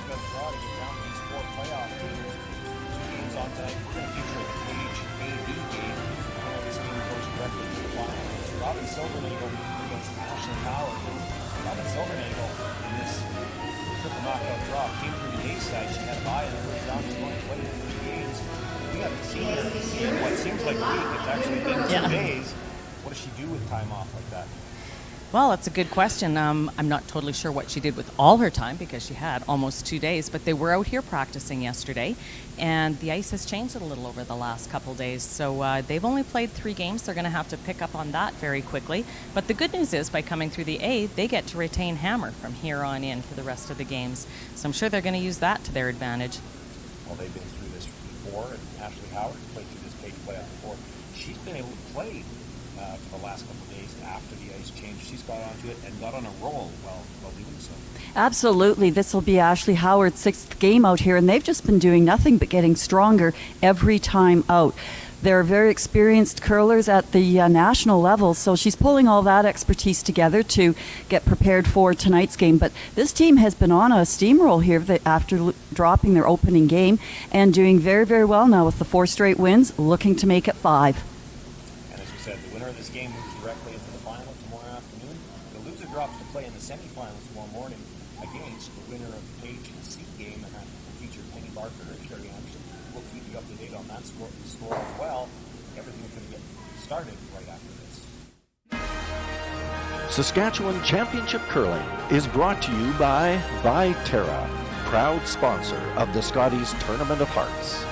knockout draw to get down to these 4 playoff teams. 2 games on tonight. We're going to feature a Page AB game. This game goes directly to the finals. Robin Silvernagle against Ashley Howard. Robin Silvernagle in this triple knockout draw came through the A side. She had a bye in the first round. She's going to play 3 games. We haven't seen her in what seems like a week. It's actually been 2 days. What does she do with time off like that? Well, that's a good question. I'm not totally sure what she did with all her time because she had almost 2 days, but they were out here practicing yesterday, and the ice has changed a little over the last couple days. So they've only played 3 games. They're going to have to pick up on that very quickly. But the good news is by coming through the A, they get to retain Hammer from here on in for the rest of the games. So I'm sure they're going to use that to their advantage. Well, they've been through this before, and Ashley Howard played through this Page playoff before. She's been able to play for the last couple of days after the ice change. She's got onto it and got on a roll while doing so. Absolutely. This will be Ashley Howard's 6th game out here, and they've just been doing nothing but getting stronger every time out. They're very experienced curlers at the national level, so she's pulling all that expertise together to get prepared for tonight's game. But this team has been on a steamroll here after dropping their opening game and doing very, very well now with the 4 straight wins, looking to make it 5. Said the winner of this game moves directly into the final tomorrow afternoon. The loser drops to play in the semifinals tomorrow morning against the winner of the Page C game, and that will feature Penny Barker and Sherry Anderson. We'll keep you up to date on that score as well. Everything's going to get started right after this. Saskatchewan Championship Curling is brought to you by Viterra, proud sponsor of the Scotties Tournament of Hearts.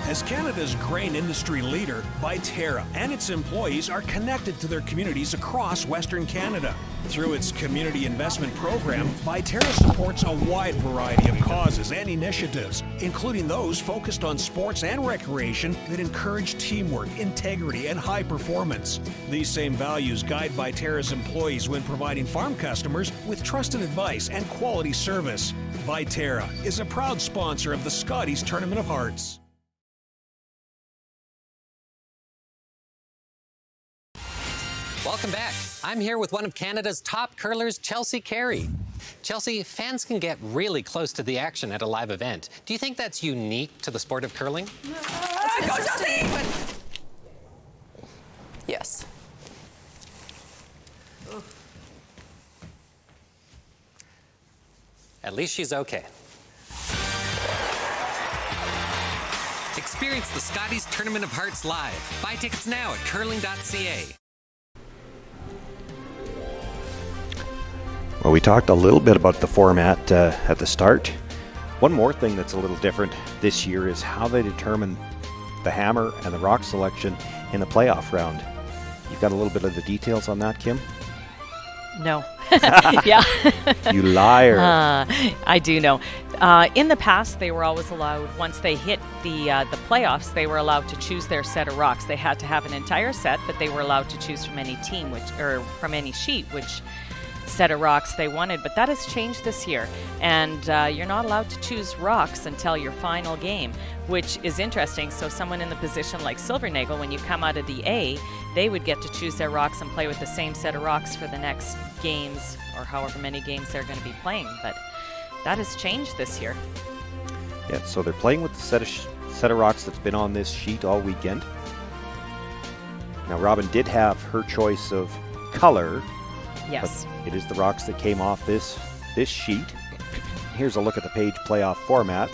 As Canada's grain industry leader, Viterra and its employees are connected to their communities across Western Canada. Through its community investment program, Viterra supports a wide variety of causes and initiatives, including those focused on sports and recreation that encourage teamwork, integrity, and high performance. These same values guide Viterra's employees when providing farm customers with trusted advice and quality service. Viterra is a proud sponsor of the Scotties Tournament of Hearts. Welcome back. I'm here with one of Canada's top curlers, Chelsea Carey. Chelsea, fans can get really close to the action at a live event. Do you think that's unique to the sport of curling? Go, Chelsea! Yes. At least she's okay. Experience the Scotties Tournament of Hearts live. Buy tickets now at curling.ca. Well, we talked a little bit about the format at the start. One more thing that's a little different this year is how they determine the hammer and the rock selection in the playoff round. You've got a little bit of the details on that, Kim? No. Yeah. You liar. I do know. In the past, they were always allowed, once they hit the playoffs, they were allowed to choose their set of rocks. They had to have an entire set, but they were allowed to choose from any team, or from any sheet, which set of rocks they wanted. But that has changed this year, and you're not allowed to choose rocks until your final game, which is interesting. So someone in the position like Silvernagle, when you come out of the A, they would get to choose their rocks and play with the same set of rocks for the next games, or however many games they're going to be playing. But that has changed this year. Yeah, so they're playing with the set of rocks that's been on this sheet all weekend. Now, Robin did have her choice of color. Yes. But it is the rocks that came off this sheet. Here's a look at the Page playoff format.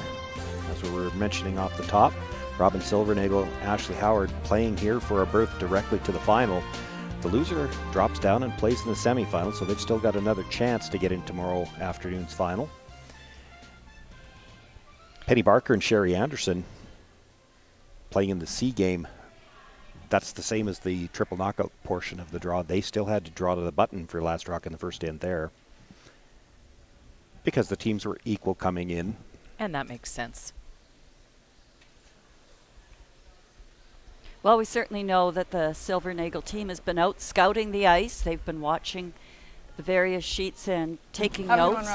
As we were mentioning off the top, Robin Silvernagle, Ashley Howard playing here for a berth directly to the final. The loser drops down and plays in the semifinal, so they've still got another chance to get in tomorrow afternoon's final. Penny Barker and Sherry Anderson playing in the C game. That's the same as the triple knockout portion of the draw. They still had to draw to the button for last rock in the first end there, because the teams were equal coming in. And that makes sense. Well, we certainly know that the Silvernagle team has been out scouting the ice. They've been watching the various sheets and taking notes.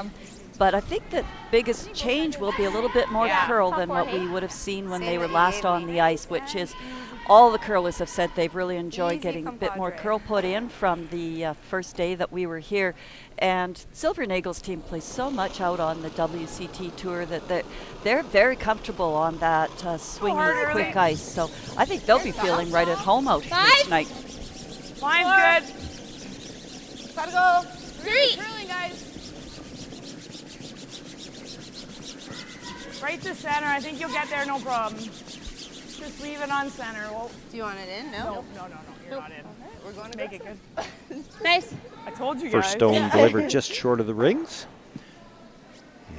But I think the biggest change will be a little bit more curl than what we would have seen when they were last on the ice, which is all the curlers have said they've really enjoyed getting a bit more curl put in from the first day that we were here. And Silvernagle's team plays so much out on the WCT tour that they're very comfortable on that swingy, quick ice. So I think they'll be feeling right at home out here tonight. Line's good. Gotta go. 3. Curling, guys. Right to center. I think you'll get there, no problem. Just leave it on center. Well, Do you want it in? No? no. You're not in. Okay, we're going to Make it good. Nice. I told you guys. First stone delivered just short of the rings.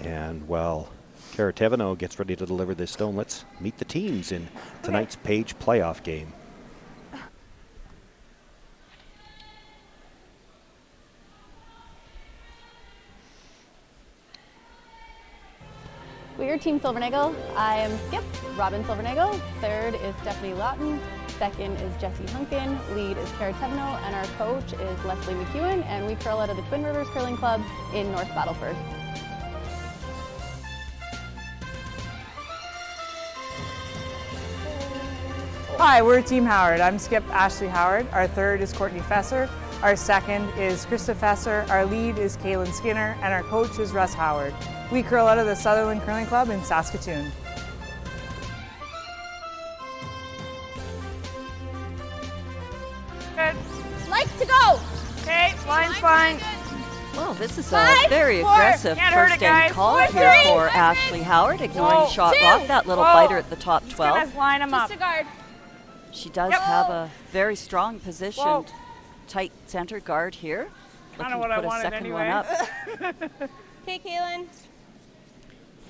And while Karatevino gets ready to deliver this stone, let's meet the teams in tonight's Page playoff game. We're Team Silvernagle. I am Skip, Robin Silvernagle. Third is Stephanie Lawton. Second is Jessie Hunkin. Lead is Karatevino. And our coach is Leslie McEwen. And we curl out of the Twin Rivers Curling Club in North Battleford. Hi, we're Team Howard. I'm Skip Ashley Howard. Our third is Courtney Fesser. Our second is Krista Fesser. Our lead is Kaylin Skinner. And our coach is Russ Howard. We curl out of the Sutherland Curling Club in Saskatoon. Good. Like to go! Okay, line's fine. Well, this is a 5, very 4. aggressive Can't hurt first it, end guys. call 4, here 3. for Ashley Howard, ignoring Whoa. shot 2. rock, that little Whoa. biter at the top Just 12. gonna line them up. Disregard. She does Yep. have a very strong positioned Whoa. tight center guard here. Kinda Looking what to I put a wanted second anyway. one up. Okay, Kaylin.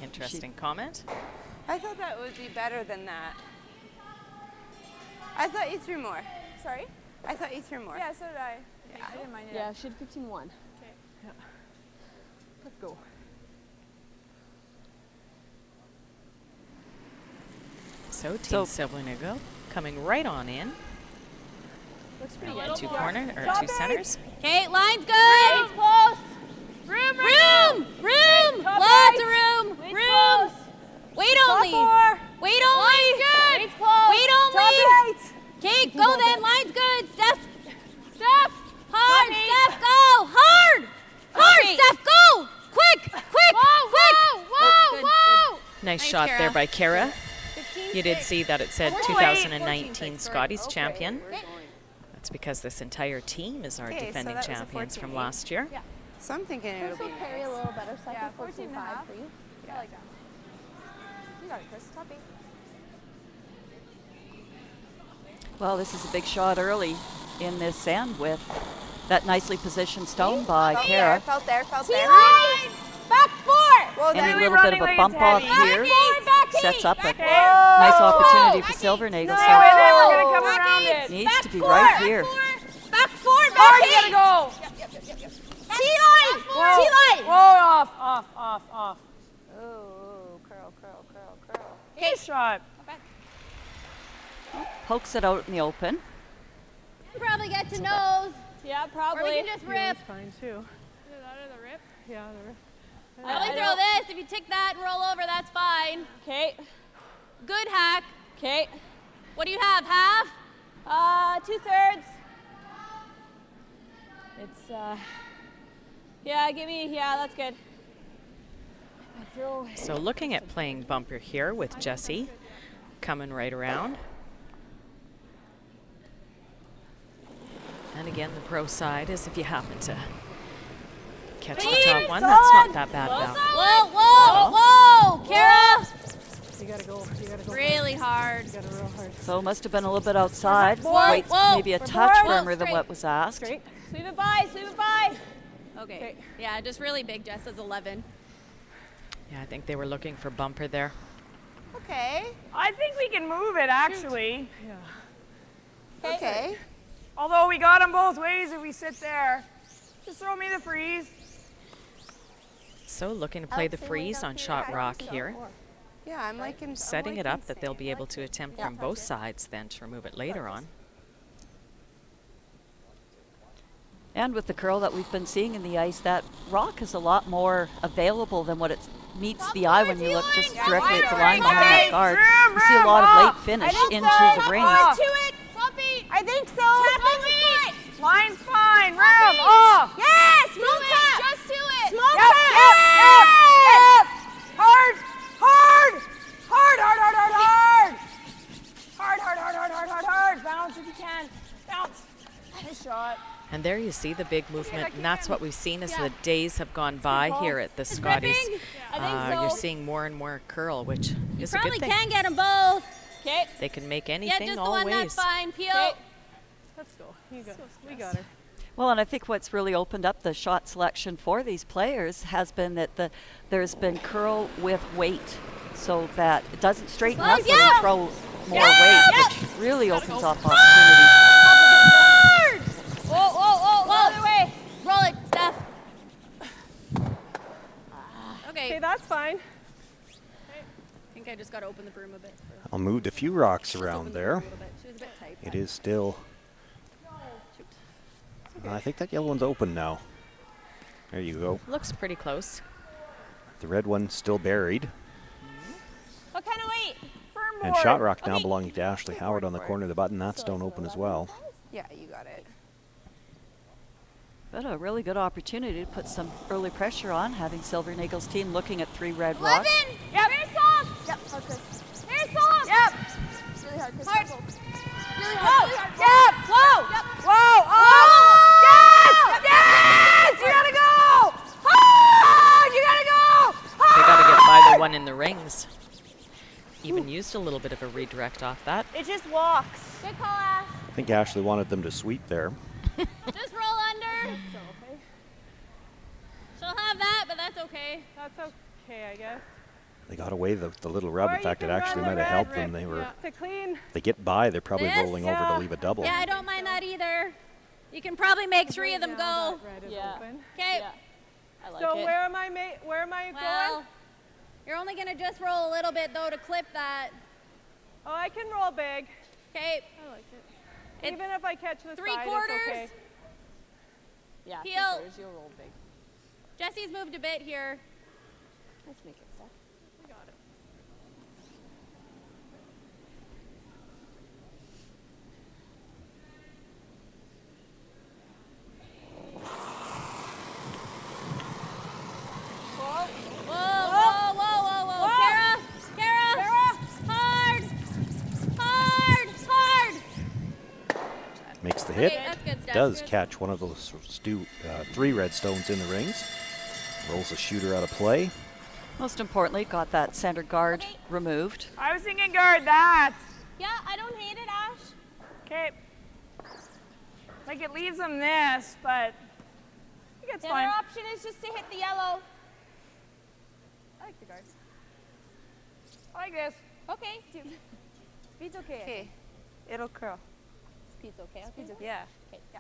Interesting comment. I thought that would be better than that. I thought you threw more. Sorry? I thought you threw more. Yeah, so did I. I didn't mind it. Yeah, she had 15-1. Let's go. So Team Silvernagle coming right on in. Looks pretty good. Two corner or two centers. Okay, line's good. It's close. Room. Top Lots right. of room. Wait's Room. close. Wait Top only. 4. Wait only. Good. Wait's close. Wait only. Top right. Okay, go then. Line's good. Steph. Hard. Got me. Steph, go. Hard. Okay. Steph, go. Quick. Whoa. Nice Nice, shot Kara. there by Kara. 15, You did see that it said Wait. 2019 Scotties champion. Okay. That's because this entire team is our Okay, so defending that was a champions from 14-8. last year. So I'm thinking it'll be carry a nice. little better cycle. Yeah, 14 and a 14.5 half for you. I like that. You got it, Chris. Top 8. Well, this is a big shot early in this sand with that nicely positioned stone by Kara. Felt there. Line. Back 4. Well, And a then little bit of a running bump like off it's heavy. here Back sets up a Back nice eight. opportunity for Back eight. Silvernagle. No, So and then we're going to come around it. needs to be right here. Back 4. Hard, you got to go. T-line. Whoa. T-line. Whoa, off. Oh, curl. Good shot. Pokes it out in the open. Probably get to nose. Yeah, probably. Or we can just rip. Fine, too. Is that the rip? Yeah, the rip. I only throw this. If you tick that and roll over, that's fine. Okay. Good hack. Okay. What do you have? Half? 2/3. It's, yeah, that's good. So looking at playing bumper here with Jessie coming right around. And again, the pro side is if you happen to catch the top one, that's not that bad now. Whoa, Kara. You gotta go. Really hard. You gotta real hard. So must have been a little bit outside. Whoa, Weights whoa. maybe a We're touch bored. firmer than Straight. what was asked. Straight. Sweep it by. Okay. Yeah, just really big. Jess is 11. Yeah, I think they were looking for bumper there. Okay. I think we can move it, actually. Okay. Although we got them both ways if we sit there. Just throw me the freeze. So looking to play the freeze on shot rock here. Yeah, I'm liking. Setting it up that they'll be able to attempt from both sides then to remove it later on. And with the curl that we've been seeing in the ice, that rock is a lot more available than what it meets the eye when you look just directly at the line behind that guard. You see a lot of late finish into the rings. I think so. Line's fine. Room. Oh. Yes, small tap. Just do it. Small Yep, tap. yep, yep, yep. Hard, hard, hard, hard, hard, hard, hard. Hard, hard, hard, hard, hard, hard, hard. Bounce if you can. Bounce. Nice shot. And there you see the big movement, and that's what we've seen as the days have gone by here at the Scotties. You're seeing more and more curl, which is a good thing. Probably can get them both. Okay. They can make Yeah, anything just the all one, ways. that's fine. Peel. Let's go. You go. We got her. Well, and I think what's really opened up the shot selection for these players has been that there's been curl with weight, so that it doesn't straighten up when you throw more weight, which really opens up opportunities. Whoa, whoa, whoa, whoa. Other way. Roll it, Steph. Okay, that's fine. I think I just got to open the broom a bit. I'll move a few rocks around there. She was a bit tight. It is still. I think that yellow one's open now. There you go. Looks pretty close. The red one's still buried. What kind of weight? And shot rock now belonging to Ashley Howard on the corner of the button. That's stone open as well. Yeah, you got it. But a really good opportunity to put some early pressure on, having Silvernagle's team looking at 3 red rocks. Yep. Very soft. Yep. Hard, Chris. Very soft. Yep. Really hard, Chris. Hard. Really hard. Really hard. Yep. Whoa. Yep. Whoa. Oh. Yes. Yes. You gotta go. Hard. You gotta go. They got to get by the one in the rings. Even used a little bit of a redirect off that. It just walks. Good call, Ash. I think Ashley wanted them to sweep there. Just roll under. She'll have that, but that's okay. That's okay, I guess. They got away the little rub. Or In fact, you it can actually run might the have red helped them. rip. They were. To clean. If they get by, they're probably This? rolling over to leave a double. Yeah, I don't mind that either. You can probably make 3 of them go. That red is open. Okay. I like So it. where am I Well, going? you're only going to just roll a little bit, though, to clip that. Oh, I can roll big. Okay. I like it. It's Even if I catch the 3 side, quarters. it's okay. Yeah, Peel. 3/4, you'll roll big. Jesse's moved a bit here. Let's make it stuff. We got it. Whoa, whoa, whoa, whoa, whoa. Kara, Kara. Hard. Hard. Hard. Makes the hit. Okay, that's good stuff. Does Good. catch one of those 3 red stones in the rings. Rolls the shooter out of play. Most importantly, got that center guard Okay. removed. I was thinking guard that. Yeah, I don't hate it, Ash. Okay. Like it leaves them this, but I think it's The fine. other option is just to hit the yellow. I like the guards. I like this. Okay. Speed's okay. Okay. It'll curl. Speed's okay. Speed's okay. Yeah. Okay. Yeah.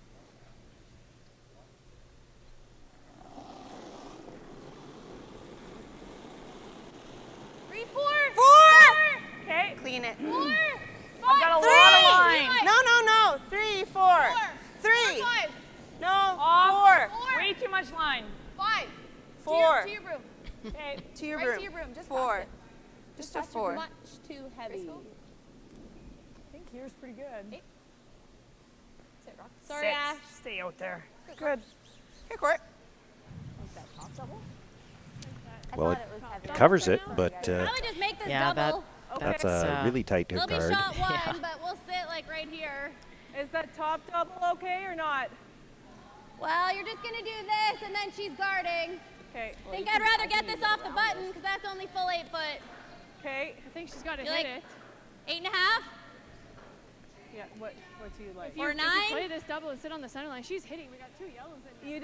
Okay. Clean it. I've got a lot of line. No. 3, 4. 3. No. Off. 4. Way too much line. 5. 4. To your broom. Okay. To your Right broom. to your broom. Just 4. pass it. Just a Pass it. 4. Much too heavy. I think here's pretty good. Hey. Sit, Rock. Sorry, Sit. Ash. Stay out there. Good. Here, Court. Well, it covers it, but Probably just make this Yeah, double. that's a really tight It'll be guard. shot 1, Yeah. but we'll sit like right here. Is that top double okay or not? Well, you're just gonna do this, and then she's guarding. Okay. I think I'd rather get this off the button because that's only full 8 foot. Okay. I think she's got to You hit like- it. 8.5. Yeah. What do you like? If you, Or if you 9? play this double and sit on the center line, she's hitting. We got 2 yellows in here.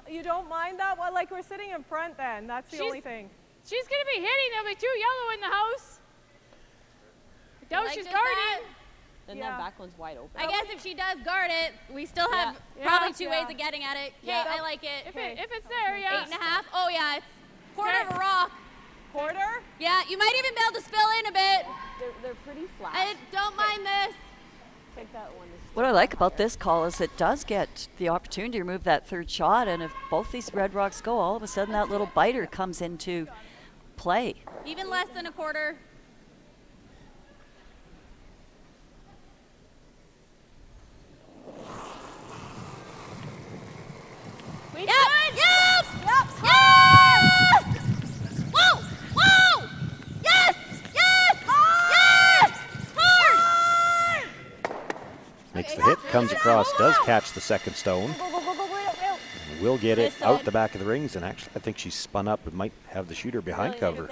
You don't mind that? Well, like we're sitting in front then. That's the She's- only thing. She's going to be hitting. There'll be 2 yellow in the house. No, Like she's just guarding. that? Then Yeah. that back one's wide open. I guess if she does guard it, we still have Yeah. probably Yeah. 2 ways of getting at it. Okay, Yeah. I like it. If it's there, yeah. 8.5. Oh yeah, it's quarter of a rock. Quarter? Yeah, you might even be able to spill in a bit. They're pretty flat. I don't mind this. What I like about this call is it does get the opportunity to remove that third shot, and if both these red rocks go, all of a sudden that little biter comes into play. Even less than a quarter. Wait, Yep! good. Yep! Yep. Yes! Whoa! Whoa! Yes! Yes! Yes! Hard! Makes the hit, comes across, does catch the second stone. Go, go, go, go, go. Will get it Nice out one. the back of the rings, and actually I think she's spun up and might have the shooter behind cover.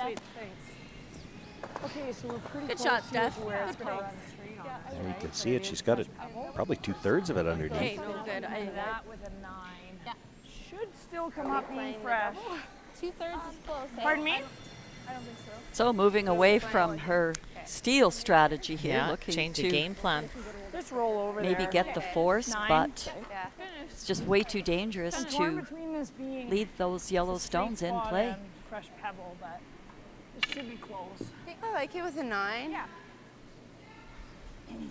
Okay, so we're pretty Good close shot, here Steph. to where it's Good gonna call. run straight on us, There you right? can see it. She's got it probably 2/3 of it underneath. Okay, no good. That with a 9. Yeah. Should still come up being fresh. 2/3 is close. eh? Pardon me? So moving away from her steal strategy here, Yeah, looking change to the game plan. Just roll over maybe there. get the force, 9. but Yeah. it's just way too dangerous Torn to between this being leave those yellow a straight stones in spot play. and fresh pebble, but it should be close. I like it with a 9. Yeah. You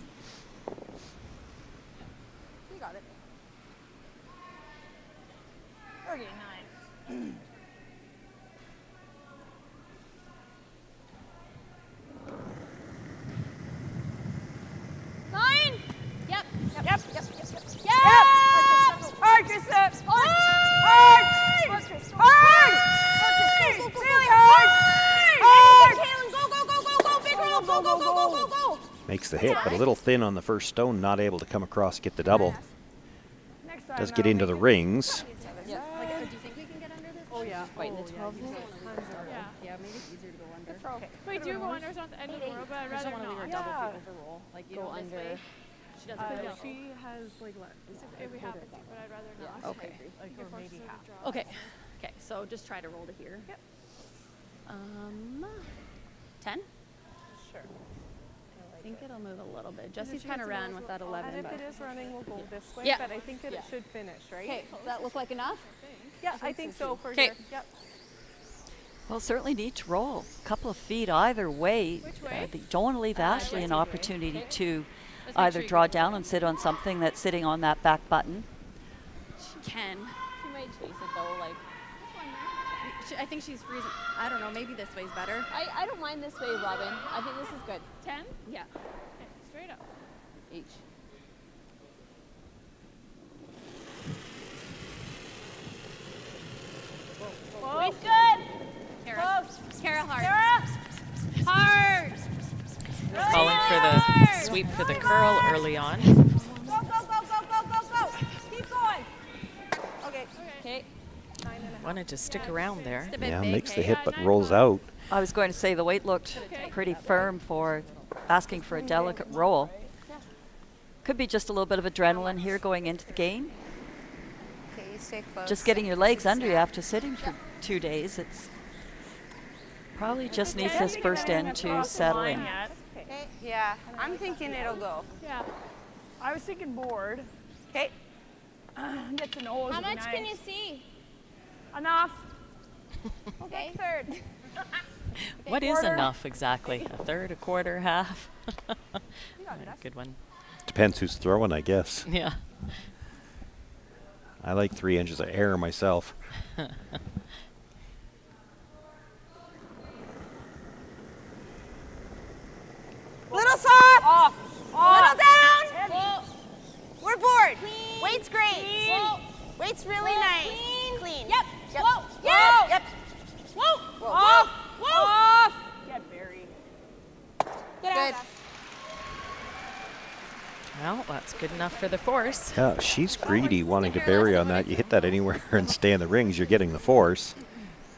got it. Okay, 9. Nine. Yep. Yep. Yep. Yep. Hard, Krista. Hard. Hard. Really hard. Hard. Kaylin, go, go, go, go, go. Big roll. Go, go, go, go, go, go. Makes the hit, but a little thin on the first stone, not able to come across, get the double. Next time Does now, get into make the it- rings. Yeah. Like, do you think we can get under this? Oh yeah. Wait, the 12 minute? Yeah. Yeah, maybe it's easier to go under. If we do go under, it's not the end of the world, but I'd I just rather don't want to leave her not. double Yeah. feet overroll. Like, You go know, this under. way. She doesn't know. She has like what? If we have to, but I'd rather not. Okay. Like Your or forces maybe are half. draw. Okay. Okay, so just try to roll to here. Yep. 10? Sure. I think it'll move a little bit. Jesse's kind of ran with that 11, And but if it is running, we'll go this way. Yeah. But I think it Yeah. should finish, right? okay. Does that look like enough? Yeah, I think so for 'Kay. sure. Yep. Well, certainly need to roll a couple of feet either way. Which way? You don't want to leave Ashley an Jesse's way. opportunity to Let's make either sure you draw go down and sit on something that's sitting on that back button. She can. She might chase it though. Like, I think she's freezing. I don't know. Maybe this way's better. I don't mind this way, Robin. I think this is good. 10? Yeah. Okay, straight up. H. Wait's good. Kara. Kara, hard. Kara. Hard. Calling for the sweep for the curl early on. Go, go, go, go, go, go, go. Keep going. Okay. Okay. Wanted to stick around there. Just a bit Yeah, big, makes the hey? hit, but rolls out. I was going to say the weight looked pretty firm for asking for a delicate roll. Could be just a little bit of adrenaline here going into the game. Okay, you stay close. Just getting your legs under you after sitting for 2 days. It's probably just needs this first end to settle in. Okay. Yeah, I'm thinking it'll go. Yeah. I was thinking board. Okay. Get to nose. How would be much can you nice. see? Enough. Okay, third. What is quarter. enough exactly? A third, a quarter, half? Good one. Depends who's throwing, I guess. Yeah. I like 3 inches of air myself. Little soft. Off. Little down. Whoa. We're bored. Clean. Weight's great. Clean. Weight's really nice. Clean. Yep. Yep. Whoa. Yep. Whoa. Yep. Whoa. Whoa. Off. Whoa. Off. Get buried. Good. Well, that's good enough for the force. Yeah, she's greedy wanting to bury on that. You hit that anywhere and stay in the rings, you're getting the force.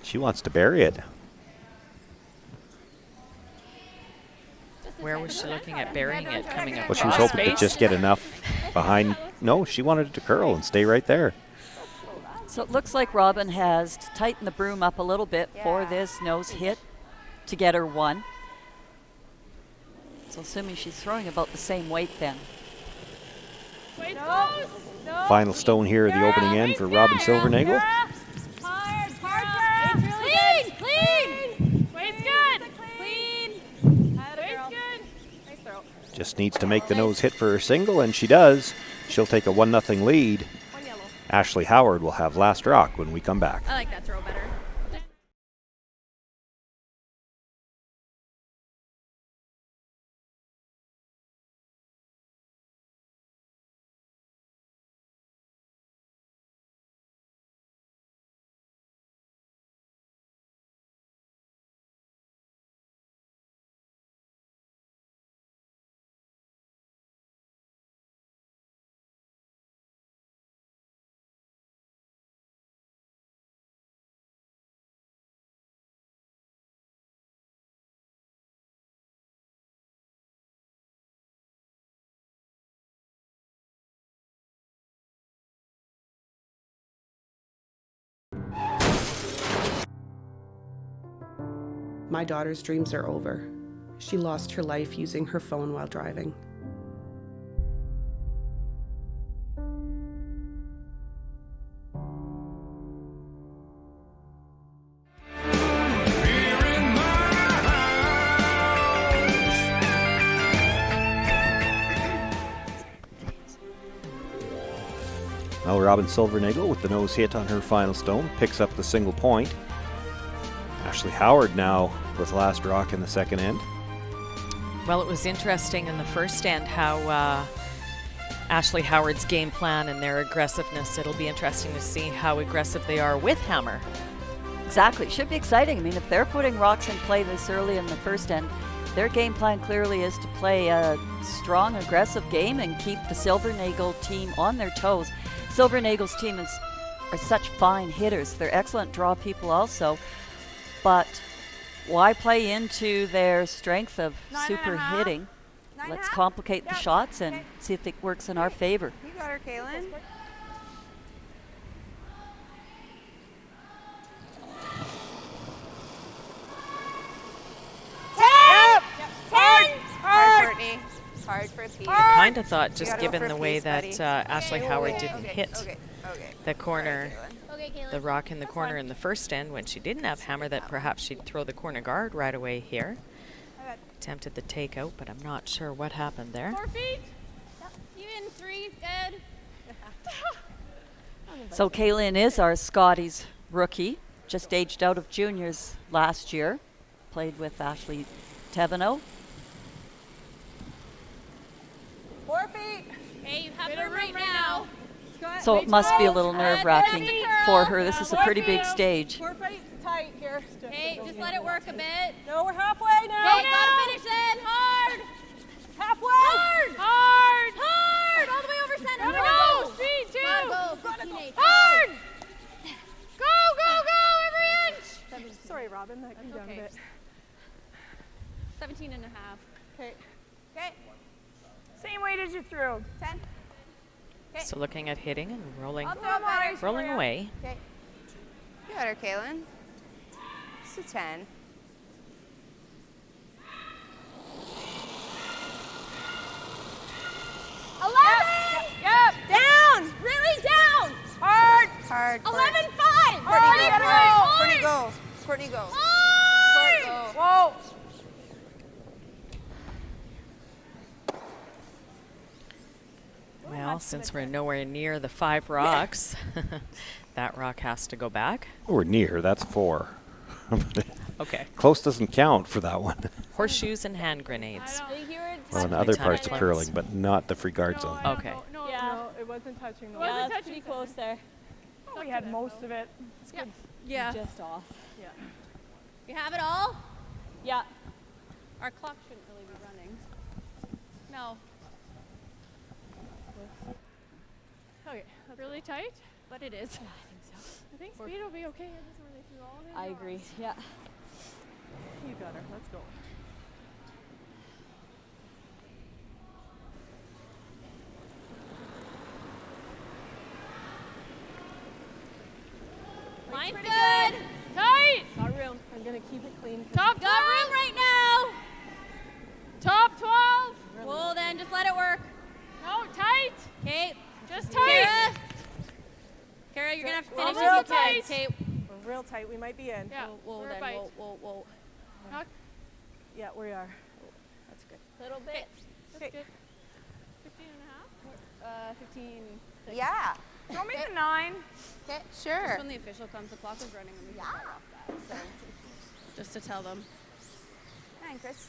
She wants to bury it. Where was she looking at burying it? Coming up Well, she was across hoping to space? just get enough behind. No, she wanted it to curl and stay right there. So it looks like Robin has tightened the broom up a little bit for this nose hit to get her 1. So assuming she's throwing about the same weight then. Wait's close. No. Final stone here, the opening end for Robin Silvernagle. Hard, Hard. It's really good. Clean. Wait's good. Clean. Wait's good. Nice throw. Just needs to make the nose hit for her single, and she does. She'll take a 1-0 lead. Ashley Howard will have last rock when we come back. I like that throw better. My daughter's dreams are over. She lost her life using her phone while driving. Well, Robin Silvernagle with the nose hit on her final stone picks up the single point. Ashley Howard now with last rock in the second end. Well, it was interesting in the first end how Ashley Howard's game plan and their aggressiveness. It'll be interesting to see how aggressive they are with hammer. Exactly. Should be exciting. I mean, if they're putting rocks in play this early in the first end, their game plan clearly is to play a strong, aggressive game and keep the Silvernagle team on their toes. Silvernagle's team are such fine hitters. They're excellent draw people also. But why play into their strength of super hitting? Let's complicate the shots and see if it works in our favor. You got her, Kaylin. Hard, Courtney. Hard for Pete. I kind of thought, just given the way that Ashley Howard didn't hit the corner, the rock in the corner in the first end when she didn't have hammer, that perhaps she'd throw the corner guard right away here. Attempted the takeout, but I'm not sure what happened there. 4 feet. Even 3's good. So Kaylin is our Scotties rookie, just aged out of juniors last year. Played with Ashley Teveno. 4 feet. Hey, you have her right now. So it must be a little nerve-wracking for her. This is a pretty big stage. 4 feet tight here. Hey, just let it work a bit. No, we're halfway now. Hey, gotta finish it. Hard. Halfway. Hard. Hard. Hard. All the way over center. Gotta Go. go. Speed, too. Gotta go. Hard. Go, every inch. Sorry, Robin. That came down a bit. 17 and a half. Okay. Okay. Same weight as you threw. 10. Okay. So looking at hitting and rolling, I'll throw better. rolling away. Okay. You got her, Kaylin. It's a 10. Yep. Down. Really down. Hard. Hard. 11-5. Courtney, go. Courtney, go. Hard. Courtney, go. Whoa. Well, since we're nowhere near the 5 rocks, that rock has to go back. We're near, that's 4. Okay. Close doesn't count for that one. Horseshoes and hand grenades. Well, in other parts of curling, but not the free guard zone. Okay. No, it wasn't touching. Yeah, it's pretty close there. Oh, we had most of it. It's good. Yeah. Just off. Yeah. You have it all? Yeah. Our clock shouldn't really be running. No. Okay, really tight? But it is. Yeah, I think so. I think speed will be okay. I just really threw all of it. I agree. Yeah. You got her. Let's go. Mine's good. Tight. Got room. I'm gonna keep it clean. Top 12. Got room right now. Top 12. Well, then just let it work. No, tight. Okay. Just tight. Kara, you're gonna have to finish real this. tight. Okay. We're real tight. We might be in. Yeah. Whoa, we're then. bite. Whoa. Yeah, we are. That's good. Little bit. That's good. 15 and a half? 15, 6. Yeah. Throw me the 9. Okay, sure. Just when the official comes, the clock is running and we can call off that. So, just to tell them. Hang on, Chris.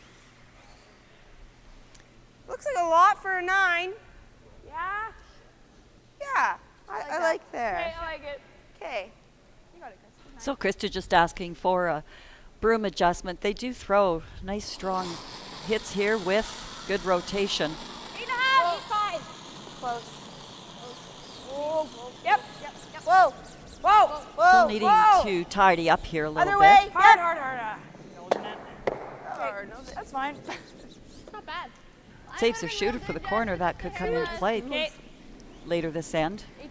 Looks like a lot for a 9. Yeah. Yeah, I like there. Okay, I like it. Okay. You got it, Chris. So Krista just asking for a broom adjustment. They do throw nice strong hits here with good rotation. 8.5. 5. Close. Whoa. Yep. Whoa. Whoa. Whoa. Still needing to tidy up here a little Other bit. way. Hard. That's fine. It's not bad. Saves their shooter for the corner. That could come into play Okay. later this end. 8-2.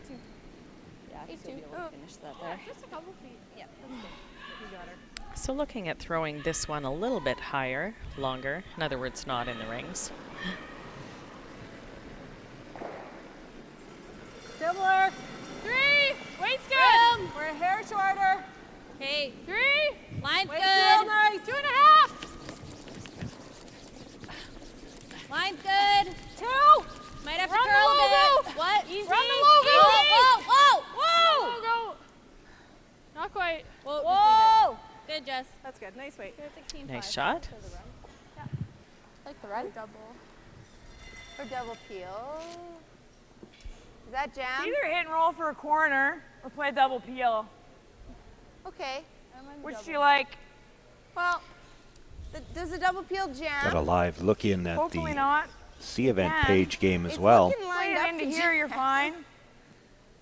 Yeah, I still be able to finish that there. Just a couple feet. Yeah, that's good. You got her. So looking at throwing this one a little bit higher, longer, in other words, not in the rings. Similar. 3. Weight's good. We're a hair shorter. Hey, 3. line's Weight's good. real nice. 2.5. Line's good. 2. Might have to Run the curl a logo. bit. What? Easy. Run the Easy. logo. Whoa. Logo. Not quite. Whoa. Whoa. Good, Jess. That's good. Nice weight. 16. Nice shot. Like the run. Double. Or double peel. Is that It's jam? either hit and roll for a corner or play double peel. Okay. Which do you like? Well, does the double peel jam? Got a live look in at Hopefully the not. C event Yeah. page game as It's well. looking lined Play up it into to here, jam. you're fine.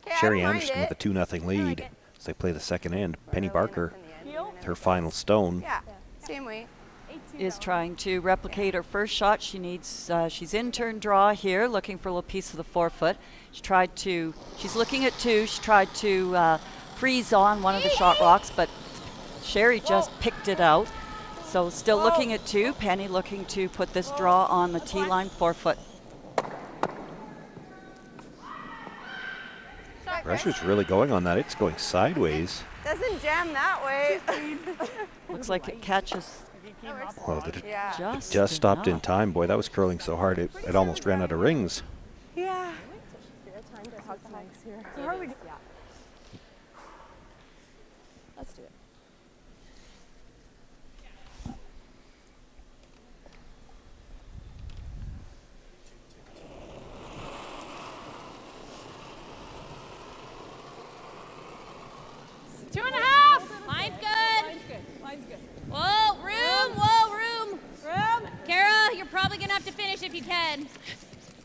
Okay, Sherry I don't mind Anderson it. with a 2-0 lead as they play the second end. Penny Early Barker, enough in the end, Heel? even if- her final stone. Yeah, same weight. Is trying to replicate her first shot. She needs, she's in turn draw here, looking for a little piece of the forefoot. She's looking at 2. She tried to freeze on one of the shot rocks, but Sherry just picked it out. So still looking at 2. Penny looking to put this draw on the tee line forefoot. Pressure's really going on that. It's going sideways. Doesn't jam that way. Looks like it catches Well, did it Yeah. just stopped in enough. time. Boy, that was curling so hard it almost ran out of rings. Yeah. So how are we Let's do it. Two and a half. Line's good. Line's good. Whoa, room. Kara, you're probably going to have to finish if you can.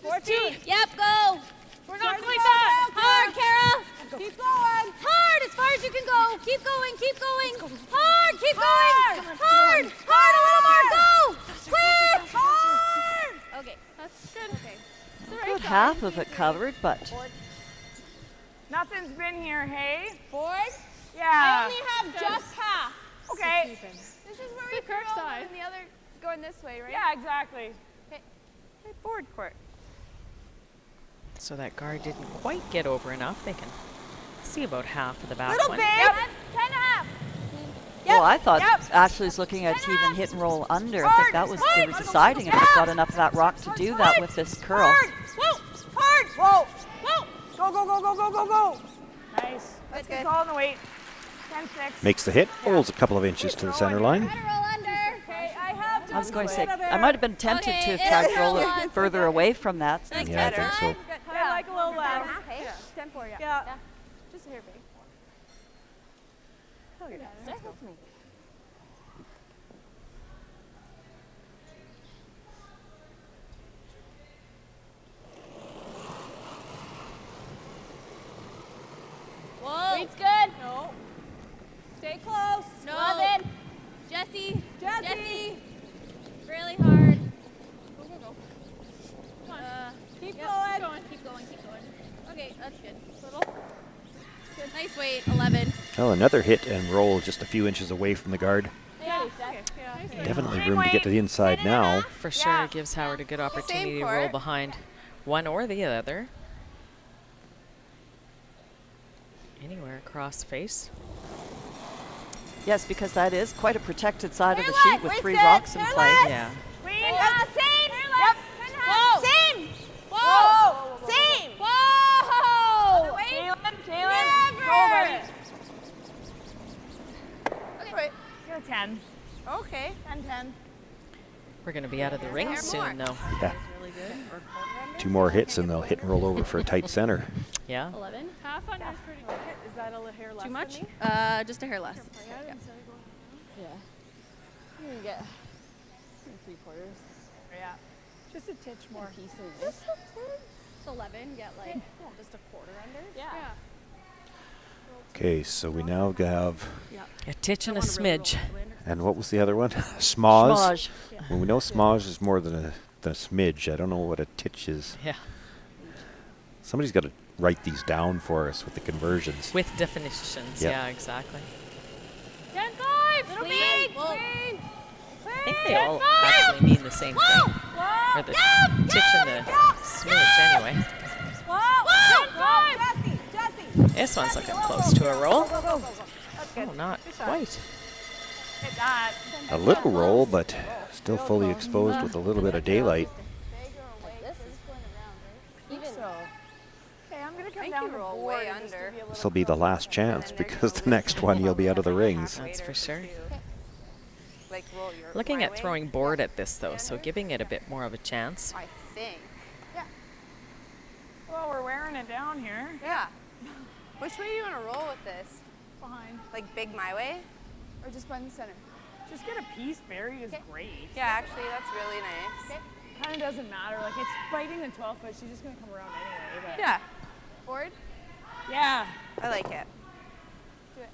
14. Yep, go. We're not like that. Hard, Kara. Keep going. Hard as far as you can go. Keep going. Hard, keep going. Hard, a little more. Go. Quick. Hard. Okay, that's good. Okay. Good half of it covered, but Nothing's been here, hey? Board. Yeah. I only have just half. Okay. This is where The we curve curl side. and the other going this way, right? Yeah, exactly. Okay, board court. So that guard didn't quite get over enough. They can see about half of the back Little one. big. 10.5. well, I thought Yep. Ashley's looking at even hit and roll under. I think that was they were deciding if they've got enough of that rock to do that with this curl. Whoa. Hard. Whoa. Go. Nice. That's Good good. call on the weight. 10-6. Makes the hit, rolls a couple of inches to the center line. Roll under. Okay, I have I was going to say, I might have been tempted Okay, to it's try to roll good. it further away from that. That's Yeah, I better. think so. Yeah, like a little less. Okay. 10-4, yeah. Yeah. Just a hair big. Stick with me. Whoa. Weight's good. No. Stay close. No. 11. Jesse. Jesse. Really hard. Go. Keep going. Keep going. Okay, that's good. Little. Good. Nice weight, 11. Well, another hit and roll just a few inches away from the guard. Yeah. Definitely room to get to the inside now. For sure, it gives Howard a good opportunity to roll court. behind one or the other. Anywhere across face. Yes, because that is quite a protected side of the Clear sheet with left, 3 waist rocks in good, play. clear left. Yeah. Queen. Same. Yep. Whoa, buddy. Okay. Wait, you're a 10. Okay. 10. We're going to be out of the ring soon, though. Yeah. 2 more hits and they'll hit and roll over for a tight center. Yeah. 11. Half under is pretty good. Is that a hair less Too much? than me? Just a hair less. Yeah. Yeah. You can get 3/4. Yeah. Just a titch more. Piece of this. So 11, get like just a quarter under. Yeah. Okay, so we now have, A titch and a smidge. and what was the other one? Smaz. Schmozz. Well, we know smaz is more than a smidge. I don't know what a titch is. Yeah. Somebody's got to write these down for us with the conversions. With definitions. Yep. Yeah, exactly. 10-5. Little Lead. big. Lead. I think they all actually mean the same thing. Or the titch and the smidge, anyway. Jesse. This one's looking close to a roll. Go. That's good. Oh, not Good shot. quite. Hit that. A little roll, but still fully exposed with a little bit of daylight. This is going around, right? Even so. Okay, I'm gonna come think down you the roll board way and just under. give you a little This will be the last chance because the next one you'll be out of the rings. That's for sure. Like roll your Looking my at way. throwing board at this, though, so giving it a bit more of a chance. I think. Well, we're wearing it down here. Yeah. Which way do you want to roll with this? Behind. Like big my way? Or just by the center. Just get a piece buried is great. Yeah, actually, that's really nice. Kind of doesn't matter. Like, it's biting the 12 foot. She's just going to come around anyway. But Yeah. Board? Yeah. I like it. Do it.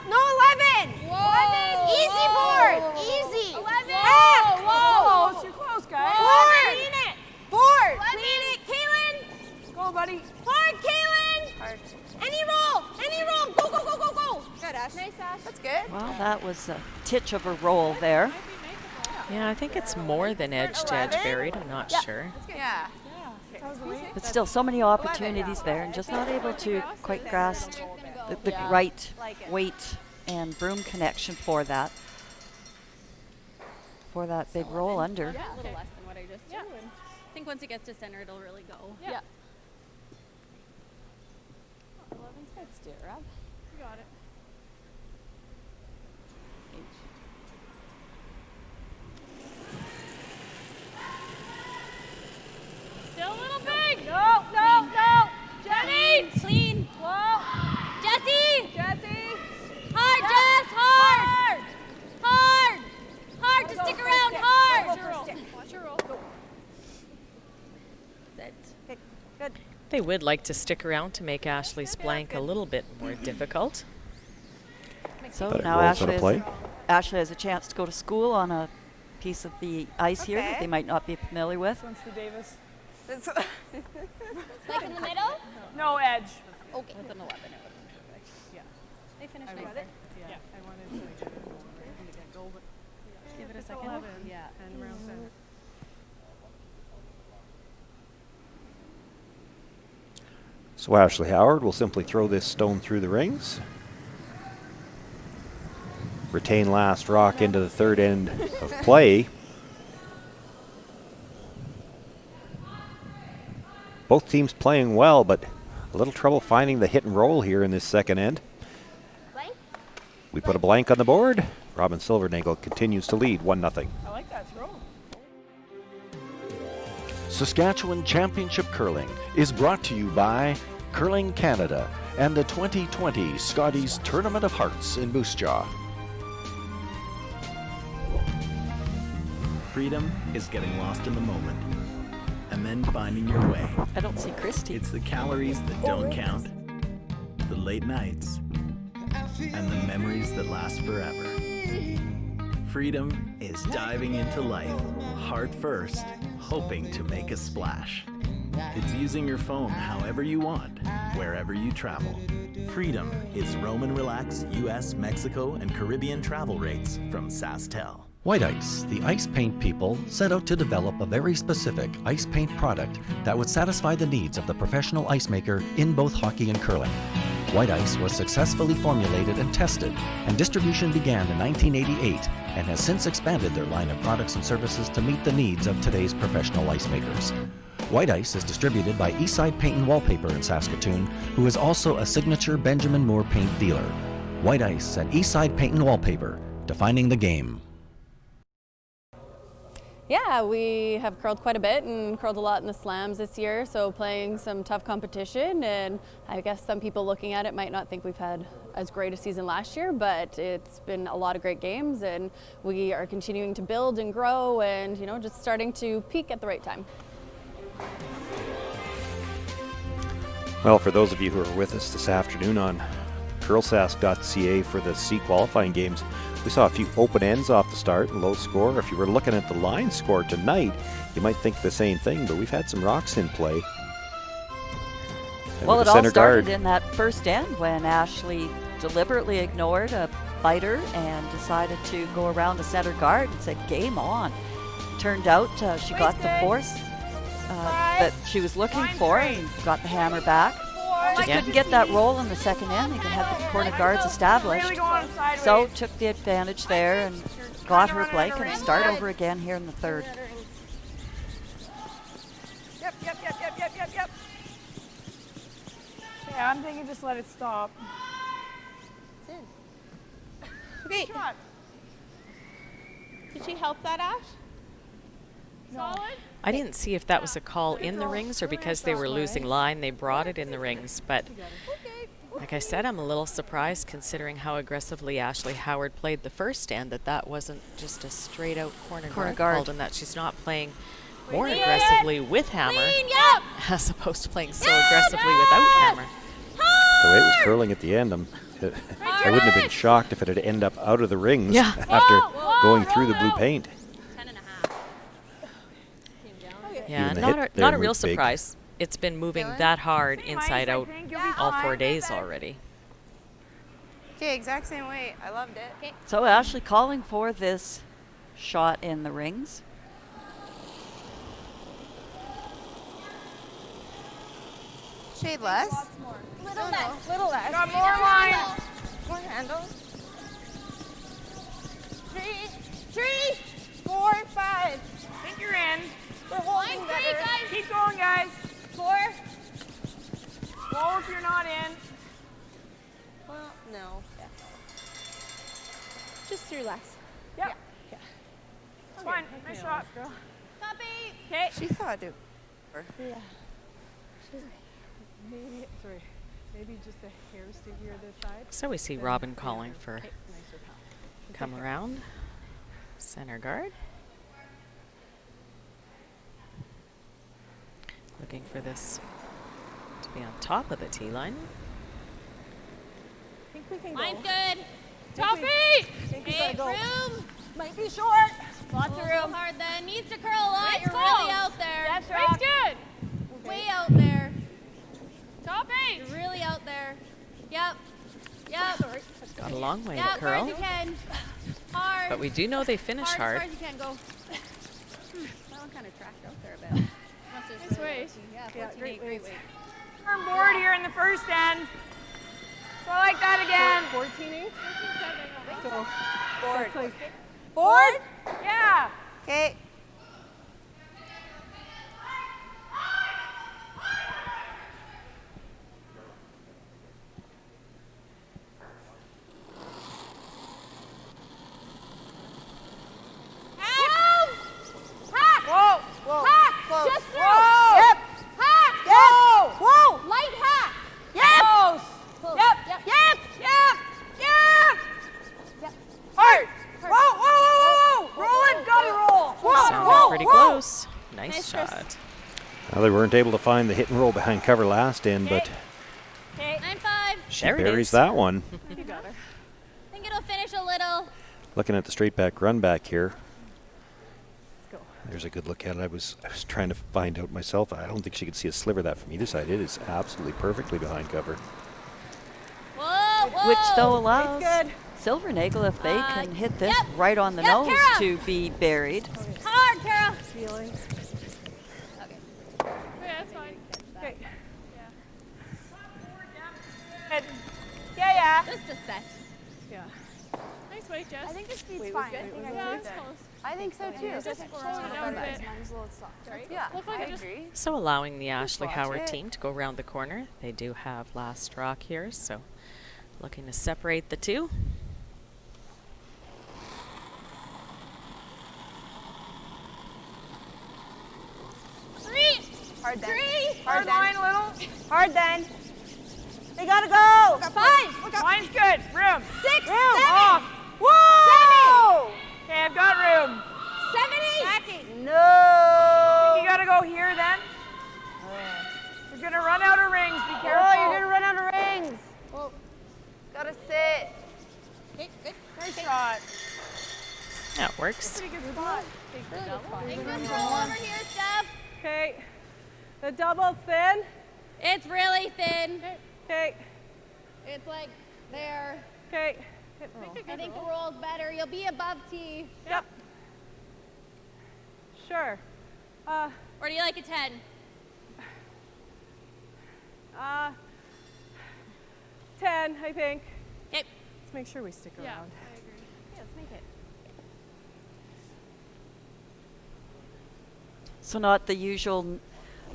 No, 11! Whoa! Easy board! Easy! 11! Ah! Whoa! Close. You're close, guys. Board! Clean it. Board! Clean it! Kaylin! Go, buddy. Hard, Kaylin! Hard. Any roll! Any roll! Go, go, go, go, go! Good, Ash. Nice, Ash. That's good. Well, that was a titch of a roll there. Yeah, I think it's more than edge to edge buried. I'm not sure. Yeah. But still, so many opportunities there, and just not able to quite grasp the right weight and broom connection for that big roll under. Yeah, a little less than what I just did. I think once it gets to center, it'll really go. Yeah. 11's good, steer up. You got it. Still a little big. No. Jenny! Clean. Whoa. Jesse! Jesse! Hard, Jess! Hard! Hard to Go, stick go, around, stick. hard! Go for a stick. Watch your roll. Sit. Good. They would like to stick around to make Ashley's blank a little bit more difficult. So But it now rolls out of play. Ashley has a chance to go to school on a piece of the ice here that Okay. they might not be familiar with. This one's for Davis. Like in the middle? No edge. Okay. With an 11, it would have been perfect. Yeah. They finished I nicer. read it. Yeah. I wanted to get it ready to get goal, but Give it a it's second. 11 Yeah. and around center. So Ashley Howard will simply throw this stone through the rings. Retain last rock into the third end of play. Both teams playing well, but a little trouble finding the hit and roll here in this second end. Blank? We put a blank on the board. Robin Silvernagle continues to lead 1-0. I like that throw. Saskatchewan Championship Curling is brought to you by Curling Canada and the 2020 Scotties Tournament of Hearts in Moose Jaw. Freedom is getting lost in the moment and then finding your way. I don't see Christy. It's the calories that don't count, the late nights, and the memories that last forever. Freedom is diving into life, heart first, hoping to make a splash. It's using your phone however you want, wherever you travel. Freedom is Roam and Relax US, Mexico, and Caribbean travel rates from SaskTel. White Ice, the ice paint people, set out to develop a very specific ice paint product that would satisfy the needs of the professional ice maker in both hockey and curling. White Ice was successfully formulated and tested, and distribution began in 1988 and has since expanded their line of products and services to meet the needs of today's professional ice makers. White Ice is distributed by Eastside Paint and Wallpaper in Saskatoon, who is also a signature Benjamin Moore paint dealer. White Ice and Eastside Paint and Wallpaper, defining the game. Yeah, we have curled quite a bit and curled a lot in the slams this year, so playing some tough competition, and I guess some people looking at it might not think we've had as great a season last year, but it's been a lot of great games and we are continuing to build and grow and, you know, just starting to peak at the right time. Well, for those of you who are with us this afternoon on CurlSask.ca for the C qualifying games, we saw a few open ends off the start and low score. If you were looking at the line score tonight, you might think the same thing, but we've had some rocks in play. And well, with it the all center started guard in that first end when Ashley deliberately ignored a biter and decided to go around the center guard and said, game on. Turned out she got the force that she was looking for and got the hammer back. Just couldn't get that roll in the second end. They could have the corner guards established. So took the advantage there and got her break and start over again here in the third. Yep. Yeah, I'm thinking just let it stop. It's in. Okay. Did she help that, Ash? Solid? I didn't see if that was a call in the rings or because they were losing line, they brought it in the rings. But like I said, I'm a little surprised considering how aggressively Ashley Howard played the first end, that wasn't just a straight out corner guard called, and that she's not playing more aggressively with hammer as opposed to playing so aggressively without hammer. the way it was curling at the end, I wouldn't have been shocked if it had ended up out of the rings after going through the blue paint. Yeah, not a real surprise. It's been moving that hard inside out all 4 days already. Okay, exact same weight. I loved it. Okay. So Ashley calling for this shot in the rings. Shade less. Little less. Got more line. More handle. 3, 4, 5. Think you're in. We're holding better. Guys. Keep going, guys. 4. Wall if you're not in. Well, no. Yeah. Just through less. Yep. Yeah. It's fine. Nice shot, girl. Copy. Okay. She thought it. Yeah. Maybe just a hair stickier this side. So we see Robin calling for come around, center guard. Looking for this to be on top of the tee line. I think we can go. Mine's good. Toppy! Hey, room. Might be short. Lots of room. Hard then. Needs to curl a lot. You're really out there. That's right. It's good. Okay. Way out there. Top 8. You're really out there. Yep. Sorry. Got a long way to curl. Hard as you can. Hard. But we do know they finish hard. As hard as you can go. That one kind of tracked out there a bit. Nice weight. Yeah, great weight. Firm board here in the first end. So I like that again. 14-8? So, Board. like Board? Yeah. Okay. Whoa. Hack. Just through. Whoa. Yep. Hack. Yep. Whoa. Light hack. Yep. Close. Yep. Hard. Whoa. Roll it. Gotta roll. Sounded pretty close. Nice shot. Well, they weren't able to find the hit and roll behind cover last end, but 9-5. she buries that one. You got her. I think it'll finish a little. Looking at the straight back run back here. There's a good look at it. I was trying to find out myself. I don't think she could see a sliver of that from either side. It is absolutely perfectly behind cover. Whoa. Which though allows Silvernagle, if they can hit this Yep. right on the Yep, nose Kara. to be buried. Hard, Kara. Feeling. Yeah, that's fine. Okay. Yeah. Yeah. Just a set. Yeah. Nice weight, Jess. I think this speed's Wait, fine. was I good? think Was I Yeah, can it's do that. close. I think so too. Just Just slow slow it it down a down. bit. Mine's a little soft, right? Yeah, Look like I it just- agree. So allowing the Ashley watch Howard it. team to go around the corner. They do have last rock here, so looking to separate the two. Three. Hard then. Three. Hard Hard line, then. little. Hard then. They gotta go. Five. Line's good. Room. 6, Room. 7. Off. Whoa! Okay, I've got room. 70. No. You gotta go here then. You're gonna run out of rings. Be careful. Oh, you're gonna run out of rings. Whoa. Gotta sit. Okay, good. Nice shot. That works. Pretty good spot. Take control over here, Steph. Okay. The double's thin. It's really thin. Okay. It's like there. Okay. I think the roll's better. You'll be above T. Yep. Sure. Or do you like a 10? 10, I think. Okay. Let's make sure we stick Yeah, around. I agree. Yeah, let's make it. So not the usual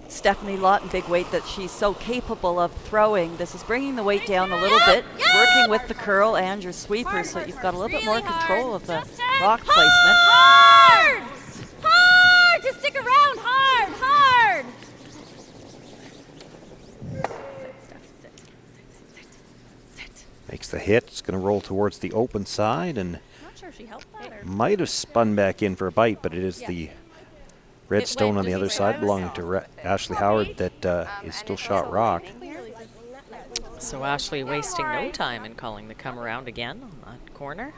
Stephanie Lawton big weight that she's so capable of throwing. This is bringing the weight down a little bit, working with the curl and your sweeper, so you've got a little bit more control of the rock placement. Hard! Hard! Just stick around. Hard! Hard! Makes the hit. It's going to roll towards the open side and Not sure if she helped that or. might have spun back in for a bite, but it is the red It stone went on the just other like side that. belonging to Ashley Howard that is still shot rock. So Ashley wasting no time in calling the come around again on that corner.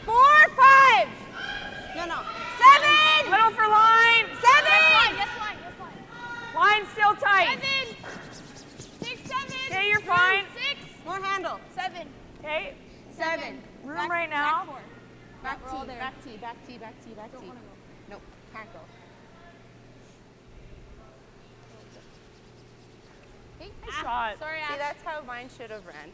Four, five. No. 7. Little for line. 7. Yes, line. Line's still tight. 7. 6, 7. Okay, you're fine. 6. More handle. 7. Okay. 7. Room right now. Back T, back T, back T, back T, back T. Nope, can't go. Okay. Shot. Sorry, See, Ash. that's how mine should have ran.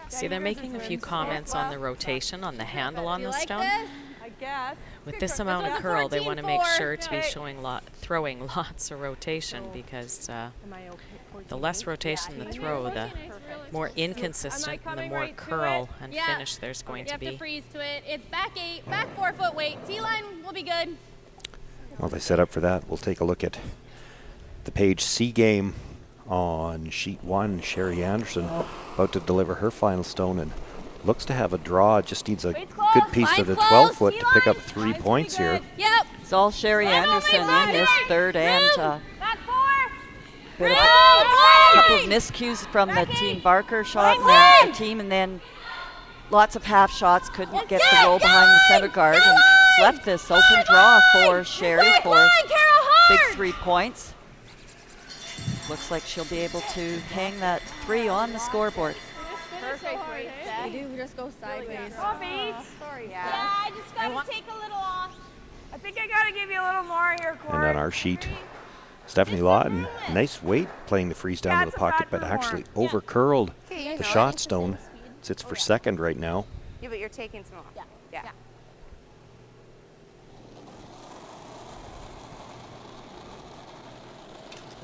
See, they're making a few comments on the rotation on the handle on You the like stone. this? I guess. With this amount of was a curl, they want to make 14-4. sure to be Okay. throwing lots of rotation because Am I okay? the less rotation the throw, the more inconsistent and the coming more right to curl it? and Yeah. finish there's going You to have to be. freeze to it. It's back 8, back 4 foot weight. T-line will be good. Well, they set up for that. We'll take a look at the page C game on sheet 1. Sherry Anderson about to deliver her final stone and looks to have a draw. Just needs a good piece of the 12-foot to pick up 3 points here. Yep. It's all Sherry Anderson in this third and Back 4. bit of a couple of miscues from the Team Barker shot and then a team, and then lots of half shots couldn't get the roll behind the center guard, and it's left this open draw for Sherry for big 3 points. Looks like she'll be able to hang that 3 on the scoreboard. Perfect weight. We do just go sideways. Off 8. Sorry. Yeah, I just gotta take a little off. I think I gotta give you a little more here, Court. And on our sheet, Stephanie Lawton, nice weight playing the freeze down to the pocket, but actually over curled the shot stone. Sits for second right now. Yeah, but you're taking some off. Yeah.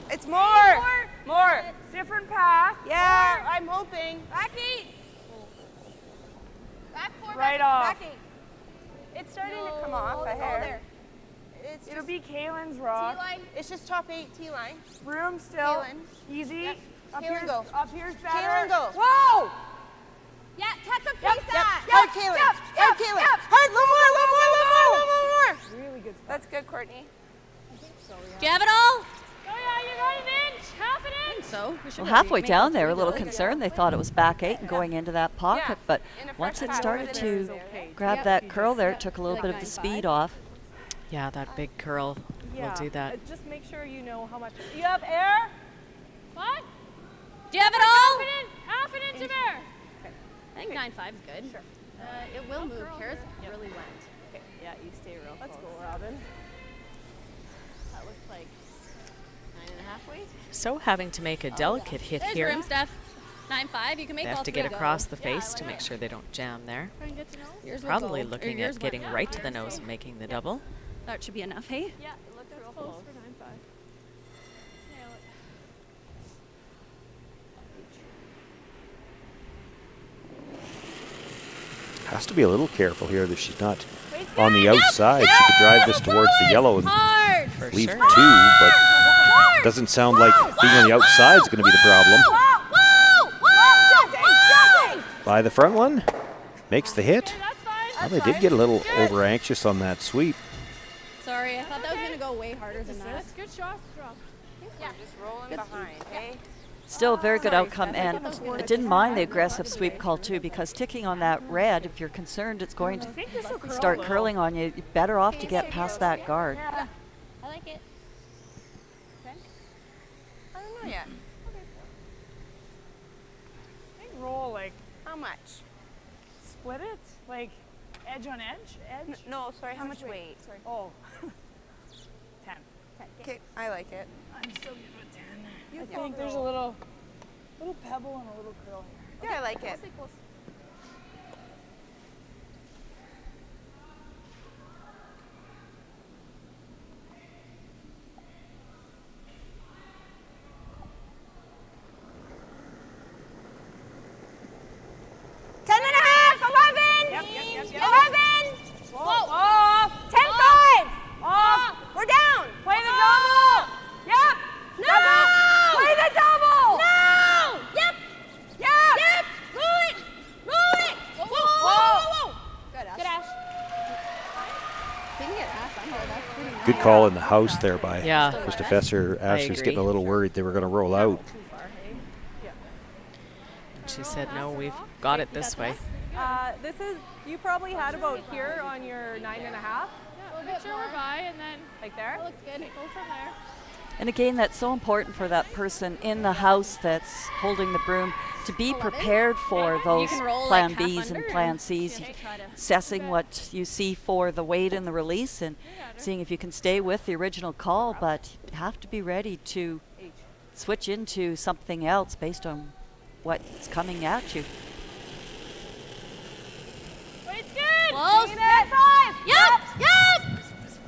It's more. More. Different path. Yeah, I'm hoping. Back 8. Back 4. Right off. Back 8. It's starting to come off a hair. It's It'll just, be Kaylin's rock. T-line. it's just top 8 T-line. Room still. Kaylin. Easy. Yep. Up Kaylin, here's go. Up here's better. Kaylin, go. Whoa! Yeah, tuck the Yep, piece yep, out. Hard, Kaylin. Hard, Kaylin. Hard, a little more. Really good spot. That's good, Courtney. Do you have it all? Oh yeah, you got an inch. Half an inch. So. Well, halfway down they were a little concerned. They thought it was back 8 and going into that pocket, but once it started to grab that curl there, it took a little bit of the speed off. Yeah, that big curl We'll do that. Just make sure you know how much. You have air? What? Do you have it all? Half an inch of air. I think 9.5 is good. Sure. It will move. Kara's really wet. Okay. Yeah, you stay real close. Let's go, Robin. That looks like 9.5 weight. So having to make a delicate hit There's here. room, Steph. 9.5. You can make They all have to three get go. across the face to make sure they don't jam there. Try and get to nose. Yours will Probably go. Or looking yours at getting went. right to the nose and making the double. That should be enough, hey? Yeah, it looks real Close close. for 9.5. Nail it. Has to be a little careful here that she's not on the outside. She could drive this towards the yellow and leave sure. 2, but doesn't sound like being on the outside is going to be the problem. By the front one, makes the hit. Well, they did get a little over anxious on that sweep. Sorry, I thought that was going to go way harder than that. Good shot. Drop. Yeah, just rolling behind, hey? Still a very good outcome, and I didn't mind the aggressive sweep call too, because ticking on that red, if you're concerned it's going to start curling on you, you're better off to get past that guard. Yeah, I like it. Okay. I don't know yet. I think roll like How much? split it, like edge on edge, edge. No, sorry, how much weight? Sorry. Oh. 10. Okay, I like it. I'm still good with 10. I think there's a little pebble and a little curl here. Yeah, I like it. Close. 11. Whoa. Off. 10-5. Off. We're down. Play the double. Yep. No. Double. Play the double. No. Yep. Yep. Yep. Roll it. Roll it. Whoa. Whoa. Good, Ash. Good, Ash. Didn't get half under. That's pretty nice. Good call in the house there by Yeah. Mr. Fesser. Ashley's agree. getting a little worried they were going to roll out. She said, no, we've got it this way. This is, you probably had about here on your 9.5. We'll make sure we're by and then Like there? That looks good. go from there. And again, that's so important for that person in the house that's holding the broom to be prepared for those can roll plan like half Bs and under plan and Cs, try to- assessing what you see for the weight and the release and seeing if you can stay with the original call, but you have to be ready to switch into something else based on what's coming at you. But it's good. Close. 10-5. Yep. Yep.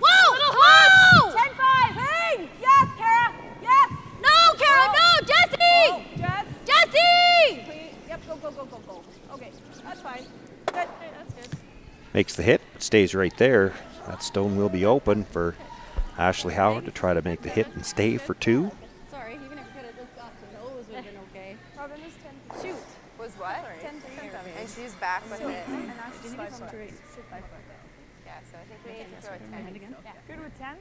Whoa. Whoa. Whoa. 10-5. Hey. Yes, Kara. Yes. No, Kara. No, Jesse. Jess. Jesse. Please. Yep, go. Okay, that's fine. Good. Okay, that's good. Makes the hit, but stays right there. That stone will be open for Ashley Howard to try to make the hit and stay for 2. Sorry, even if we could have just got to nose, would have been okay. Robin is 10. Shoot. Was what? 10 And she's back with it. And now she's 5 foot. Yeah, so I think we need to throw a 10. Yeah. Good with 10?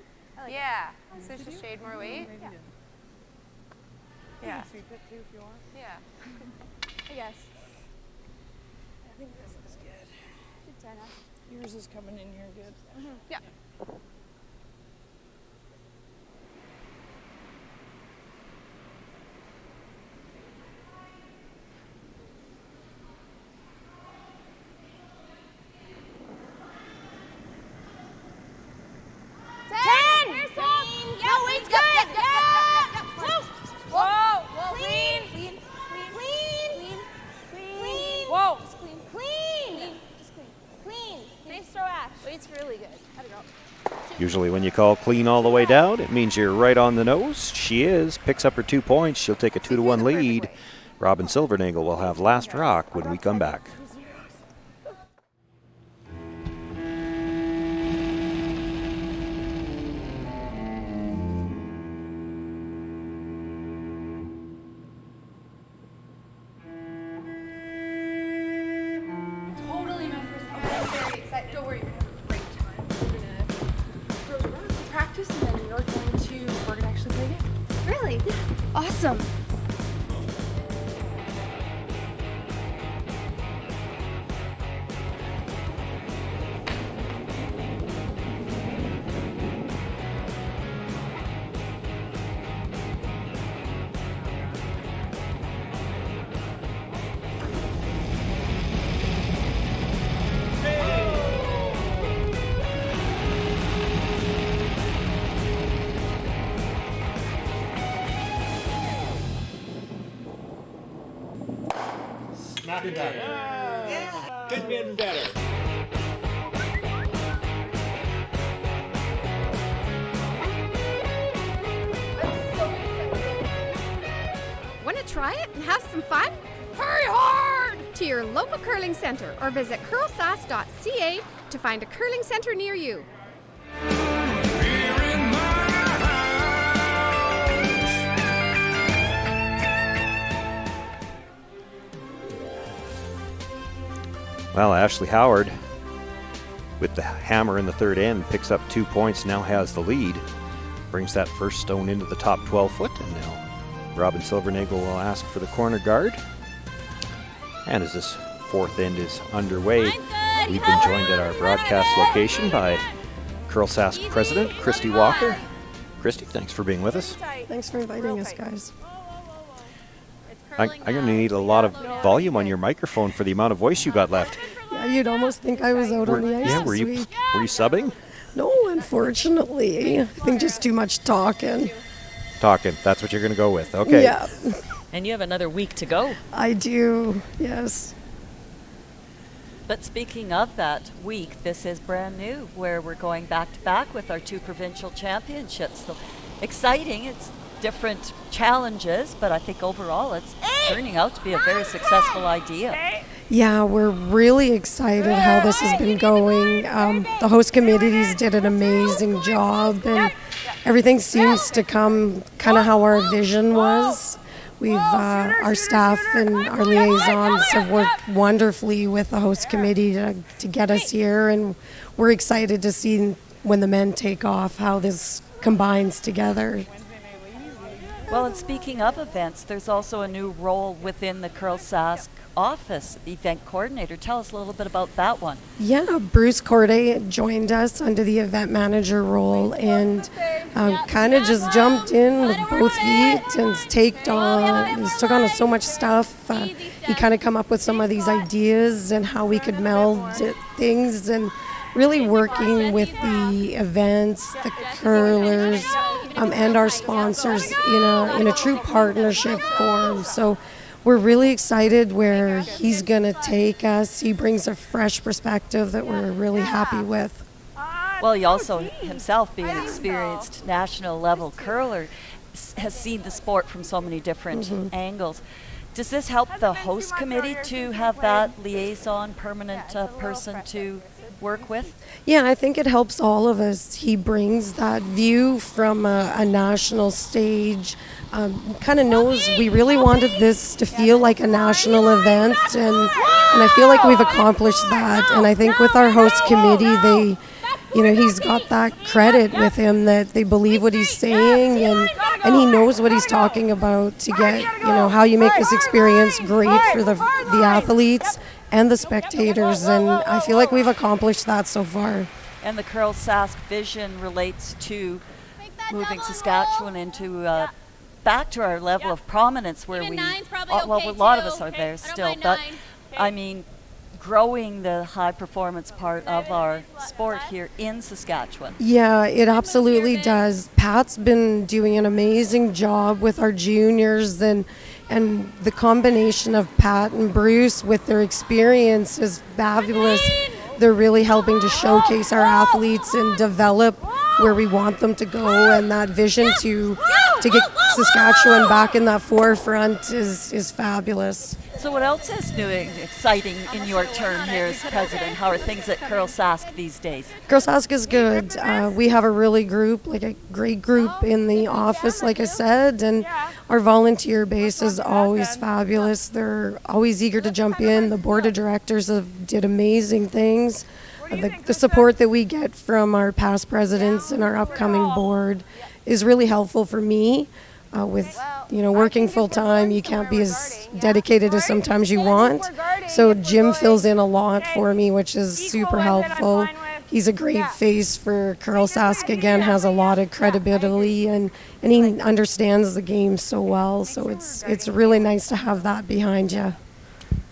Yeah. So just shade more weight? Yeah. Sweep it too if you want. Yeah. Yes. I think this is good. Good 10, Ash. Yours is coming in here good. Yeah. No, it's good. Yeah. Whoa. Clean. Whoa. Just clean. Clean. Nice throw, Ash. Weight's really good. How'd it go? Usually when you call clean all the way down, it means you're right on the nose. She is. Picks up her 2 points. She'll take a 2-1 lead. Robin Silvernagle will have last rock when we come back. Totally my first time. I'm very excited. Don't worry, we're gonna have a great time. We're gonna go to practice and then we're gonna actually play a game. Really? Yeah. Awesome. Not be better. Yeah. Could been better. Want to try it and have some fun? Hurry hard to your local curling center or visit CurlSask.ca to find a curling center near you. Well, Ashley Howard, with the hammer in the third end, picks up 2 points, now has the lead. Brings that first stone into the top 12 foot, and now Robin Silvernagle will ask for the corner guard. And as this fourth end is underway, we've been joined at our broadcast location by CurlSask President Christy Walker. Christy, thanks for being with us. Thanks for inviting us, guys. I'm going to need a lot of volume on your microphone for the amount of voice you got left. Yeah, you'd almost think I was out on the ice were this you week. were you subbing? No, unfortunately. I think just too much talking. Talking, that's what you're going to go with. Okay. Yeah. And you have another week to go. I do, yes. But speaking of that week, this is brand new, where we're going back to back with our 2 provincial championships. So exciting. It's different challenges, but I think overall it's turning out to be a very successful idea. Yeah, we're really excited how this has been going. The host committees did an amazing job, and everything seems to come kind of how our vision was. We've our staff and our liaisons have worked wonderfully with the host committee to get us here, and we're excited to see when the men take off how this combines together. Well, and speaking of events, there's also a new role within the CurlSask office, event coordinator. Tell us a little bit about that one. Yeah, Bruce Corday joined us under the event manager role and kind of just jumped in with both feet and took on so much stuff. He kind of come up with some of these ideas and how we could meld things, and really working with the events, the curlers, and our sponsors in a true partnership form. So we're really excited where he's going to take us. He brings a fresh perspective that we're really happy with. Well, he also himself, being an experienced national level curler, has seen the sport from so many different angles. Does this help the host committee to have that liaison, permanent person to work with? Yeah, I think it helps all of us. He brings that view from a national stage, kind of knows we really wanted this to feel like a national event, and I feel like we've accomplished that. And I think with our host committee, he's got that credit with him that they believe what he's saying, and he knows what he's talking about to get, how you make this experience great for the athletes and the spectators, and I feel like we've accomplished that so far. And the CurlSask vision relates to moving Saskatchewan into back to our level of prominence where a lot of us are there still, but I mean, growing the high performance part of our sport here in Saskatchewan. Yeah, it absolutely does. Pat's been doing an amazing job with our juniors, and the combination of Pat and Bruce with their experience is fabulous. They're really helping to showcase our athletes and develop where we want them to go, and that vision to get Saskatchewan back in that forefront is fabulous. So what else is new and exciting in your term here as president? How are things at CurlSask these days? CurlSask is good. We have a really great group in the office, like I said, and our volunteer base is always fabulous. They're always eager to jump in. The board of directors did amazing things. The support that we get from our past presidents and our upcoming board is really helpful for me. With working full time, you can't be as dedicated as sometimes you want. So Jim fills in a lot for me, which is super helpful. He's a great face for CurlSask. Again, has a lot of credibility, and he understands the game so well. So it's really nice to have that behind you.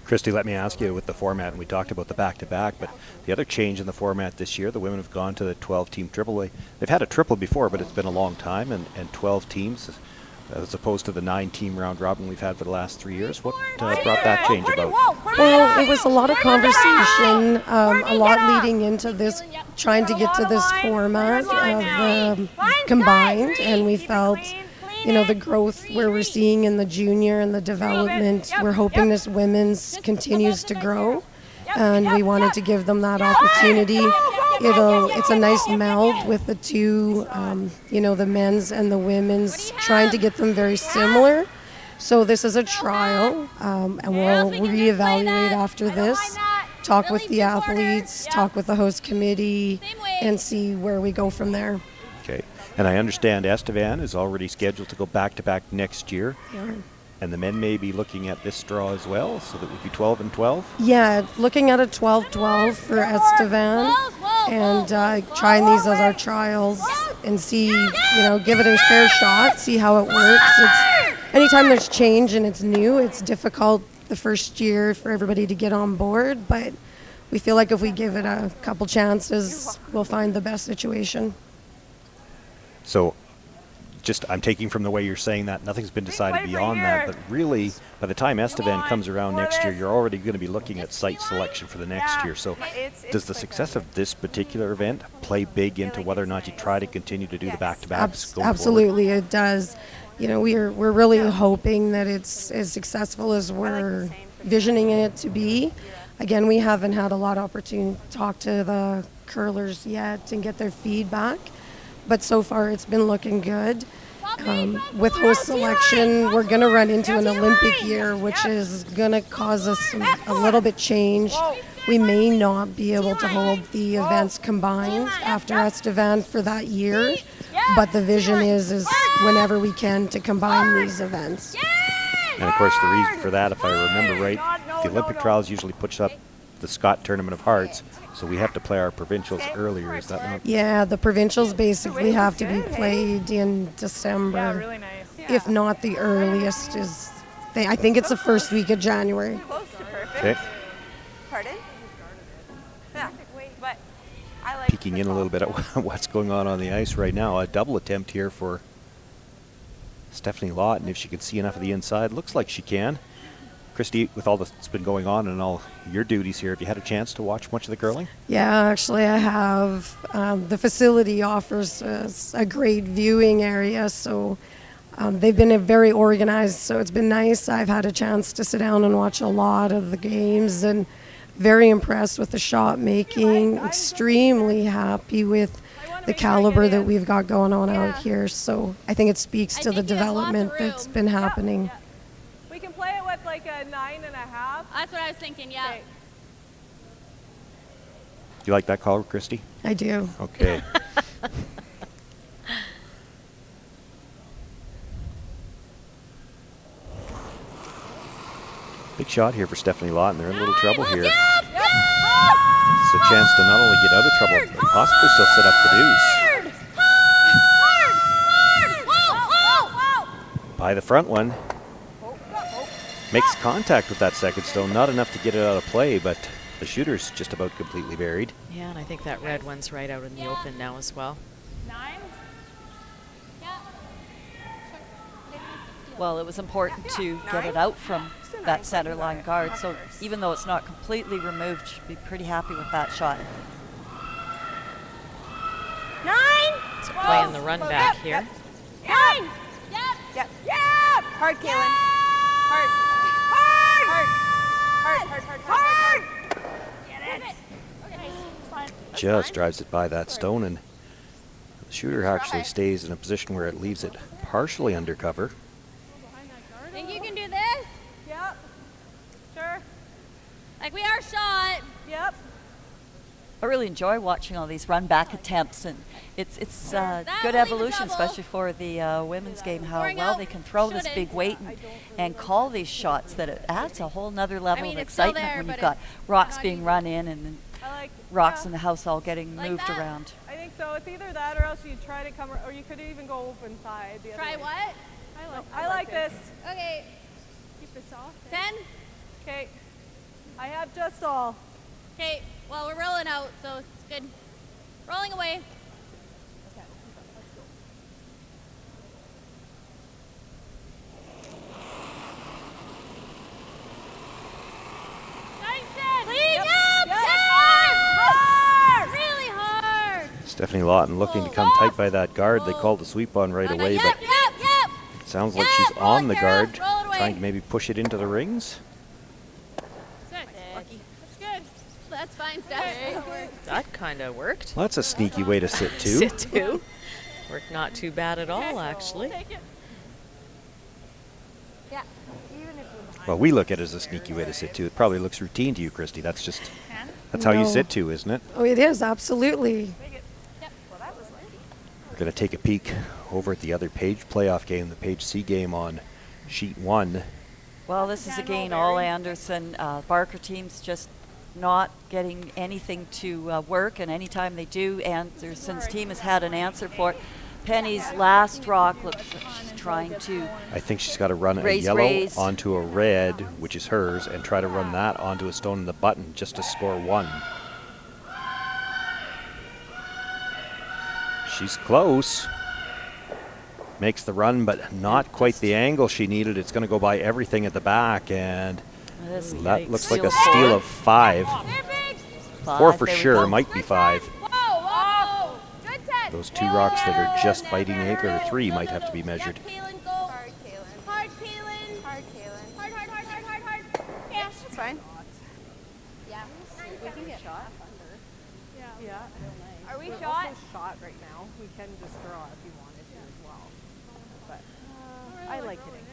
Christy, let me ask you with the format, and we talked about the back-to-back, but the other change in the format this year, the women have gone to the 12-team triple. They've had a triple before, but it's been a long time, and 12 teams. as opposed to the 9-team round robin we've had for the last 3 years. What brought that change about? Well, it was a lot of conversation, a lot leading into this, trying to get to this format of combined, and we felt, you know, the growth where we're seeing in the junior and the development, we're hoping this women's continues to grow, and we wanted to give them that opportunity. It's a nice meld with the two, you know, the men's and the women's, trying to get them very similar. So this is a trial, and we'll reevaluate after this, talk with the athletes, talk with the host committee, and see where we go from there. Okay. And I understand Estevan is already scheduled to go back-to-back next year. Yeah. And the men may be looking at this draw as well, so that would be 12 and 12? Yeah, looking at a 12-12 for Estevan, and trying these as our trials and see, you know, give it a fair shot, see how it works. Anytime there's change and it's new, it's difficult the first year for everybody to get on board, but we feel like if we give it a couple chances, we'll find the best situation. So just, I'm taking from the way you're saying that, nothing's been decided beyond that, but really, by the time Estevan comes around next year, you're already going to be looking at site selection for the next year. So does the success of this particular event play big into whether or not you try to continue to do the back-to-backs going Absolutely, forward? it does. You know, we're really hoping that it's as successful as we're visioning it to be. Again, we haven't had a lot of opportunity to talk to the curlers yet and get their feedback, but so far it's been looking good. With host selection, we're going to run into an Olympic year, which is going to cause us a little bit change. We may not be able to hold the events combined after Estevan for that year, but the vision is whenever we can to combine these events. And of course, the reason for that, if I remember right, the Olympic trials usually push up the Scott Tournament of Hearts, so we have to play our provincials earlier. Is that not? Yeah, the provincials basically have to be played in December. Yeah, really nice. If not, the earliest is, I think it's the first week of January. Close to perfect. Okay. Pardon? Yeah, but I like Peeking in a little bit at what's going on the ice right now. A double attempt here for Stephanie Lawton, if she can see enough of the inside. Looks like she can. Christy, with all that's been going on and all your duties here, have you had a chance to watch much of the curling? Yeah, actually I have. The facility offers us a great viewing area, so they've been very organized, so it's been nice. I've had a chance to sit down and watch a lot of the games, and very impressed with the shot making, extremely happy with the caliber that we've got going on out here. So I think it speaks to the development that's been happening. We can play it with like a 9.5. That's what I was thinking, yeah. Do you like that call, Christy? I do. Okay. Big shot here for Stephanie Lawton. They're in a little trouble here. It's a chance to not only get out of trouble, but possibly still set up the deuce. By the front one. Makes contact with that second stone. Not enough to get it out of play, but the shooter's just about completely buried. Yeah, and I think that red one's right out in the open now as well. 9? Well, it was important to get it out from that center line guard, so even though it's not completely removed, should be pretty happy with that shot. 9. So playing the run back here. 9. Yep. Hard, Kaylin. Hard. Get it. Just drives it by that stone, and the shooter actually stays in a position where it leaves it partially under cover. Think you can do this? Yep. Sure. Like we are shot. Yep. I really enjoy watching all these run-back attempts, and it's good evolution, especially for the women's game, how well they can throw this big weight and call these shots, that it adds a whole nother level of excitement when you've got rocks being run in and rocks in the house all getting moved around. I think so. It's either that or else you try to come, or you could even go open side. Try what? I like this. Okay. Keep this off. 10? Okay. I have just all. Okay. Well, we're rolling out, so it's good. Rolling away. Stephanie Lawton looking to come tight by that guard. They called the sweep on right away, but it sounds like she's on the guard, trying to maybe push it into the rings. That's good. That's fine, Steph. That kind of worked. Well, that's a sneaky way to sit two. Sit two. Worked not too bad at all, actually. Yeah. Well, we look at it as a sneaky way to sit two. It probably looks routine to you, Christy. That's how you sit two, isn't it? Oh, it is, absolutely. We're going to take a peek over at the other page playoff game, the page C game on sheet 1. Well, this is again all Anderson. Barker team's just not getting anything to work, and anytime they do, Anderson's team has had an answer for it. Penny's last rock looks like she's trying to. I think she's got to run a yellow onto a red, which is hers, and try to run that onto a stone in the button just to score 1. She's close. Makes the run, but not quite the angle she needed. It's going to go by everything at the back, and that looks like a steal of 5. 4 for sure, might be 5. Those 2 rocks that are just biting the anchor, or 3 might have to be measured. Hard, Kaylin. Hard. Yeah, that's fine. Yeah. We can get shot. Yeah. Are we We're shot? also shot right now. We can just draw if you wanted to as well. But I like hitting.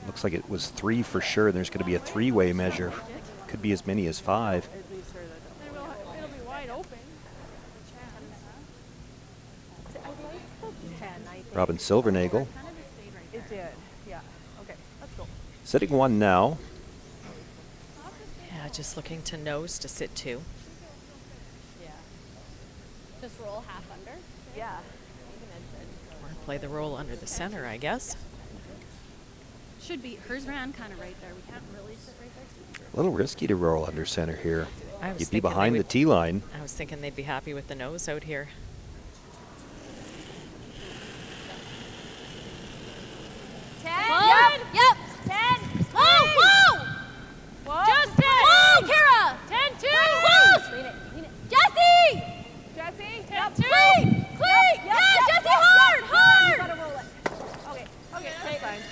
Looks like it was 3 for sure, and there's going to be a 3-way measure. Could be as many as 5. It'll be wide open. Robin Silvernagle It did, yeah. Okay, let's go. sitting 1 now. Yeah, just looking to nose to sit 2. Yeah. Just roll half under. Yeah. Or play the roll under the center, I guess. Should be. Hers ran kind of right there. We can't really sit right there. A little risky to roll under center here. I was You'd be thinking they behind the would- tee line. I was thinking they'd be happy with the nose out here. Yep. 10. Whoa! Justin! Whoa, Kara! 10-2! Jesse! 10-2! Cleat! Yeah, Jesse, hard! You gotta roll it. Okay, that's fine.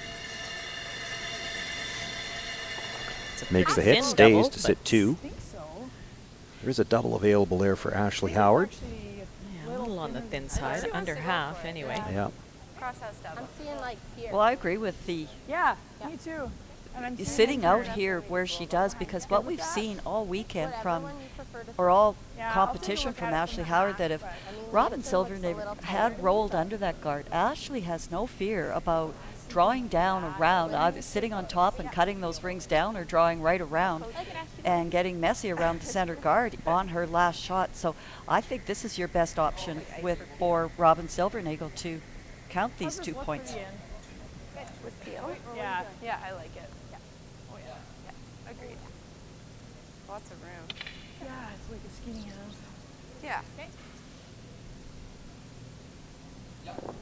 Makes the pretty hit, thin stays double, to sit but- 2. I think so. There's a double available there for Ashley Howard. Yeah, a little on the thin side, under half anyway. Yeah. I'm seeing like here. Well, I agree with the Yeah, me too. And I'm seeing sitting it out here. here where she does, because what we've seen all weekend from, or all competition from Ashley Howard, that if Robin Silvernagle had rolled under that guard, Ashley has no fear about drawing down around, either sitting on top and cutting those rings down, or drawing right around and getting messy around the center guard on her last shot. So I think this is your best option for Robin Silvernagle to count these 2 points. With peel? Yeah, I like it. Yeah. Oh yeah. Agreed. Lots of room. Yeah, it's like a skinny house. Yeah. Okay. Yep.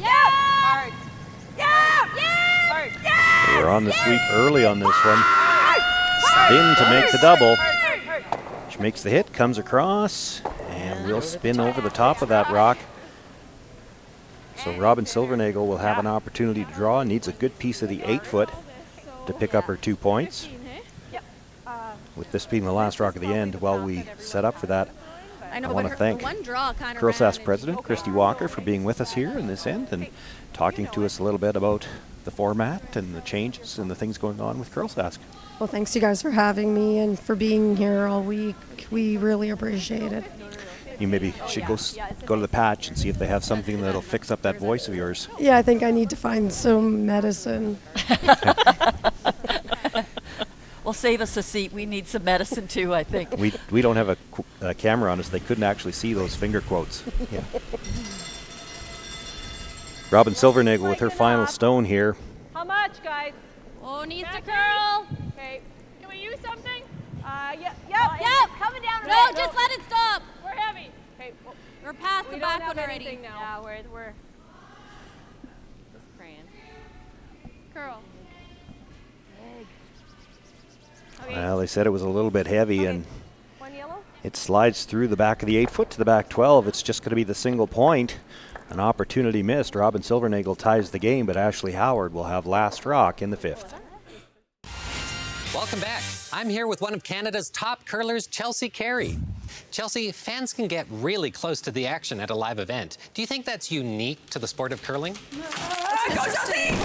Hard. Hard. They were on the sweep early on this one. Spin to make the double. She makes the hit, comes across, and we'll spin over the top of that rock. So Robin Silvernagle will have an opportunity to draw. Needs a good piece of the 8-foot to pick up her 2 points. With this being the last rock of the end, while we set up for that, I want to thank CurlSask President Christy Walker for being with us here in this end and talking to us a little bit about the format and the changes and the things going on with CurlSask. Well, thanks you guys for having me and for being here all week. We really appreciate it. You maybe should go to the patch and see if they have something that'll fix up that voice of yours. Yeah, I think I need to find some medicine. Well, save us a seat. We need some medicine too, I think. We don't have a camera on us. They couldn't actually see those finger quotes. Yeah. Robin Silvernagle with her final stone here. How much, guys? Oh, needs to curl. Okay. Yep. It's coming down. No, just let it stop. We're heavy. Okay. We're past the We back don't have one already. anything now. Yeah, we're just praying. Curl. Well, they said it was a little bit heavy, and One yellow. it slides through the back of the 8-foot to the back 12. It's just going to be the single point. An opportunity missed. Robin Silvernagle ties the game, but Ashley Howard will have last rock in the 5th. Welcome back. I'm here with one of Canada's top curlers, Chelsea Carey. Chelsea, fans can get really close to the action at a live event. Do you think that's unique to the sport of curling? Go, Chelsea!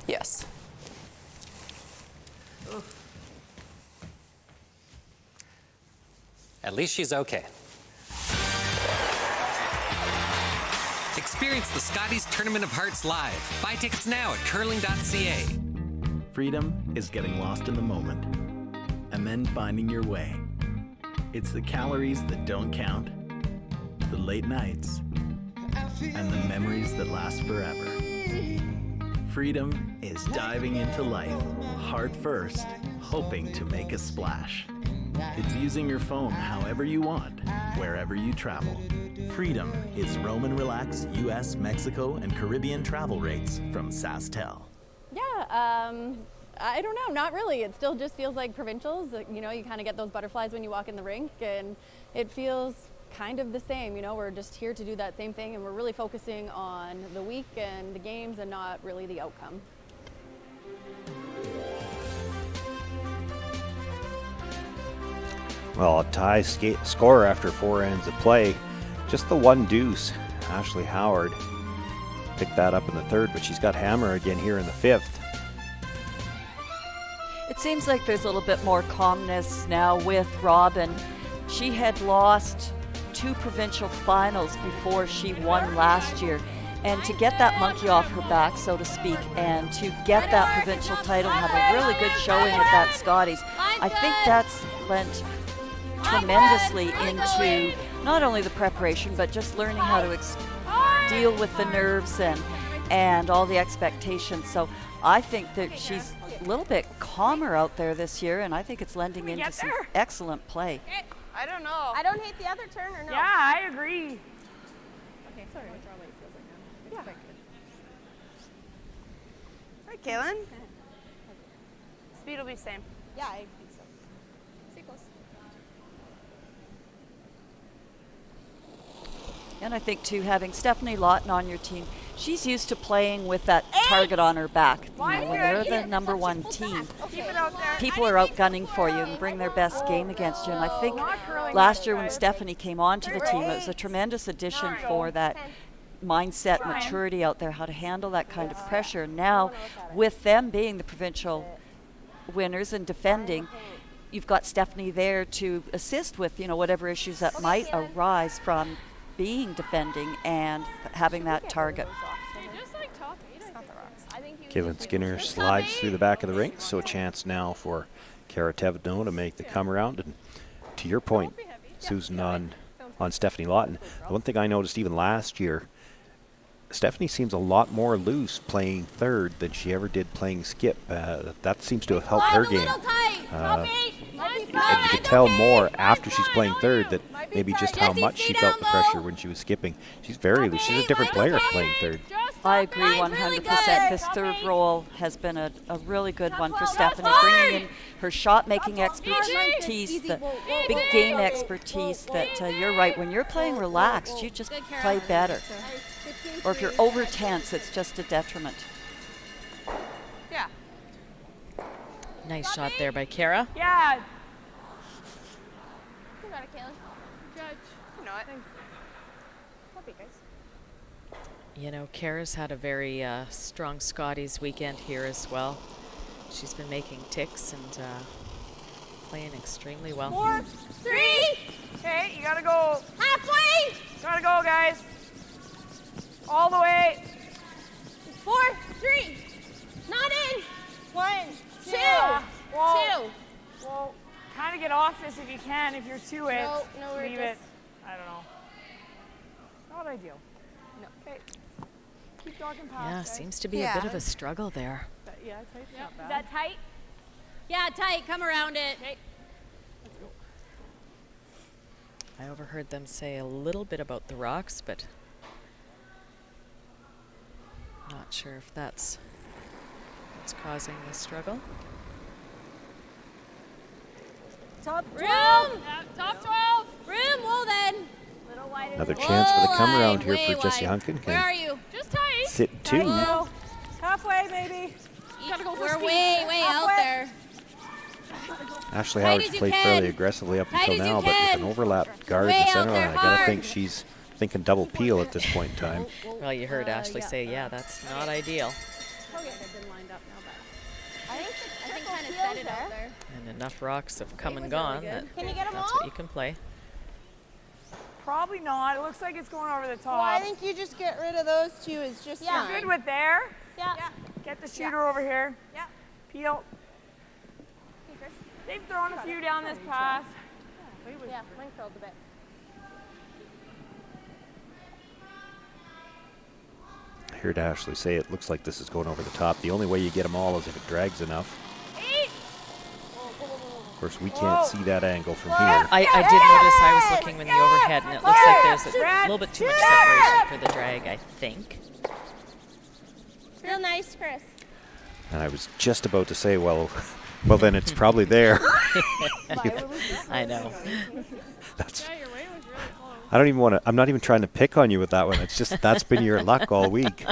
Yes. At least she's okay. Experience the Scotties Tournament of Hearts live. Buy tickets now at curling.ca. Freedom is getting lost in the moment and then finding your way. It's the calories that don't count, the late nights, and the memories that last forever. Freedom is diving into life, heart first, hoping to make a splash. It's using your phone however you want, wherever you travel. Freedom is roam and relax US, Mexico, and Caribbean travel rates from SaskTel. Yeah, I don't know, not really. It still just feels like provincials. You know, you kind of get those butterflies when you walk in the rink, and it feels kind of the same. You know, we're just here to do that same thing, and we're really focusing on the week and the games and not really the outcome. Well, a tie score after 4 ends of play. Just the one deuce. Ashley Howard picked that up in the 3rd, but she's got hammer again here in the 5th. It seems like there's a little bit more calmness now with Robin. She had lost 2 provincial finals before she won last year. And to get that monkey off her back, so to speak, and to get that provincial title, have a really good showing at that Scotties, I think that's lent tremendously into not only the preparation, but just learning how to deal with the nerves and all the expectations. So I think that she's a little bit calmer out there this year, and I think it's lending into some excellent play. I don't know. I don't hate the other turn or no? Yeah, I agree. Okay, sorry. Yeah. Right, Kaylin? Speed will be the same. Yeah, I think so. Stay close. And I think, too, having Stephanie Lawton on your team, she's used to playing with that target on her back. You know, when you're the number one team, people are outgunning for you and bring their best game against you. And I think last year when Stephanie came onto the team, it was a tremendous addition for that mindset, maturity out there, how to handle that kind of pressure. Now, with them being the provincial winners and defending, you've got Stephanie there to assist with, you know, whatever issues that might arise from being defending and having that target. Kaylin Skinner slides through the back of the ring, so a chance now for Kara Tevno to make the come around. And to your point, Susan, on Stephanie Lawton, the one thing I noticed even last year, Stephanie seems a lot more loose playing 3rd than she ever did playing skip. That seems to have helped her game. And you could tell more after she's playing 3rd that maybe just how much she felt the pressure when she was skipping. She's very loose. She's a different player playing 3rd. I agree 100%. This 3rd role has been a really good one for Stephanie, bringing in her shot-making expertise, the big game expertise that you're right. When you're playing relaxed, you just play better. Or if you're over tense, it's just a detriment. Yeah. Nice shot there by Kara. Yeah. You got it, Kaylin. Judge. You know it. Thanks. Copy, guys. You know, Kara's had a very strong Scotties weekend here as well. She's been making ticks and playing extremely well. 4, 3. Okay, you gotta go. Halfway. Gotta go, guys. All the way. 4, 3. Not in. 1, 2. Yeah. Well, 2. Well, kind of get off this if you can. If you're to it, No, we're leave just... it. I don't know. Not ideal. No. Okay. Keep talking past. Yeah, guys. seems to be a bit of a struggle there. Yeah, tight. Is that tight? Yeah, tight. Come around it. Okay. Let's go. I overheard them say a little bit about the rocks, but not sure if that's what's causing the struggle. Top Room. Top 12. Room. Whoa then. Little wider. Another chance for the come around here Way for Jesse wide. Hunkin. Where are you? Just tight. Sit 2. Whoa. Halfway, maybe. Gotta go for We're speed. way out there. Ashley Tight Howard's as you played can. fairly aggressively up Tight until as you now, but with can. an overlap guard Way in the out center there, line, I gotta hard. think she's thinking double peel at this point in time. Well, you heard Ashley say, yeah, that's not ideal. Okay, they've been lined up now, but I I think kind of set it out there. And enough rocks have come and was gone. really good. That Can you get 'em that's all? what you can play. Probably not. It looks like it's going over the top. Well, I think you just get rid of those two is just You're good with there. Yeah. Get the shooter over here. Yeah. Peel. They've thrown a few down this pass. Yeah, mine curled a bit. I heard Ashley say it looks like this is going over the top. The only way you get them all is if it drags enough. Of course, we can't see that angle from here. I did notice I was looking in the overhead, and it looks like there's a little bit too much separation for the drag, I think. Real nice, Chris. And I was just about to say, well, then it's probably there. I know. That's. Yeah, your weight was really close. I don't even want to. I'm not even trying to pick on you with that one. It's just that's been your luck all week.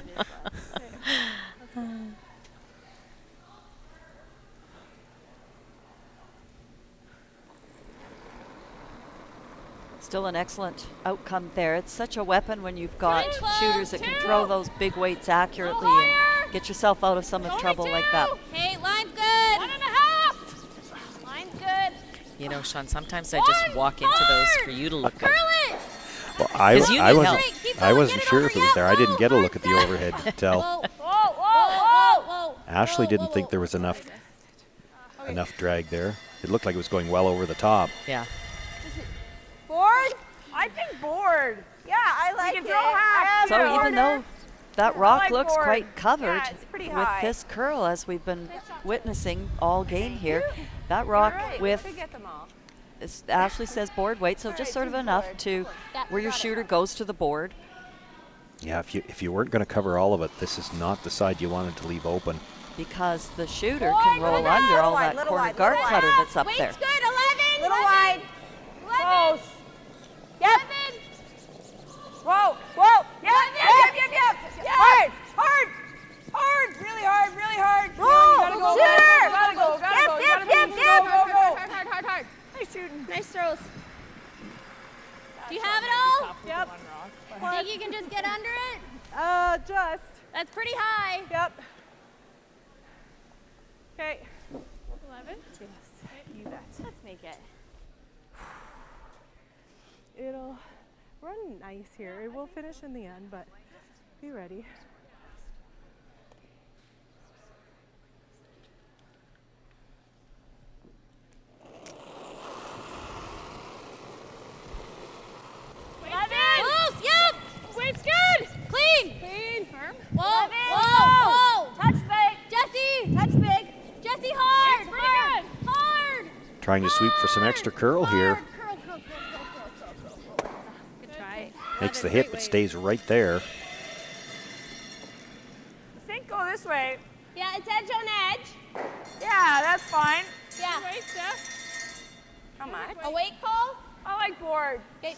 Still an excellent outcome there. It's such a weapon when you've got shooters that can throw those big weights accurately and get yourself out of some trouble like that. Hey, line's good. 1.5. Line's good. You know, Sean, sometimes I just walk into those for you to look at. Well, 'Cause you I need wasn't. help. I wasn't sure if it was there. I didn't get a look at the overhead to tell. Whoa. Ashley didn't think there was enough drag there. It looked like it was going well over the top. Yeah. Board? I think board. Yeah, I like We can it. throw half. So even though that rock like looks board. quite covered Yeah, it's pretty with high. this curl, as we've been witnessing all game here, that rock with, get them all. Ashley says board weight, so just sort of enough to where your shooter goes to the board. Yeah, if you weren't going to cover all of it, this is not the side you wanted to leave open. Because the shooter can roll under all that corner guard clutter that's up there. Weight's good. 11. Little wide. 11. Close. Yep. Whoa. Yep. Hard. Really hard. Roll. You gotta go. Shooter. Gotta go. Hard. Nice shooting. Nice throws. Do you have it all? Yep. Think you can just get under it? Just. That's pretty high. Yep. Okay. 11. Yes. You bet. Let's make it. It'll run nice here. It will finish in the end, but be ready. Close. Yep. Weight's good. Clean. Firm. Whoa. Touch big. Jesse. Touch big. Jesse, hard. Weight's pretty good. Hard. Trying to sweep for some extra curl here. Curl. Good try. Makes the hit, but stays right there. Think go this way. Yeah, it's edge on edge. Yeah, that's fine. Yeah. Weight, Steph. How much? A weight call? I like board. Okay.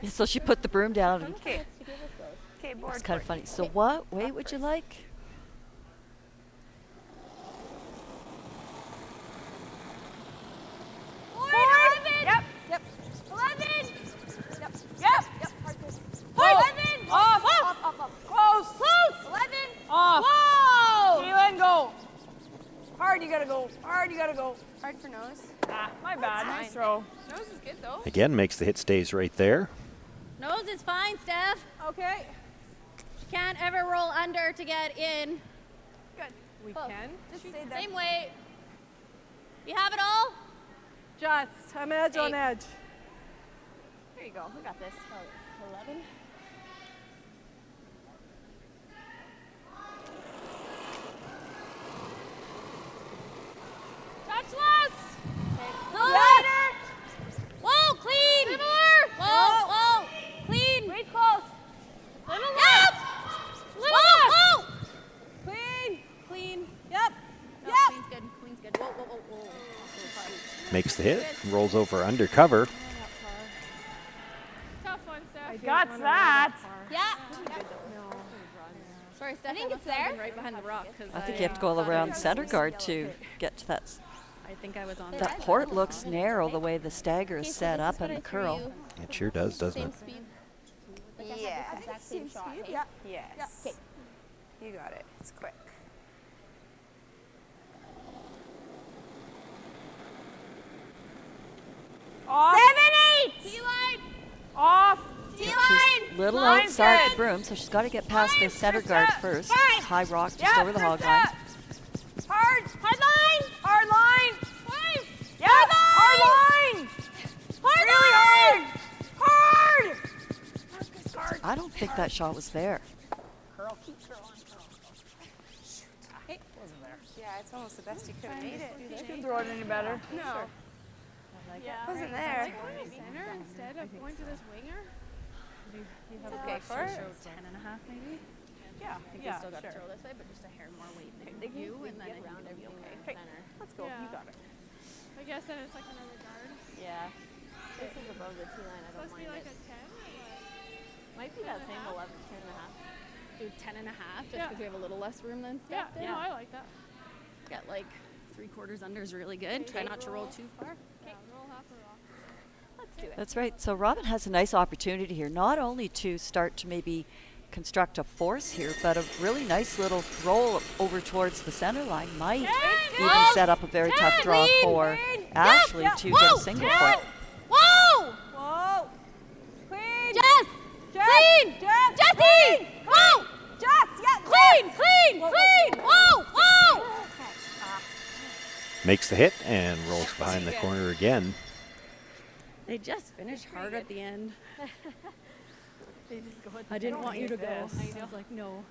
So she put the broom down. And Okay. Okay, board. it's kind of funny. So what weight would you like? Board. 11. Yep. 11. Yep. Point. 11. Off. Close. 11. Off. Whoa. Keelan, go. Hard, you gotta go. Hard for nose. My bad. Nice throw. Nose is good, though. Again, makes the hit stays right there. Nose is fine, Steph. Okay. Can't ever roll under to get in. We can. Just stay there. Same weight. You have it all? Just. I'm edge on 8. edge. There you go. We got this. 11. Makes the hit, rolls over undercover. Tough one, Steph. I got that. Yeah. Sorry, Steph. I think it's must have there. been right behind the rock. I think you have to go around center guard to get to that. I think I was on That port looks narrow the way the stagger is set up and the curl. It sure does, doesn't it? Yeah. Exact same shot. Hey? Yeah. Yes. Okay. You got it. It's quick. Off. 7-8. T-line. Off. T-line. Little Line's outside good. the broom, so she's got to get past the center guard first. Five. High rock just Yeah, over the first hog line. step. Hard. Hard line. Hard line. Five. Yeah. Hard line. Hard Really line. hard. Hard. I don't think that shot was there. Curl. Keep curling. Hey. Wasn't there. Yeah, it's almost the best you could have made it. You couldn't throw it any better. No. Yeah. Wasn't there. Going to center instead of going to this winger. It's okay for it. 10.5 maybe. Yeah. I think we still got to throw this way, but just a hair more weight than you, and then I think it'll be okay. Okay. Let's go. You got it. I guess then it's like another guard. Yeah. This is above the T line. I don't Supposed to be mind like it. a 10 or what? Might be that same 11, 10.5. Do 10.5 just Yeah. because we have a little less room than Yeah, Steph did. no, I like that. Get like 3/4 under is really good. Try not to roll too far. Yeah, roll half a rock. Let's do it. That's right. So Robin has a nice opportunity here, not only to start to maybe construct a force here, but a really nice little roll over towards the center line might even set up a very tough draw for Ashley to get a single point. Whoa. Whoa. Clean. Jess. Clean. Jess. Jessie. Whoa. Jess. Yeah. Clean. Clean. Clean. Whoa. Whoa. Makes the hit and rolls behind the corner again. They just finished hard at the end. I didn't want you to go. I was like, no.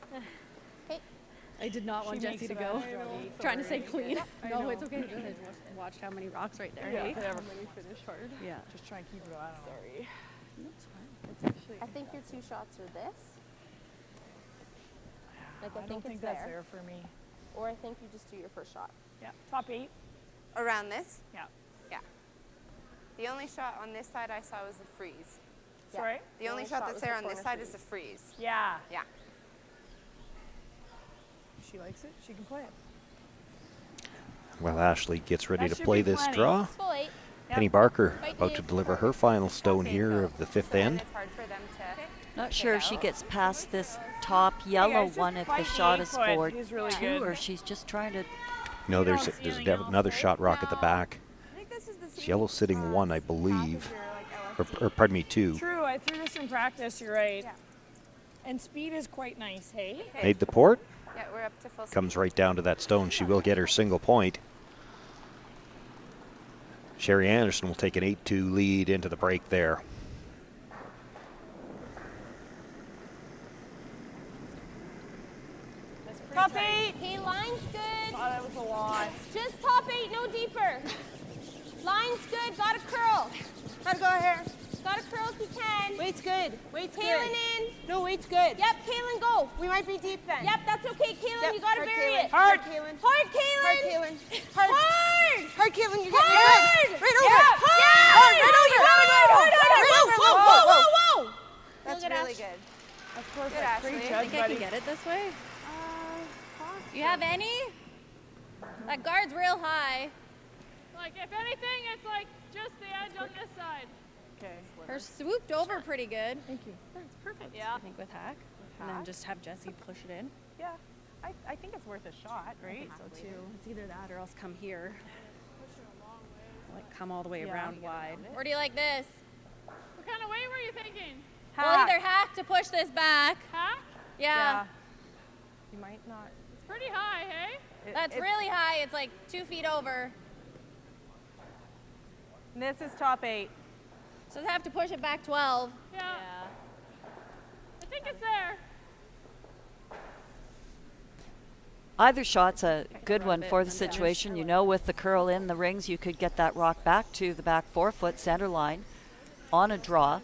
I did not want Jessie to go. Trying to say clean. No, it's okay. Just watch how many rocks right there. Yeah. Hey? Everybody finish hard. Yeah. Just try and keep it on. Sorry. I think your 2 shots are this. Like I don't think think it's that's there. there for me. Or I think you just do your first shot. Yeah. Top 8. Around this? Yeah. Yeah. The only shot on this side I saw was the freeze. Sorry? The only shot that's there on this side is the freeze. Yeah. Yeah. She likes it. She can play it. Well, Ashley gets ready That to should play be this plenty. draw. Full 8. Penny Barker about to deliver her final stone here of the 5th end. It's hard for them to. Not sure if she gets past this top yellow just one if the fight the shot is 8-foot. scored He's really 2, good. or she's just trying to. No, there's another shot rock at the back. I think this is the It's yellow sitting 1, I believe. here, like Or pardon me, 2. True. I threw this in practice. You're right. And speed is quite nice, hey? Made the port. Yeah, we're up to full speed. Comes right down to that stone. She will get her single point. Sherry Anderson will take an 8-2 lead into the break there. Top 8. Hey, line's good. Oh, that was a lot. Just top 8, no deeper. Line's good. Got a curl. Gotta go here. Got a curl if you can. Weight's good. Weight's Kaylin good. in. No, weight's good. Yep, Kaylin, go. We might be deep then. Yep, that's okay, Kaylin. Yep, You gotta hard, bury Kaylin. it. Hard. Kaylin. Hard, Kaylin. Hard, Kaylin. Hard. Hard. Hard, Kaylin. You're Hard. getting good. Right over. Yeah. Hard. Right over. Hard. Right over. Whoa, whoa, whoa, whoa. That's Look at really Ash. good. That's perfect. Good, Ashley. Great I judge, Think I buddy. can get it this way? You have any? That guard's real high. Like, if anything, it's like just the edge on this side. Okay. Her swooped over pretty good. Thank you. That's perfect. Yeah. I think with hack. And then just have Jessie push it in. Yeah. I think it's worth a shot, right? So too. It's either that or else come here. Like come all the way around wide. Or do you like this? What kind of weight were you thinking? We'll either hack to push this back. Hack? Yeah. You might not. It's pretty high, hey? That's really high. It's like 2 feet over. This is top 8. So they have to push it back 12. Yeah. I think it's there. Either shot's a good one for the situation. You know, with the curl in the rings, you could get that rock back to the back 4-foot center line on a draw.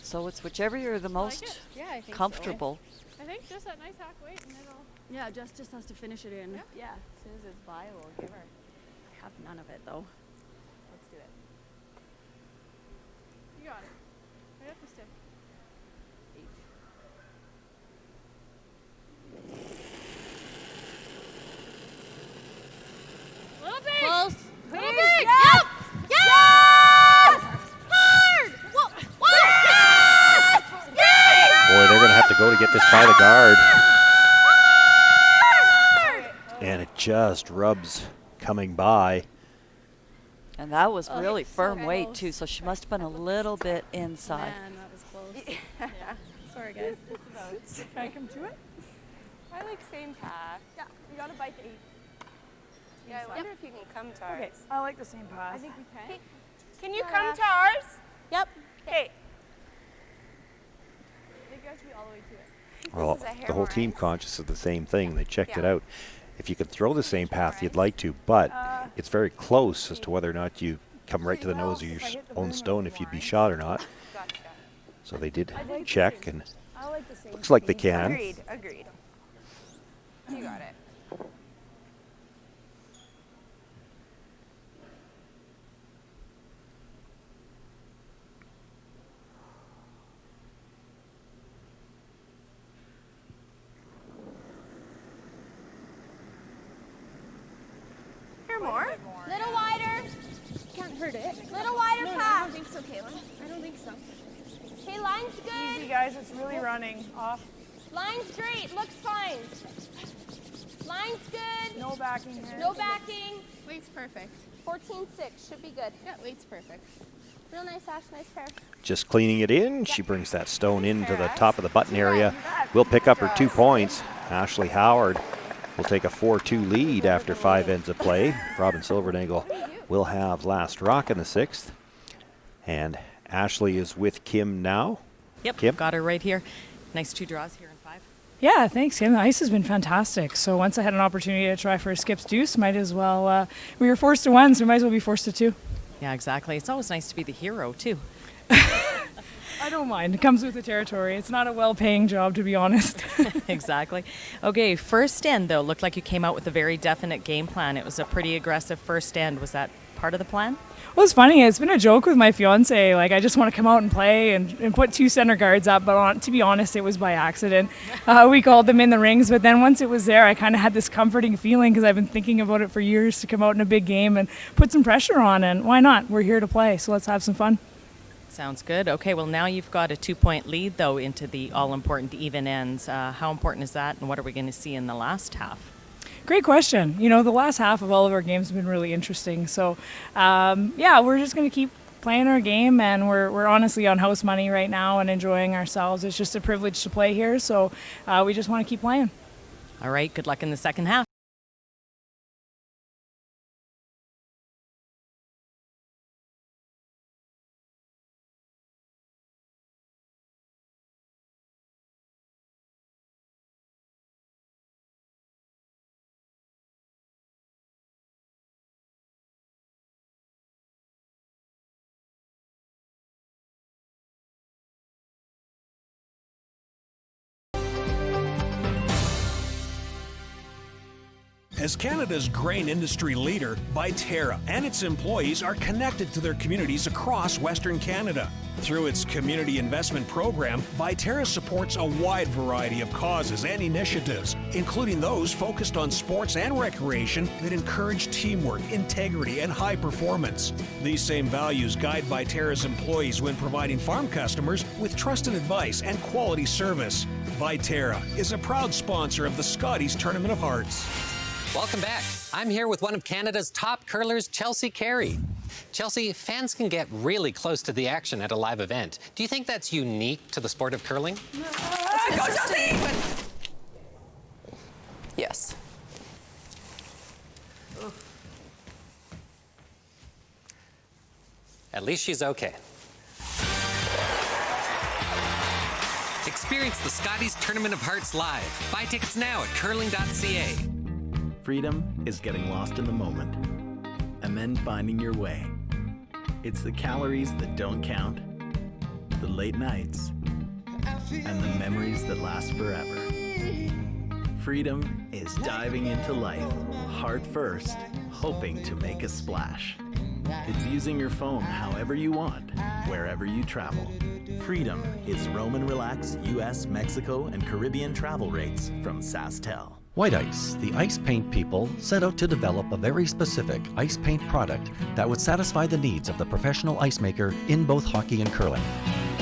So it's whichever you're the most Yeah, I think comfortable. I think just that nice hack weight and it'll. Yeah, Jess just has to finish it in. Yeah, as soon as it's by, we'll give her. have none of it though. Let's do it. You got it. Right up the stick. Little big. Close. Little Please. big. Yes! Yes! Hard! Whoa! Whoa! Yes! Boy, they're going to have to go to get this by the guard. And it just rubs coming by. And that was really so firm weight close. too, so she must have been a little bit inside. Man, that was close. Yeah. Sorry, guys. Can I come to it? I like same path. Yeah, we got a bike 8. Yeah, I wonder if you can come to ours. Okay. I like the same path. I think we can. Hey, can you come to ours? Yep. Hey. I think you have to be all the way to it. Well, the whole team conscious of the same thing. They checked it out. If you could throw the same path, you'd like to, but it's very close as to whether or not you come right to the nose of your own stone if you'd be shot or not. So they did check, and looks like they can. Agreed. Agreed. You got it. More? Little wider. Can't hurt it. Little wider No, I path. don't think so, Kayla. I don't think so. Okay, line's good. Easy, guys. It's really running. Off. Line straight. Looks fine. Line's good. No backing here. No backing. Weight's perfect. 14.6. Should be good. Yeah, weight's perfect. Real nice, Ash. Nice pair. Just cleaning it in. She brings that stone into the top of the button area. Will pick up her 2 points. Ashley Howard will take a 4-2 lead after 5 ends of play. Robin Silvernagle will have last rock in the 6th. And Ashley is with Kim now. Yep, Kim? got her right here. Nice 2 draws here in 5. Yeah, thanks, Kim. The ice has been fantastic. So once I had an opportunity to try for a skip's deuce, might as well. We were forced to 1, so we might as well be forced to 2. Yeah, exactly. It's always nice to be the hero, too. I don't mind. It comes with the territory. It's not a well-paying job, to be honest. Exactly. Okay, first end, though, looked like you came out with a very definite game plan. It was a pretty aggressive first end. Was that part of the plan? Well, it's funny. It's been a joke with my fiance. Like, I just want to come out and play and put 2 center guards up. But to be honest, it was by accident. We called them in the rings. But then once it was there, I kind of had this comforting feeling because I've been thinking about it for years to come out in a big game and put some pressure on. And why not? We're here to play. So let's have some fun. Sounds good. Okay, well, now you've got a 2-point lead, though, into the all-important even ends. How important is that, and what are we going to see in the last half? Great question. You know, the last half of all of our games have been really interesting. So, yeah, we're just going to keep playing our game, and we're honestly on house money right now and enjoying ourselves. It's just a privilege to play here, so we just want to keep playing. All right, good luck in the second half. As Canada's grain industry leader, Viterra and its employees are connected to their communities across Western Canada. Through its community investment program, Viterra supports a wide variety of causes and initiatives, including those focused on sports and recreation that encourage teamwork, integrity, and high performance. These same values guide Viterra's employees when providing farm customers with trusted advice and quality service. Viterra is a proud sponsor of the Scotties Tournament of Hearts. Welcome back. I'm here with one of Canada's top curlers, Chelsea Carey. Chelsea, fans can get really close to the action at a live event. Do you think that's unique to the sport of curling? Go, Chelsea! Yes. At least she's okay. Experience the Scotties Tournament of Hearts live. Buy tickets now at curling.ca. Freedom is getting lost in the moment and then finding your way. It's the calories that don't count, the late nights, and the memories that last forever. Freedom is diving into life, heart first, hoping to make a splash. It's using your phone however you want, wherever you travel. Freedom is roam and relax US, Mexico, and Caribbean travel rates from SaskTel. White Ice, the ice paint people, set out to develop a very specific ice paint product that would satisfy the needs of the professional ice maker in both hockey and curling.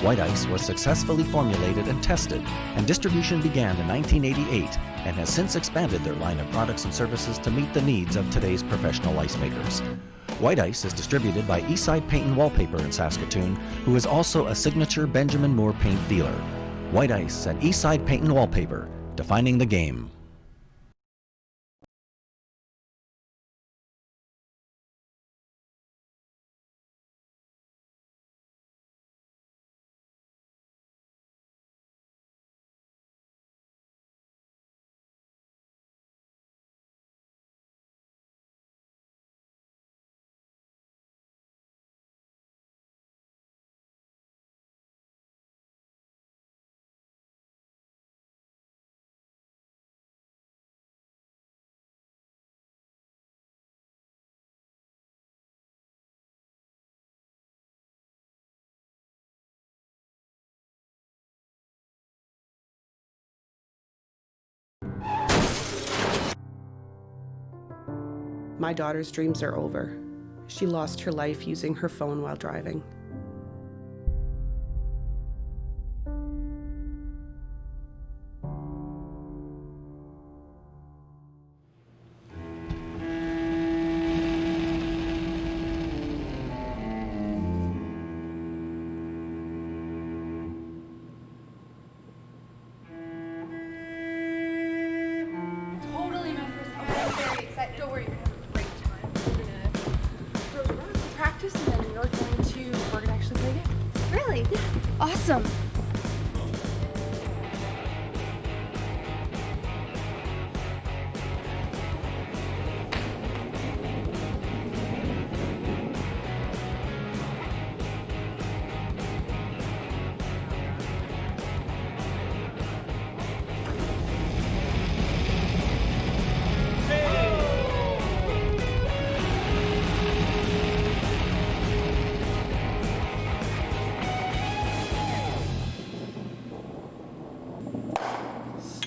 White Ice was successfully formulated and tested, and distribution began in 1988 and has since expanded their line of products and services to meet the needs of today's professional ice makers. White Ice is distributed by Eastside Paint and Wallpaper in Saskatoon, who is also a signature Benjamin Moore paint dealer. White Ice and Eastside Paint and Wallpaper, defining the game. My daughter's dreams are over. She lost her life using her phone while driving. Totally my first time. I'm very excited. Don't worry, we have a great time. We're gonna throw the rock and practice, and then we're gonna actually play games. Really? Yeah. Awesome.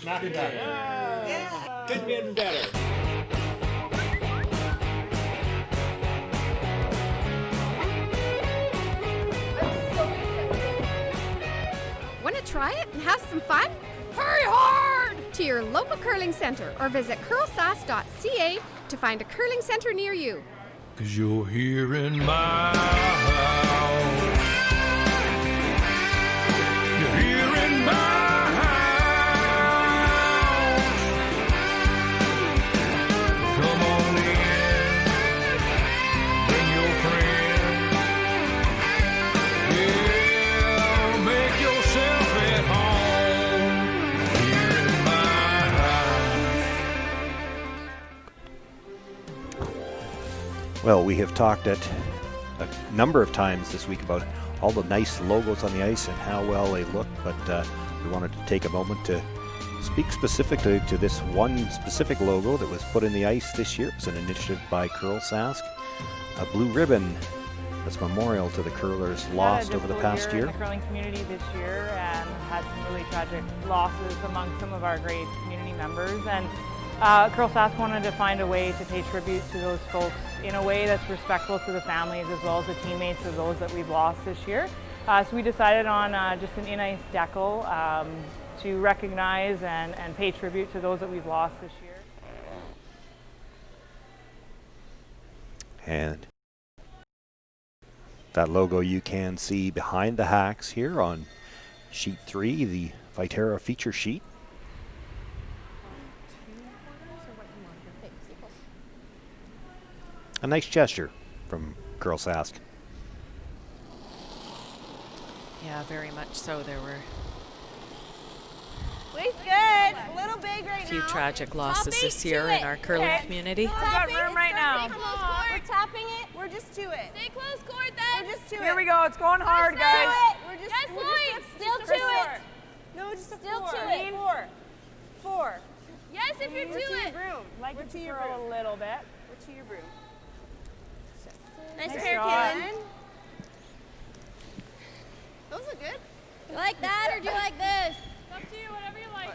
Not better. Yeah. Could be even better. Want to try it and have some fun? Hurry hard to your local curling center or visit CurlSask.ca to find a curling center near you. 'Cause you're here in my house. You're here in my house. Come on in. Bring your friend. Yeah, make yourself at home. Here in my house. Well, we have talked at a number of times this week about all the nice logos on the ice and how well they look, but we wanted to take a moment to speak specifically to this one specific logo that was put in the ice this year. It was an initiative by CurlSask, a blue ribbon that's memorial to the curlers lost over the past year. In the curling community this year, and had some really tragic losses among some of our great community members. And CurlSask wanted to find a way to pay tribute to those folks in a way that's respectful to the families as well as the teammates of those that we've lost this year. So we decided on just an in-ice decal to recognize and pay tribute to those that we've lost this year. And that logo you can see behind the hacks here on sheet 3, the Viterra feature sheet. A nice gesture from CurlSask. Yeah, very much so. There were Wait's good. A little big right now. a few tragic losses this year in our curling community. We've got room right now. Stay close, Court. We're tapping it. We're just to it. Stay close, Court, then. We're just to it. Here we go. It's going hard, guys. We're just, Yes, Lloyd. still to it. No, just a Still four. to it. 4. 4. Yes, curl a little bit. Or to your broom. Nice pair, shot. Kaylin. Those look good. Do you like that or do you like this? Up to you, whatever you like.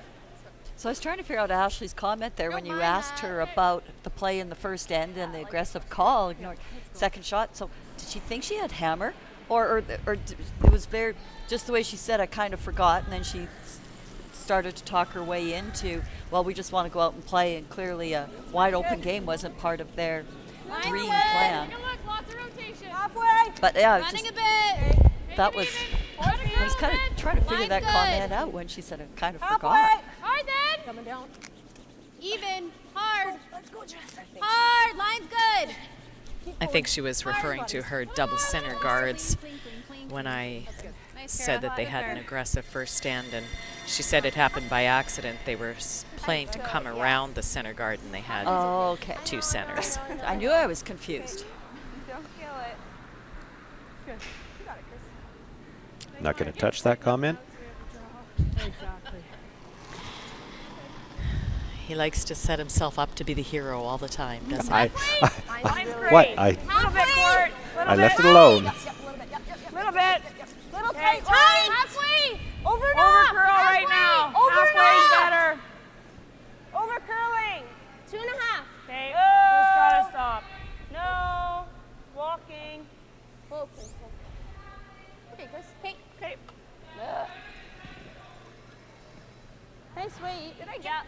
So I was trying to figure out Ashley's comment there when you asked her about the play in the first end and the aggressive call, ignored second shot. So did she think she had hammer? Or it was very, just the way she said, I kind of forgot, and then she started to talk her way into, well, we just want to go out and play, and clearly a wide open game wasn't part of their dream plan. Take a look, lots of rotation. Halfway. But yeah, it was Running just, a bit. that was, I was kind of trying to figure that comment out when she said I kind of forgot. Hard then. Coming down. Even. Hard. Let's go, Jess. Hard. Line's good. I think she was referring to her double center guards when I said that they had an aggressive first stand, and she said it happened by accident. They were playing to come around the center guard, and they had two centers. I knew I was confused. Don't kill it. It's good. You got it, Chris. Not going to touch that comment. Exactly. He likes to set himself up to be the hero all the time, doesn't he? Line's great. What? Little bit, Court. I left it alone. Little bit. Little Okay, tight. tight. Halfway. Over and Over up. curl right now. Over and Halfway's up. better. Over curling. 2.5. Okay, just gotta stop. No. Walking. Whoa, Chris. Okay, Chris. Hey. Okay. Hey, sweet. Did I get?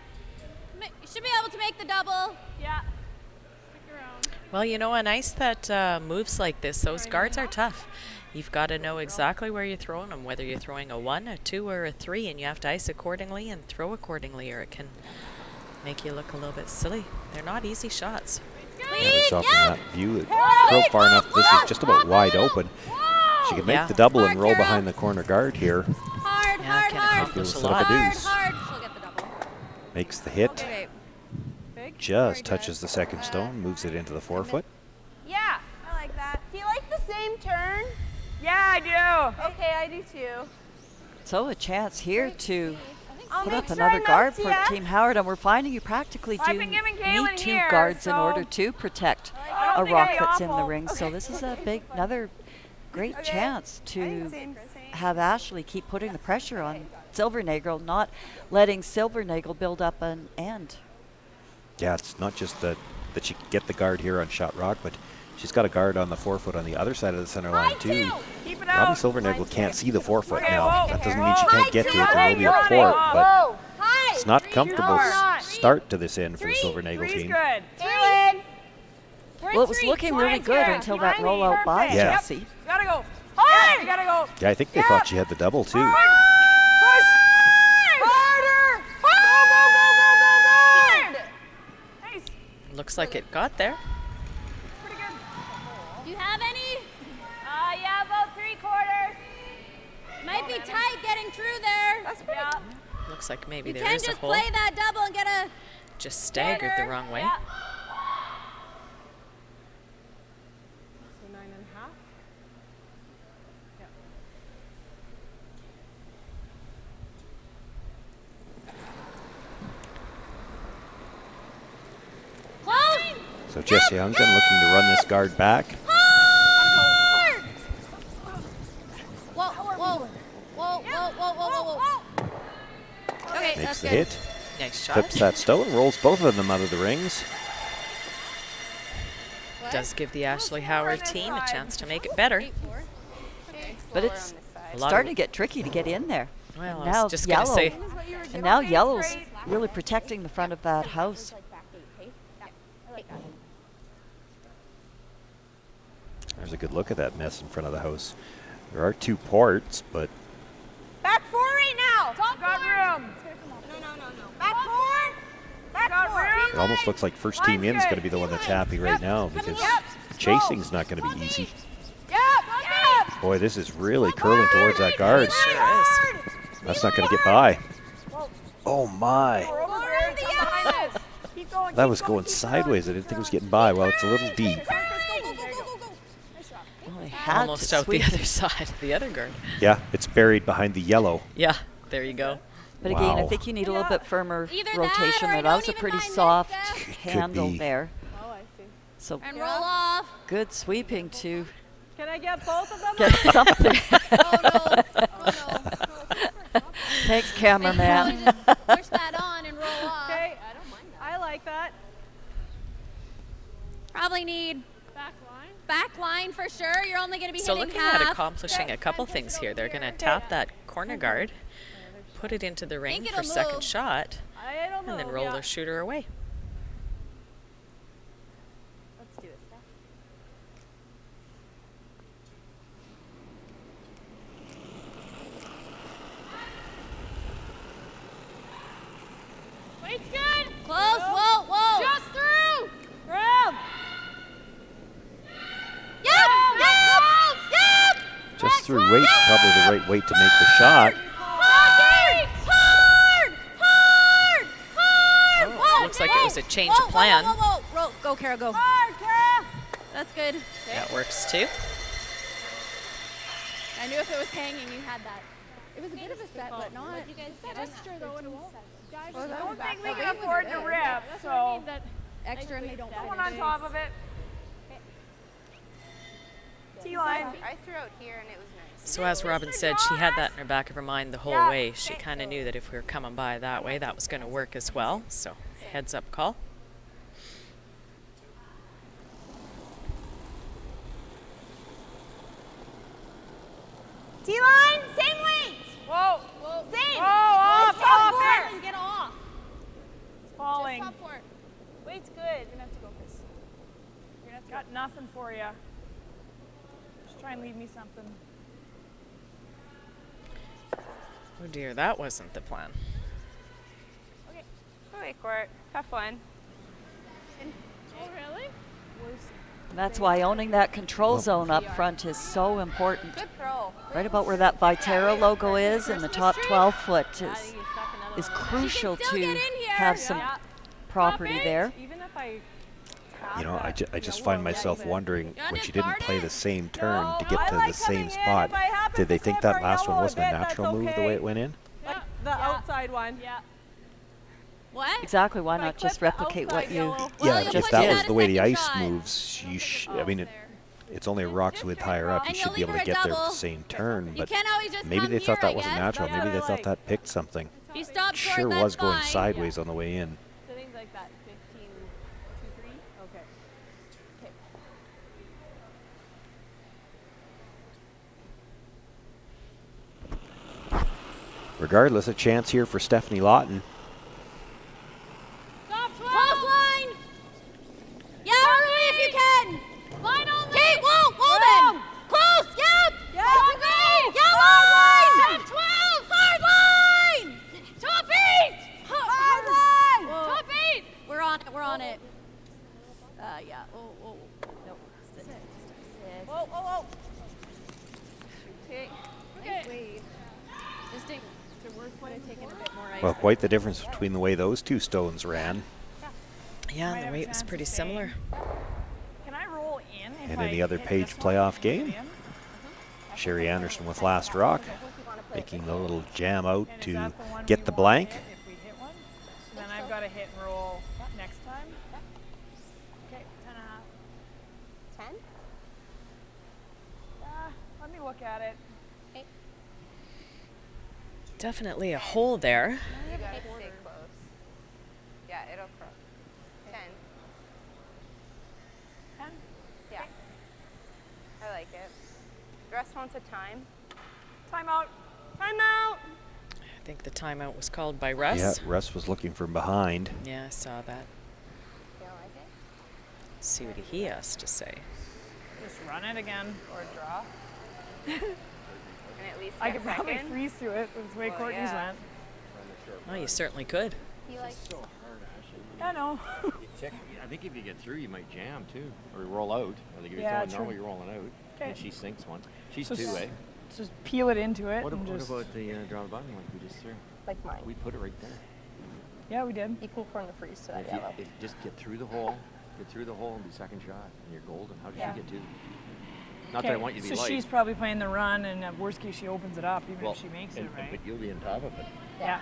You should be able to make the double. Yeah. Stick around. Well, you know, on ice that moves like this, those guards are tough. You've got to know exactly where you're throwing them, whether you're throwing a 1, a 2, or a 3, and you have to ice accordingly and throw accordingly, or it can make you look a little bit silly. They're not easy shots. Never saw from that view. It curled far enough. This is just about wide open. She can make the double and roll behind the corner guard here. Hard, hard, can hard. accomplish a Set up lot. a deuce. Hard. She'll get the double. Makes the hit. Okay. Just touches the second stone, moves it into the forefoot. Yeah. I like that. Do you like the same turn? Yeah, I do. Okay, I do too. So a chance here to I'll put make up sure another I guard note for ya. Team Howard, and we're finding you practically I've do been giving need Kaylin 2 here, guards in so- order to protect I don't a think rock any that's in the awful. ring. So this is a another great Okay. chance to Same. have Ashley keep putting the pressure on Silvernagle, not letting Silvernagle build up an end. Yeah, it's not just that she can get the guard here on shot rock, but she's got a guard on the forefoot on the other side of the center line too. Keep it Robbie out. Silvernagle can't see the forefoot Okay, now. whoa. That doesn't Okay, mean she whoa. can't get to it. There will be a High, port, high, but Whoa. Hi. it's not comfortable Not. start to this end for the Silvernagle Three's team. good. Kaylin. Well, it was looking really Line's good good. until that Behind me, rollout by perfect. Yeah. Jesse. You gotta go. Hard. You gotta go. Yeah, I think they thought she had the double too. Push. Harder. Hard. Nice. Looks like it got there. Pretty good. Do you have any? Yeah, about 3/4. Might be tight getting through there. That's pretty good. Looks like maybe You there can is a just hole. play that double and get a. Just staggered the wrong way. Yeah. So 9.5. Close. So Jesse Hunkin looking to run this guard back. Hard. Whoa, whoa, whoa, whoa, whoa, whoa, whoa. Okay, Makes that's the good. hit. Nice shot. Clips that stone, rolls both of them out of the rings. Does give the Ashley Howard team a chance to make it better. But it's A lot starting of- to get tricky to get in there. Well, And I now was just going to yellow, say, and now yellow's really protecting the front of that house. There's a good look at that mess in front of the house. There are 2 ports, but Back 4 right now. Top got room. No. Back 4. Back 4. it almost looks like first team in is going to be the one that's happy right now because chasing's not going to be easy. Yep. Boy, this is really curling towards that guard. sure is. That's not going to get by. Oh my. We're over here. Come behind this. Keep going. That was going sideways. I didn't think it was getting by. Well, it's a little deep. Well, they had Almost to out the sweep. other side, the other guard. Yeah, it's buried behind the yellow. Yeah, there you go. But again, I Wow. think you need a little bit firmer Either that rotation. or I That don't was a even pretty mind this soft stuff. handle be. there. Oh, I see. So And roll off. good sweeping to Can I get both of them? get something. Oh no. Thanks, cameraman. Just push that on and roll off. Okay. I don't mind that. I like that. Probably need back line for sure. You're only going to be So hitting looking half. at accomplishing a couple things here. They're going to tap that corner guard, put it into the ring for it'll second move. shot, It'll and then move, roll yeah. their shooter away. Let's do it, Steph. Weight's good. Close. Whoa, whoa. Just through. Grab. Yep. Just through weight's probably the right weight to make the shot. Hard. Oh, Whoa, looks like it was a change whoa, of plan. Whoa. Roll. Go, Kara, go. Hard, Kara. That's good. That works too. I knew if it was hanging, you had that. It was a bit of a set, but not. You guys get extra though, and won't. Guys, I don't think we that can weight was afford good. to Yeah, rip, that's what I so mean, that Extra and they don't fit. someone on top of it. T-line. I threw out here and it was nice. So as Robin said, she had that in her back of her mind the whole Yeah. way. She kind of knew that if we were coming by that way, that was going to work as well. So heads up call. T-line, same weight. Whoa. Same. Whoa, Let's off, top off for there. it and get off. It's falling. Just top for it. Weight's good. You're gonna have to go, Chris. You're gonna have to got nothing for you. Just try and leave me something. Oh dear, that wasn't the plan. Okay. Okay, Court. Tough one. Oh, really? That's why owning that control zone up front is so important. Good throw. Right about where that Viterra logo is, and the top 12 foot is crucial still get to in here. have some property there. Even if I You know, I just find myself wondering when she didn't play the same turn to get I to like the same coming in. spot. If I happen Did they to think slip that or last one yellow a wasn't a bit, that's natural move the way okay. it went in? like the outside one. Yeah. What? Exactly. Why not clip just the replicate what outside you? yellow. Well, Yeah, you'll if put that you was at the a way the second ice shot. moves, I mean, it's only rocks with higher up. You And should you'll be able leave to her get a there with double. the same turn. You But can't always just maybe come they thought here, that wasn't I guess. natural. Maybe they thought like- that picked something. If you stop short, Sure that's was going fine. sideways on the way in. So things like that. 15, 2, 3. Okay. Regardless, a chance here for Stephanie Lawton. Close line. Yeah, hurry if you can. Line only. Okay, whoa, Woman. Close, yep. Yeah. Yeah, line. Top 12. Hard line. Top 8. Hard line. Top 8. We're on it. Yeah. Oh. Nope. Sit. Whoa. Okay. Nice wave. Just take, would have taken a bit more ice. Well, quite the difference between the way those two stones ran. Yeah, Might and the have a weight was chance pretty to stay. similar. Can I roll in? If And I in the other hit page this one? playoff game, In? Sherry Anderson with last rock, making the little jam out And is to that the one get we the wanna blank. hit if we hit one? So then I've got to hit and roll next time. Okay, 10.5. 10? Let me look at it. Definitely a hole there. You gotta stay close. Yeah, it'll cross. 10. 10? Yeah. I like it. The rest wants a time. Timeout. I think the timeout was called by Russ. Yeah, Russ was looking from behind. Yeah, I saw that. You don't like it? See what he has to say. Just run it again or draw. And at least I get could probably second. freeze to it. That's the way Well, Courtney's yeah. went. Oh, you certainly could. He likes I know. I think if you get through, you might jam too, or roll out. I think if Yeah, you're throwing normal, true. you're rolling out. Okay. And she sinks one. She's So two-way. Just peel it into it What and about just. the draw the button like we just threw? like mine. We put it right there. Yeah, we did. Equal from the freeze to that If you yellow. just get through the hole, and do second shot, and you're golden. How did Yeah. she get two? Not that I want you to be so light. she's probably playing the run, and at worst case, she opens it up, even well, if she makes it, and- right? But you'll be on top of it. Yeah.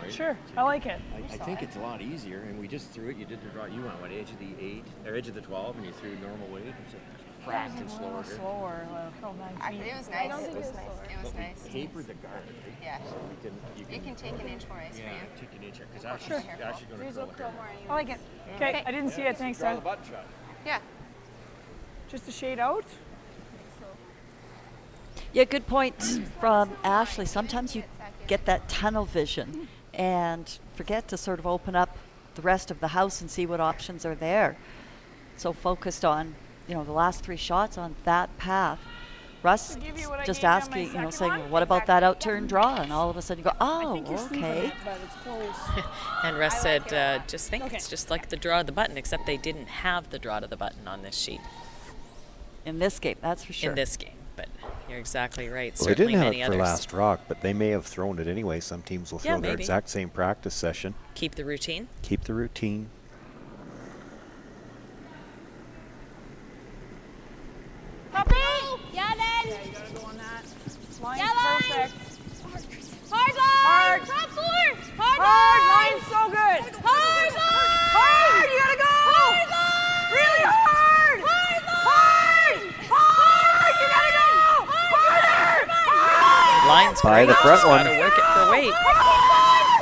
right? Sure, I like it. I think it's a lot easier, and we just threw it. You did the draw. You went what, edge of the 8 or edge of the 12, and you threw normal weight. It's a fraction slower. Slower. Oh, 9 feet. It was nice. It was nice. It was nice. Tapered the guard. Right? Yeah. So you can take an inch more ice yeah, for you. take an inch because Ashley's going to curl it. I like it. Okay, I didn't see it. Thanks, Draw Doug. the button shot. Yeah. Just a shade out. Yeah, good point from Ashley. Sometimes you get that tunnel vision and forget to sort of open up the rest of the house and see what options are there. So focused on, the last 3 shots on that path. Russ just asking, saying, well, what about that out turn draw? And all of a sudden you go, oh, okay. And Russ said, just think it's just like the draw of the button, except they didn't have the draw to the button on this sheet. In this game, that's for sure. In this game, but you're exactly right. Well, they Certainly didn't have many it for others. last rock, but they may have thrown it anyway. Some teams will throw their maybe. exact same practice session. Keep the routine. Keep the routine. Copy! Yellen! Yeah, you gotta go on that. Line's Yellen! perfect. Hard line! Hard. Top 4! Hard Hard. line! Line's so good. Hard line! Hard. You gotta go. Hard line! Really hard. Hard line! Hard. You gotta go. Harder. Line's By great. the front Just one. gotta work it for weight.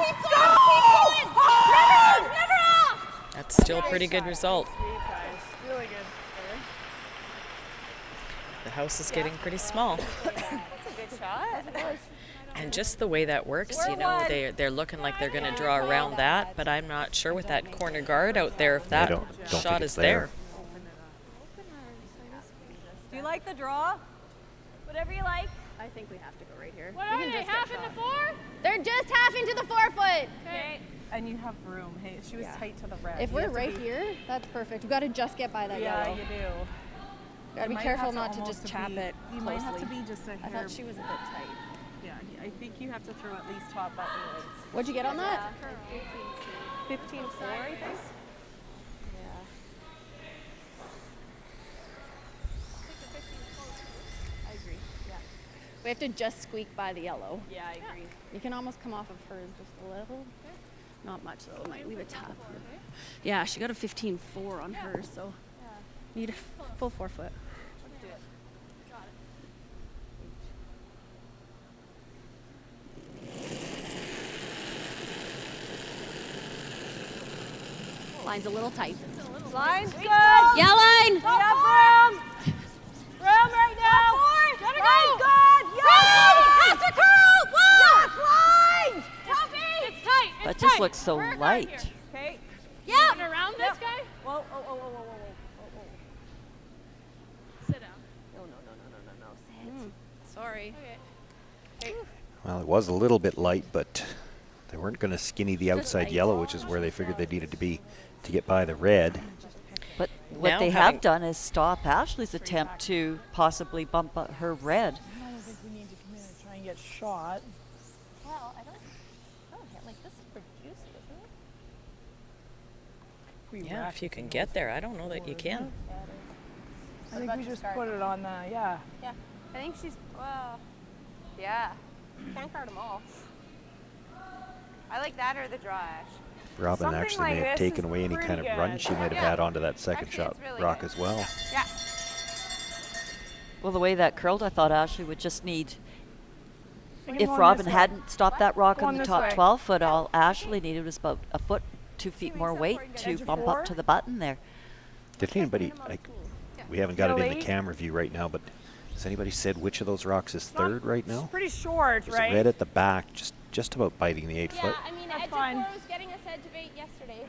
Keep going! Never off! That's still a pretty good result. Really good. The house is getting pretty small. That's a good shot. And just the way that works, they're looking like they're going to draw around that, but I'm not sure with that corner guard out there if that don't shot think is it's there. Do you like the draw? Whatever you like. I think we have to go right here. What we are can they, just half get in the shot. 4? They're just half into the 4 foot. Okay. And you have room. Hey, she was tight to the red. If You we're have to right be- here, that's perfect. We got to just get by that Yeah, yellow. you do. Gotta be might careful have to not to almost just chap be- it You might have to closely. be just a hair. I thought she was a bit tight. Yeah, I think you have to throw at least top button weights. What'd you get on that? 15-4, I think. I agree. Yeah. We have to just squeak by the yellow. Yeah, I agree. You can almost come off of hers just a little. Not much though. Might leave a tap. Yeah, she got a 15-4 on hers, so need a full 4 foot. Line's a little tight. Line's good. Yeah, line. We have room. Room right now. Line's good. Yeah. After curl. Whoa. Yes, line. Copy. It's tight. It's That just tight. looks so Work light. out here. Okay. Yeah. Around this guy? Whoa, Sit down. no. Sorry. Okay. Well, it was a little bit light, but they weren't going to skinny the outside yellow, which is where they figured they needed to be to get by the red. But what Now they having- have done is stop Ashley's attempt to possibly bump up her red. I don't think we need to come in and try and get shot. Well, I don't like this is pretty juicy, isn't it? Yeah, if you can get there. I don't know that you can. I think we just put it on the, yeah. Yeah. I think she's, well, yeah. Can't guard them all. I like that or the draw, Ash. Robin Something actually like may have this taken is away any kind of pretty run good. she might have Yeah. had onto that second Actually, shot it's really rock good. as well. Yeah. Well, the way that curled, I thought Ashley would just need, We can if go on Robin this way. hadn't stopped that rock Go on on the this top way. 12 foot, all Ashley needed was about a foot, 2 feet more weight to Edge of bump 4. up to the button there. Did anybody, like, we haven't got it in Middle the 8? camera view right now, but has anybody said which of those rocks is third right now? It's pretty short, There's right? a red at the back, just about biting the 8 Yeah, foot. I mean, That's Edge of fine. 4 was getting us edge of 8 yesterday.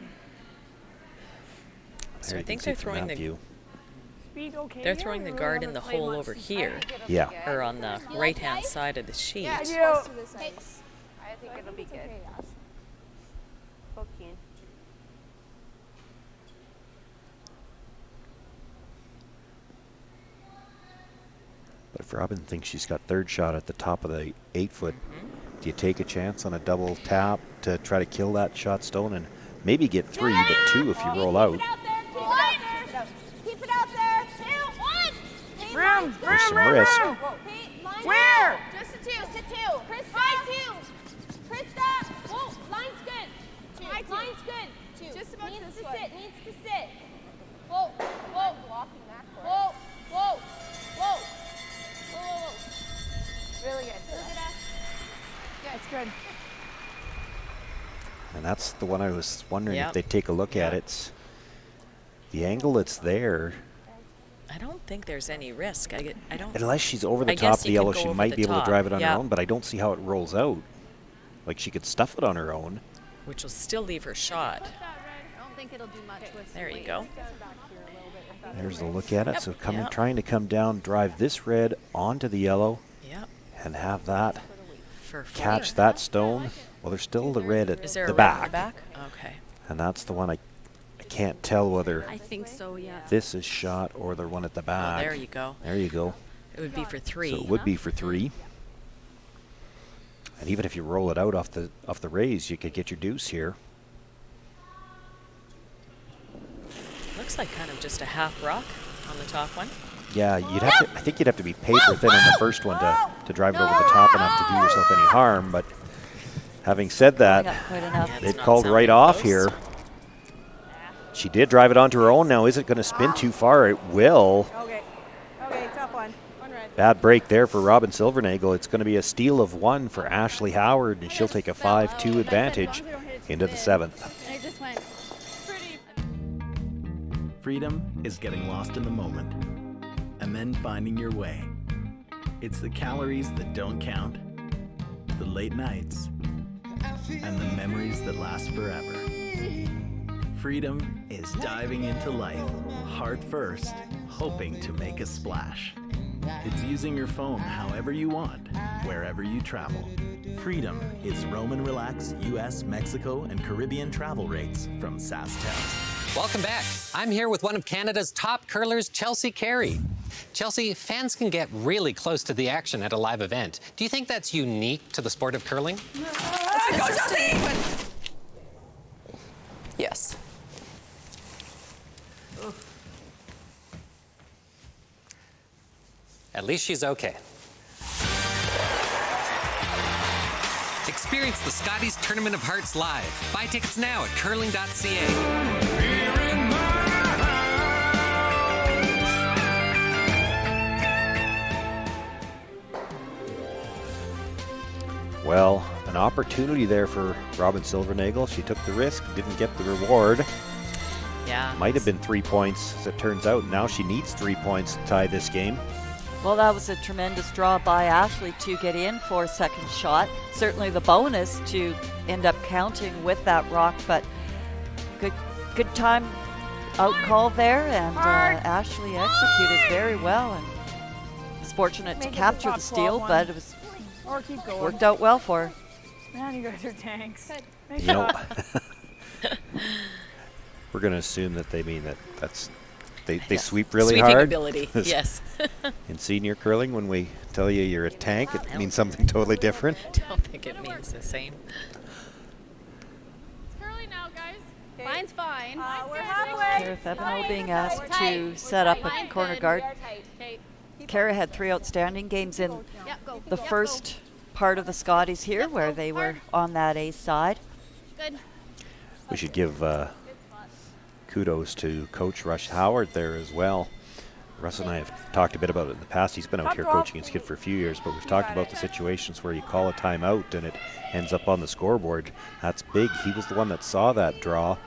So There I you think can they're see from throwing that the view. Speed okay they're here? throwing the We guard haven't in the played hole much over this here, time. Yeah. or on the right-hand side of the sheet. Yeah, Thank it's you. close to this ice. I think it'll be good. Poke in. But if Robin thinks she's got third shot at the top of the 8 foot, do you take a chance on a double tap to try to kill that shot stone and maybe get 3, but 2 if you roll out? Keep it out there. Keep it out there. Keep it out there. 2, 1. Hey, Room, line's good. There's some risk. Hey, line's Where? good. Just a 2. Just a 2. Chris, high 2. Chris, stop. Whoa, line That's good. And that's the one I was wondering Yep. if they'd take a look at. It's the angle that's there. I don't think there's any risk. I don't. Unless she's over the I top guess of the you could yellow, go she over might the be able to top. drive it on her Yep. own, but I don't see how it rolls out. Like she could stuff it on her own. Which will still leave her shot. I don't think it'll do much with There you go. There's the look at it. Yep. So Yep. trying to come down, drive this red onto the yellow, Yep. and have that For catch four. that stone. Well, there's still the red at Is there the a red back. at the back? Okay. And that's the one I can't tell whether I think so, yeah. this is shot or the one at the back. there you go. There you go. It would be for 3. So it would be for 3. And even if you roll it out off the raise, you could get your deuce here. Looks like kind of just a half rock on the top one. Yeah, you'd have to. I think you'd have to be paper thin in the first one to drive it over the top enough to do yourself any harm. But having said that, Quite enough. they've called right off here. She did drive it onto her own. Now, is it going to spin too far? It will. Okay. Okay, tough one. One red. Bad break there for Robin Silvernagle. It's going to be a steal of 1 for Ashley Howard, and she'll take a 5-2 advantage into the 7th. And I just went pretty. Freedom is getting lost in the moment and then finding your way. It's the calories that don't count, the late nights, and the memories that last forever. Freedom is diving into life, heart first, hoping to make a splash. It's using your phone however you want, wherever you travel. Freedom is roam and relax US, Mexico, and Caribbean travel rates from SaskTel. Welcome back. I'm here with one of Canada's top curlers, Chelsea Carey. Chelsea, fans can get really close to the action at a live event. Do you think that's unique to the sport of curling? Go, Chelsea! Yes. At least she's okay. Experience the Scotties Tournament of Hearts live. Buy tickets now at curling.ca. Well, an opportunity there for Robin Silvernagle. She took the risk, didn't get the reward. Yeah. Might have been 3 points, as it turns out. Now she needs 3 points to tie this game. Well, that was a tremendous draw by Ashley to get in for a second shot. Certainly the bonus to end up counting with that rock, but good time out call there, and Ashley executed very well and was fortunate to capture the steal, but it was Or keep going. worked out well for her. Man, you guys are tanks. Nice You know, shot. we're going to assume that they mean that's they sweep really Sweeping hard. ability, yes. In senior curling, when we tell you you're a tank, it means something totally different. I don't think it means the same. It's curly now, guys. Mine's fine. We're halfway. Gareth Ebenall being asked to set up a corner guard. Kara had 3 outstanding games in the first part of the Scotties here, where they were on that ace side. Good. We should give kudos to Coach Russ Howard there as well. Russ and I have talked a bit about it in the past. He's been out here coaching his kid for a few years, but we've talked about the situations where you call a timeout and it ends up on the scoreboard. That's big. He was the one that saw that draw.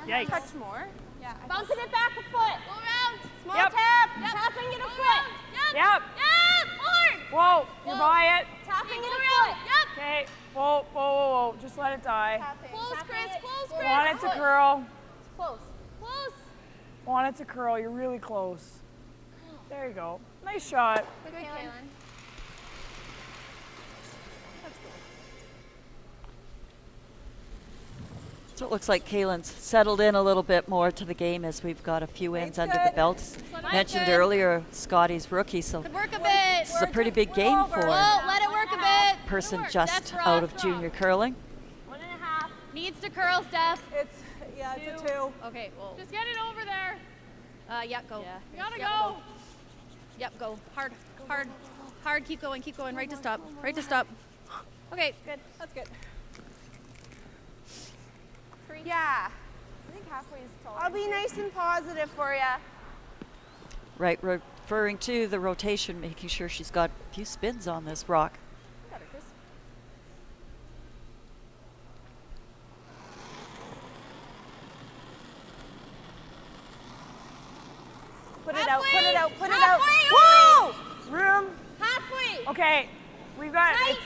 Yikes. Touch more. Yeah. Bouncing it back a foot. Go around. Small Yep. tap. Yep. Tapping it a Go foot. around. Yep. Yep. Yep. Hard. Whoa, you're by it. Tapping it Go a around. foot. Yep. Okay. Whoa, whoa, whoa, whoa. Just let it die. Close, Chris. Close, Chris. Want it to curl. It's close. Close. Want it to curl. You're really close. There you go. Nice shot. Good, Kaylin. So it looks like Kaylin's settled in a little bit more to the game as we've got a few wins under the belt. Mentioned earlier, Scotty's rookie, so Could work a bit. this is a pretty big game for Whoa, let it work a bit. a person That's just rough. out of junior curling. 1.5. Needs to curl, Steph. It's a 2. Okay, well. Just get it over there. Yeah, go. You gotta Yep, go. Yep, go. Hard, hard, hard. Keep going, keep going. Right to stop. Right to stop. Okay, Good. That's good. Yeah. I think halfway is tall. I'll be nice and positive for you. Right referring to the rotation, making sure she's got a few spins on this rock. Got her, Chris. Put it out, put it out, put it out. Halfway, Whoa! Room. Halfway. Okay, we've got Tight.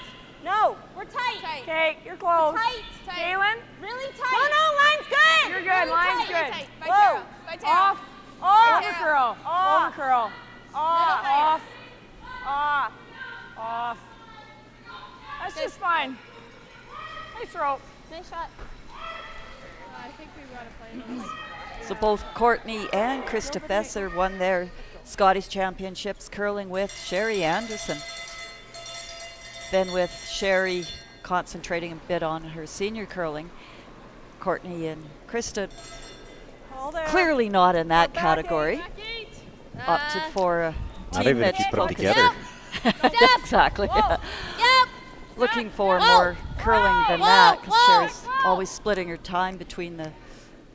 No, we're tight. Okay, you're close. Tight. Kaylin? Really tight. No, line's good. You're good, Really line's tight. good. Whoa. Off. Off. Over curl. Off. Over curl. Off. Off. Off. That's just fine. Nice throw. Nice shot. I think we've got to play those. So both Courtney and Krista Fesser won their Scotties championships curling with Sherry Anderson. Then with Sherry concentrating a bit on her senior curling, Courtney and Krista clearly not in that category. Opted for a Not team even if that's you put them focused. together. Exactly. Yep. Looking for more curling than that, because Sherry's always splitting her time between the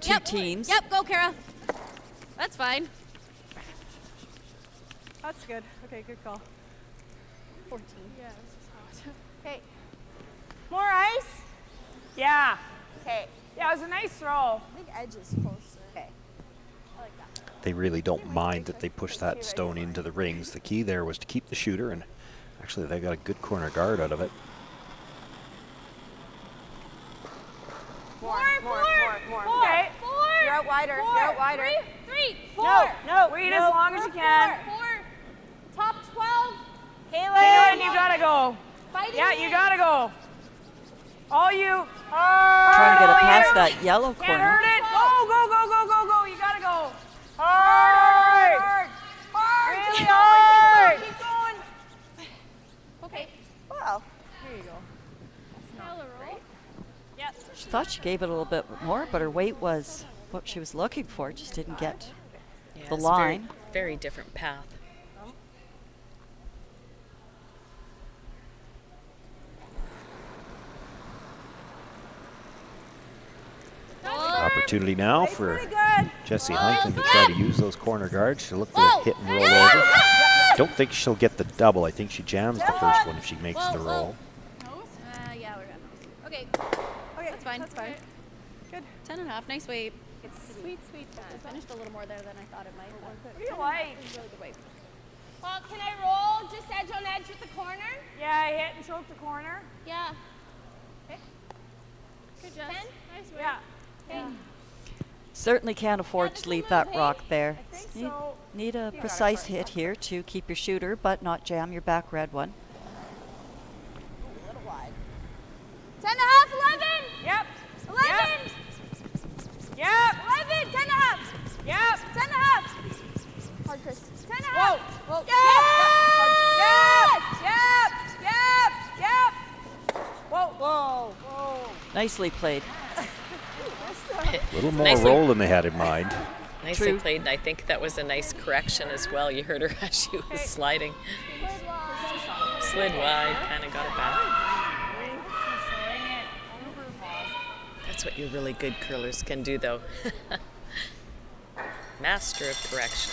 two teams. Yep, go, Kara. That's fine. That's good. Okay, good call. 14. Yeah, this is hot. Okay. More ice? Yeah. Okay. Yeah, it was a nice throw. I think edge is closer. Okay. I like that. They really don't mind that they push that stone into the rings. The key there was to keep the shooter, and actually they got a good corner guard out of it. More. Okay. You're out wider. You're out wider. Three. No. Wait as long as you can. Four. Top 12. Kaylin, you gotta go. Fighting Yeah, you gotta go. All you. Trying to get it All past you. that yellow Can't corner. hurt it. Go. You gotta go. Hard. Really hard. Keep going. Okay. Well. Here you go. Smell the roll. Yep. She thought she gave it a little bit more, but her weight was what she was looking for. Just didn't get Yeah, the it's line. very different path. Opportunity now for Jessie Huntington to try to use those corner guards. She'll look for a hit and roll over. Don't think she'll get the double. I think she jams the first one if she makes the roll. Yeah, we're good. Okay. Okay, That's fine. That's fine. Good. 10.5. Nice weight. It's sweet. It finished a little more there than I thought it might. What do you like? Really good weight. Well, can I roll just edge on edge with the corner? Yeah, I hit and choke the corner. Yeah. Okay. Good, Jess. 10? Nice weight. Yeah. Okay. Certainly can't afford to leave that rock there. I think so. Need a precise hit here to keep your shooter, but not jam your back red one. A little wide. 10.5, 11. Yep. 11. Yep. 11. 10.5. Yep. 10.5. Hard, Chris. 10.5. Whoa. Whoa. Yep. Whoa. Nicely played. A little more Nicely. roll than they had in mind. Nicely True. played, and I think that was a nice correction as well. You heard her as she was sliding. Slid wide, kind of got it back. That's what your really good curlers can do, though. Master of correction.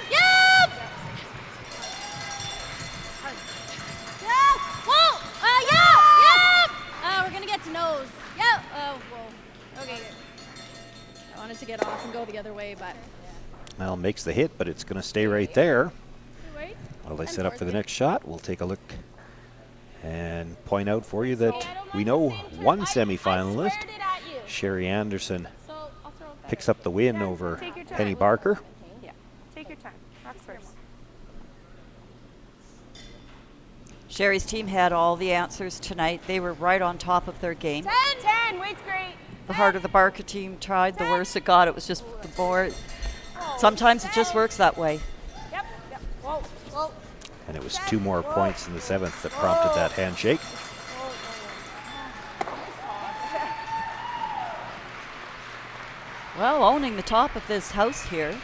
Yep. Whoa! Yeah! We're gonna get to nose. Yep. Oh, whoa. Okay. I wanted to get off and go the other way, but. Well, makes the hit, but it's going to stay right there. While they set up for the next shot, we'll take a look and point out for you that we know one semifinalist, Sherry Anderson, picks up the win over Penny Barker. Yeah. Take your time. Rocks first. Sherry's team had all the answers tonight. They were right on top of their game. 10. Weight's great. The harder the Barker team tried, the worse it got. It was just the board. Sometimes it just works that way. Yep. Whoa. And it was 2 more points in the 7th that prompted that handshake. Well, owning the top of this house here,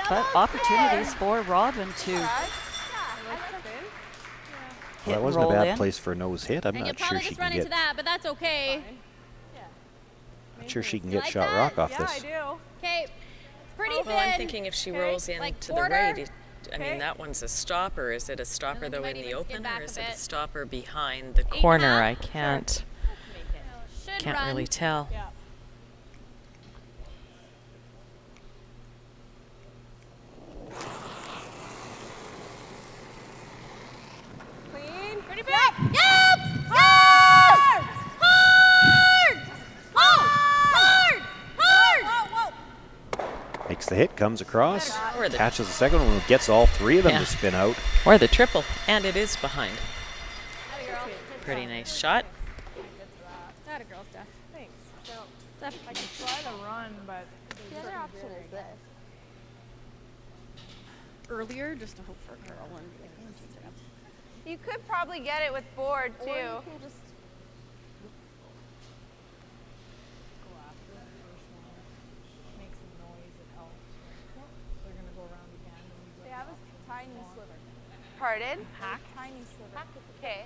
but opportunities for Robin to Well, hit that and wasn't a roll bad in. place for a nose hit. I'm And you not sure probably she just can run into get. that, but that's okay. Not sure she can get shot rock off this. I do. Okay, pretty thin. Well, I'm thinking if she rolls in like to the border. right, I mean, that one's a stopper. Is it a stopper, though, in the open, or is it a stopper behind the corner? I can't really tell. Yeah. Clean. Pretty big. Yep! Hard! Hard! Hard! Hard! Whoa. Makes the hit, comes across, Or the- catches the second one, gets all three of them to spin out. Or the triple, and it is behind. Pretty nice shot. That a girl, Steph. Thanks. Steph. I could try the run, but The other option is this. Earlier, just to hope for a girl. And You could probably get it with board too. Or you can just make some noise. It helps. They're gonna go around again. They have a tiny sliver. Pardon? Hack. Tiny sliver. Okay.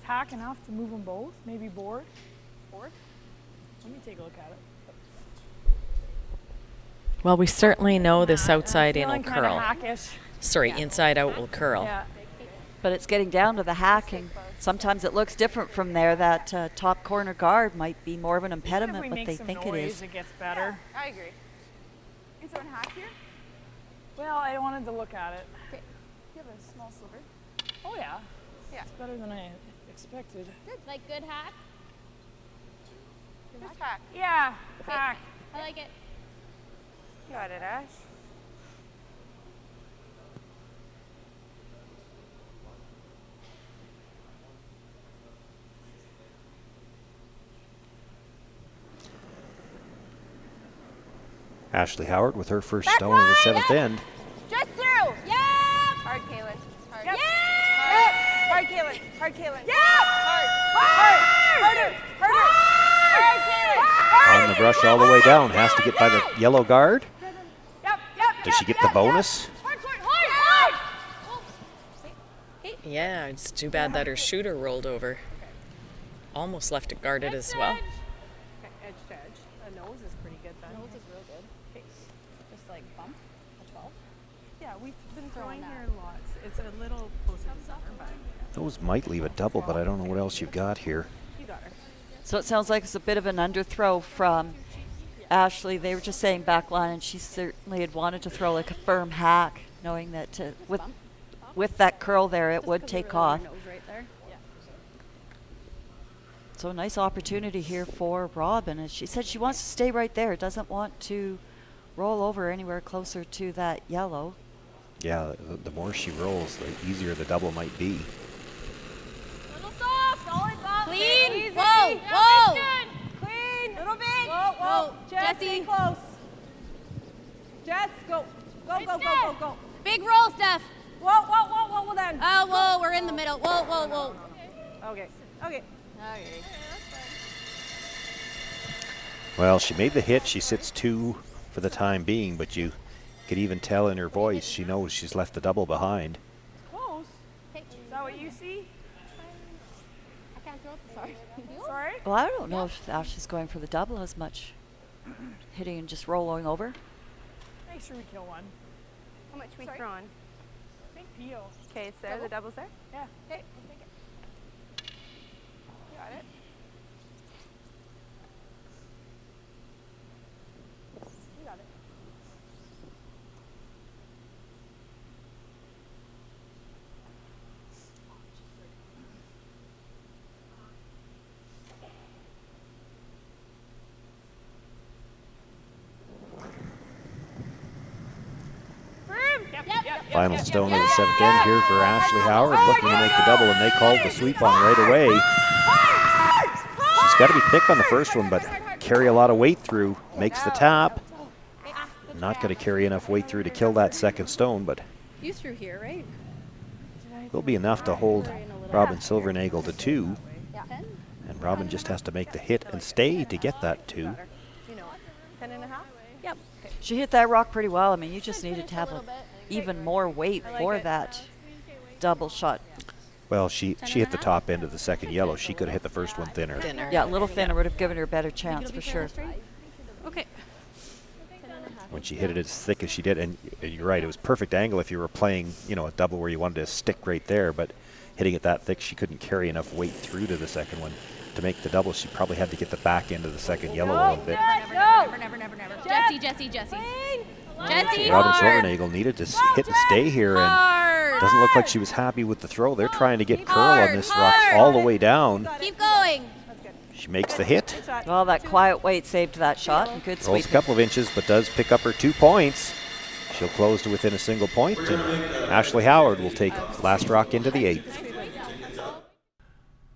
Tack enough to move them both. Maybe board. Board? Let me take a look at it. Well, we certainly know this outside in will Feeling kind of curl. hackish. Sorry, inside out will curl. Yeah. But it's getting down to the hacking. Sometimes it looks different from there. That top corner guard might be more of an Even if impediment, we but make they some think noise, it is. it gets better. I agree. Is there a hack here? Well, I wanted to look at it. Okay. You have a small sliver. Oh yeah. Yeah. It's better than I expected. like good hack. Who's hack? Yeah. Hack. I like it. Got it, Ash. Ashley Howard with her first stone in the seventh end. Just through. Yeah. Hard, Kaylin. Hard. Yep. Hard. Hard, Kaylin. Hard, Kaylin. Yeah. Hard. Hard. Harder. Hard, Kaylin. On the brush all the way down. Has to get by the yellow guard. Yep. Does she get the bonus? Hard. Yeah, it's too bad that her shooter rolled over. Almost left it guarded as well. Okay, edge to edge. The nose is pretty good then. Nose is real good. Okay. Just like bump a 12. Yeah, we've been Throwing throwing that. here lots. It's a little closer to summer, but Those might leave a double, but I don't know what else you've got here. you got her. So it sounds like it's a bit of an underthrow from Ashley. They were just saying back line, and she certainly had wanted to throw like a firm hack, knowing that with that curl there, it would take off. Nose right there. So a nice opportunity here for Robin. And she said she wants to stay right there, doesn't want to roll over anywhere closer to that yellow. Yeah, the more she rolls, the easier the double might be. Little soft. Always up. Clean. Easy. Whoa, Yep, whoa. it's good. Clean. Little big. Whoa, Whoa. Jess, Jessie. stay close. Jess, go. Go, go, go, go, go. Big roll, Steph. Whoa, whoa, whoa, whoa, then. Oh, whoa, we're in the middle. Whoa, whoa, whoa. Okay. Okay. Okay. Well, she made the hit. She sits 2 for the time being, but you could even tell in her voice she knows she's left the double behind. Close. Is that what you see? I can't throw it. Sorry. Sorry? Well, I don't know if Ashley's going for the double as much, hitting and just rolling over. Make sure we kill one. How much we throwing? Big peel. Okay, it's there. The double's there. Yeah. Okay, we'll take it. Got it. You got it. Final stone of the seventh end here for Ashley Howard, looking to make the double, and they called the sweep on right away. She's got to be thick on the first one, but carry a lot of weight through. Makes the tap. Not going to carry enough weight through to kill that second stone, but You threw here, right? will be enough to hold Robin Silvernagle to 2. Yeah. 10? And Robin just has to make the hit and stay to get that 2. You know, 10 and a half? Yep. She hit that rock pretty well. I mean, you just needed to have even more weight for that double shot. Well, she hit the top end of the second yellow. She could have hit the first one thinner. Yeah, a little thinner would have given her a better chance for sure. Okay. When she hit it as thick as she did, and you're right, it was perfect angle if you were playing, you know, a double where you wanted to stick right there, but hitting it that thick, she couldn't carry enough weight through to the second one. To make the double, she probably had to get the back end of the second yellow a little bit. Never. Jesse. Jesse, Robin Silvernagle needed to hit and stay here, and doesn't look like she was happy with the throw. They're trying to get curl on this rock all the way down. Keep going. She makes the hit. Well, that quiet weight saved that shot. And good Rolls sweep. a couple of inches, but does pick up her 2 points. She'll close to within a single point, and Ashley Howard will take last rock into the 8th.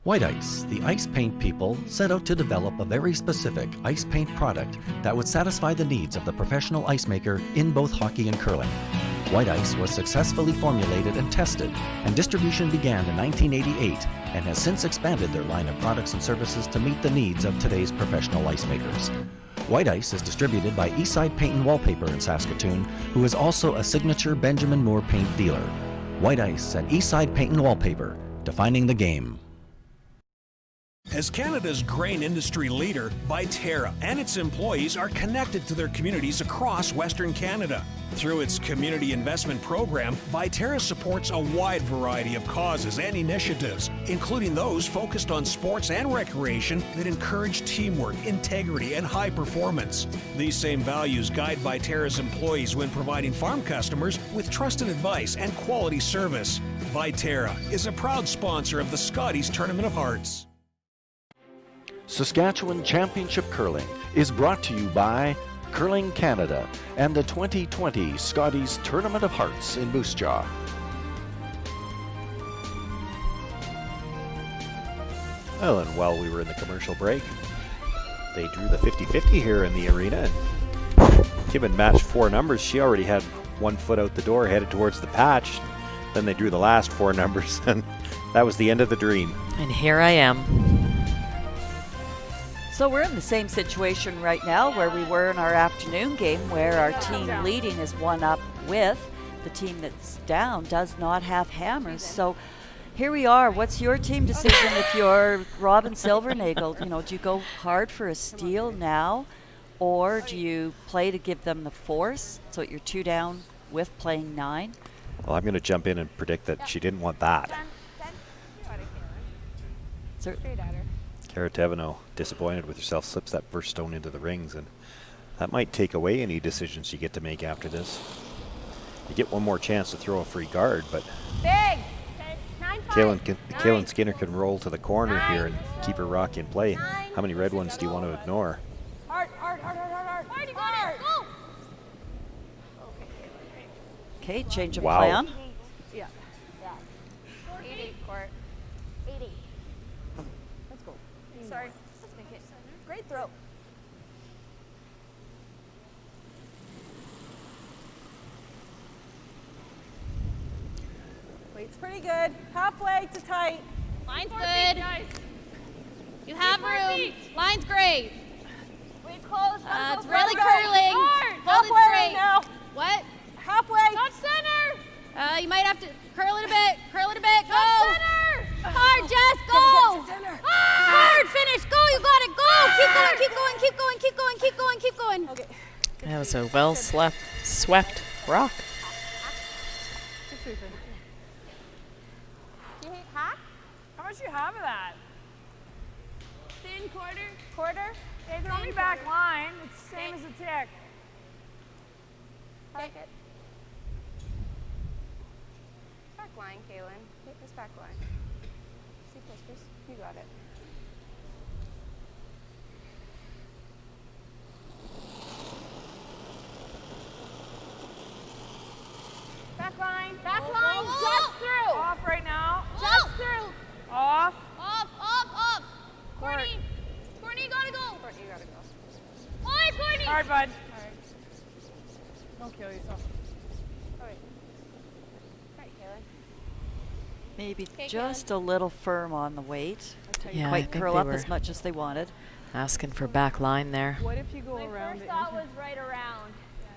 White Ice, the ice paint people, set out to develop a very specific ice paint product that would satisfy the needs of the professional ice maker in both hockey and curling. White Ice was successfully formulated and tested, and distribution began in 1988 and has since expanded their line of products and services to meet the needs of today's professional ice makers. White Ice is distributed by Eastside Paint and Wallpaper in Saskatoon, who is also a signature Benjamin Moore paint dealer. White Ice and Eastside Paint and Wallpaper, defining the game. As Canada's grain industry leader, Viterra and its employees are connected to their communities across Western Canada. Through its community investment program, Viterra supports a wide variety of causes and initiatives, including those focused on sports and recreation that encourage teamwork, integrity, and high performance. These same values guide Viterra's employees when providing farm customers with trusted advice and quality service. Viterra is a proud sponsor of the Scotties Tournament of Hearts. Saskatchewan Championship Curling is brought to you by Curling Canada and the 2020 Scotties Tournament of Hearts in Moose Jaw. Well, and while we were in the commercial break, they drew the 50-50 here in the arena. And Kim had matched 4 numbers. She already had 1 foot out the door, headed towards the patch. Then they drew the last 4 numbers, and that was the end of the dream. And here I am. So we're in the same situation right now where we were in our afternoon game, where our team leading is 1 up with. The team that's down does not have hammers. So here we are. What's your team decision if you're Robin Silvernagle? You know, do you go hard for a steal now, or do you play to give them the force so that you're 2 down with playing 9? Well, I'm going to jump in and predict that she didn't want that. Cara Teveno, disappointed with herself, slips that first stone into the rings, and that might take away any decisions you get to make after this. You get 1 more chance to throw a free guard, but Kaylin Skinner can roll to the corner here and keep her rock in play. How many red ones do you want to ignore? Hard. Go. Okay, change of Wow. plan. Yeah. 80 court. 80. Let's go. Sorry. Let's make it. Great throw. Weight's pretty good. Halfway to tight. Line's good. You have room. Line's great. Weight's close. It's really curling. Hold it Halfway straight. right now. What? Halfway. Top center. You might have to curl it a bit. Curl it a bit. Go. Top center. Hard, Jess. Go. Hard. Finish. Go. You got it. Go. Keep going. Okay. That was a well swept rock. Do you hit hack? How much you have of that? Thin quarter. Quarter. Hey, throw me back line. It's the same as a tick. Take it. Back line, Kaylin. Hit this back line. See, Chris. You got it. Back line. Back line. Just through. Off right now. Just through. Off. Off. Courtney, you gotta go. Courtney, you gotta go. Hard, Courtney. Hard, bud. Don't kill yourself. All right, Kaylin. Maybe Okay, just a little firm on the weight. Yeah, I Quite think curl they up were as much as they wanted. asking for back line there. What if you go around First it? thought was right around.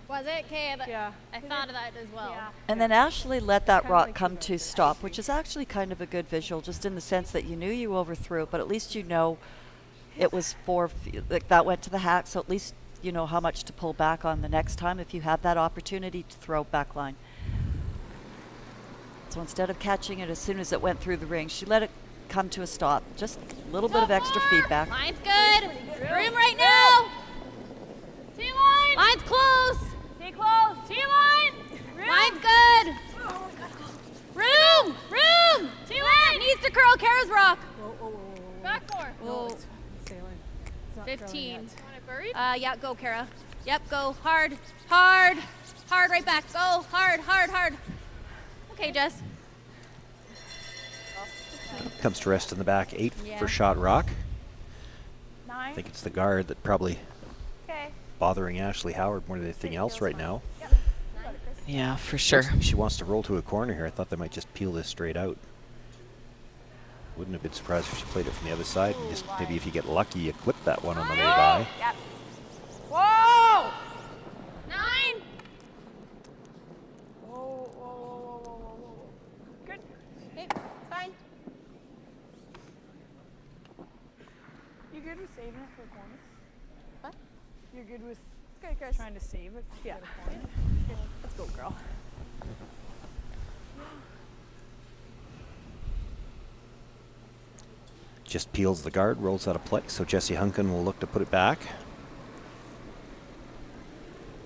Was it? Okay, yeah. I thought of that as well. Yeah. And then Ashley let that rock come to stop, which is actually kind of a good visual, just in the sense that you knew you overthrew it, but at least you know it was like that went to the hack, so at least you know how much to pull back on the next time if you have that opportunity to throw back line. So instead of catching it as soon as it went through the ring, she let it come to a stop. Just a little bit of extra feedback. Line's good. Room right now. T-line. Line's close. Stay close. T-line. Line's good. Room. Room. T-line. Needs to curl Kara's rock. Back four. Whoa. Sailing. 15. Buried? Yeah, go, Kara. Yep, go hard, hard, hard, right back. Go hard, hard, hard. Okay, Jess. Comes to rest in the back, 8 for shot rock. 9. I think it's the guard that probably bothering Ashley Howard more than anything else right now. Yep. Yeah, for sure. She wants to roll to a corner here. I thought they might just peel this straight out. Wouldn't have been surprised if she played it from the other side. And just maybe if you get lucky, you clip that one on the way by. Yep. Whoa! 9. Whoa. Good. Okay, fine. You good with saving it for a corner? What? You're good with Chris. trying to save it for a corner? Let's go, girl. Just peels the guard, rolls out of play. So Jesse Hunkin will look to put it back.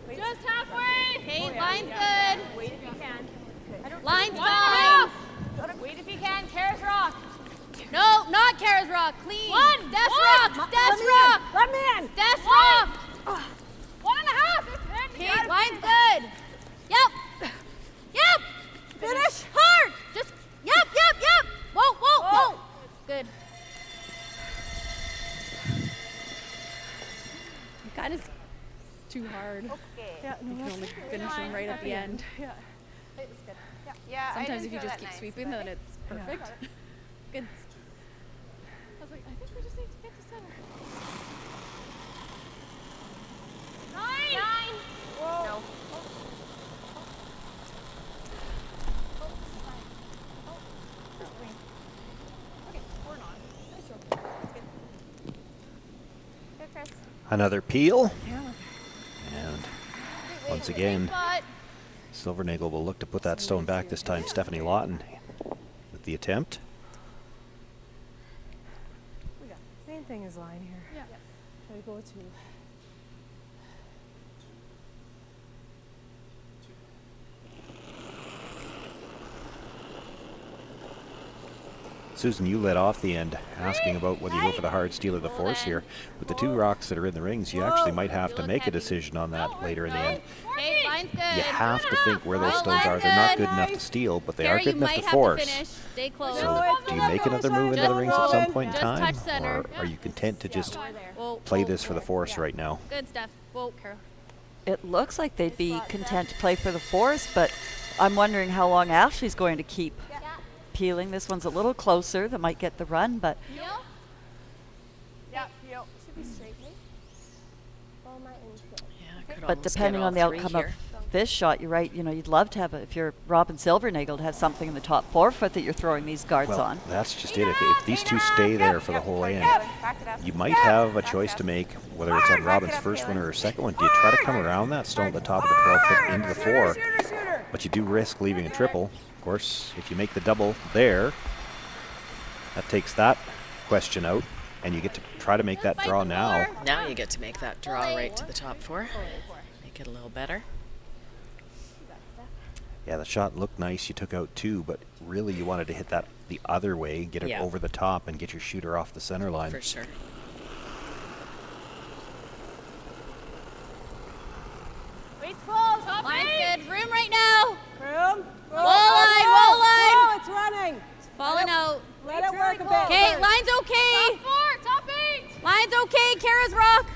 Just halfway. Okay, line's good. Wait if you can. Line's fine. Wait if you can. Kara's rock. No, not Kara's rock. Clean. Steph's rock. Steph's Let rock. me in. Steph's rock. 1.5. Okay, line's good. Yep. Finish. Hard. Just, yep. Whoa. Good. Kind of too hard. Okay. Yeah, you can only finish them right at the end. Yeah. It was good. Yeah. Sometimes if you just keep sweeping, then it's perfect. Good. I was like, I think we just need to get to center. 9. Whoa. No. Another peel. And once again, Silvernagle will look to put that stone back, this time Stephanie Lawton with the attempt. Main thing is line here. Yeah. Try to go to. Susan, you led off the end asking about whether you go for the hard steel or the force here. With the 2 rocks that are in the rings, you actually might have to make a decision on that later in the end. Okay, line's good. You have to think where those stones are. They're not good enough to steal, but they are good enough to force. Stay close. So do you make another move into the rings at some point in time? touch center. Or are you content to just play this for the force right now? Good stuff. Whoa, Carol. It looks like they'd be content to play for the force, but I'm wondering how long Ashley's going to keep peeling. This one's a little closer. That might get the run, but Yeah. Should be straight, right? Well, my inch. but depending on the outcome of this shot, you're right. You know, you'd love to have if you're Robin Silvernagle to have something in the top 4 foot that you're throwing these guards on. That's just it. If these 2 stay there for the whole end, you might have a choice to make, whether it's on Robin's first one or her second one. Do you try to come around that stone at the top of the 12 foot into the 4? But you do risk leaving a triple. Of course, if you make the double there, that takes that question out, and you get to try to make that draw now. Now you get to make that draw right to the top 4. Make it a little better. Yeah, the shot looked nice. You took out 2, but really you wanted to hit that the other way, get it over the top, and get your shooter off the center line. For sure. Wait's close. Line's good. Room right now. Room. Wall line. Whoa, it's running. It's falling out. Let it work a bit. Okay, line's okay. Top 4. Top 8. Line's okay. Kara's rock.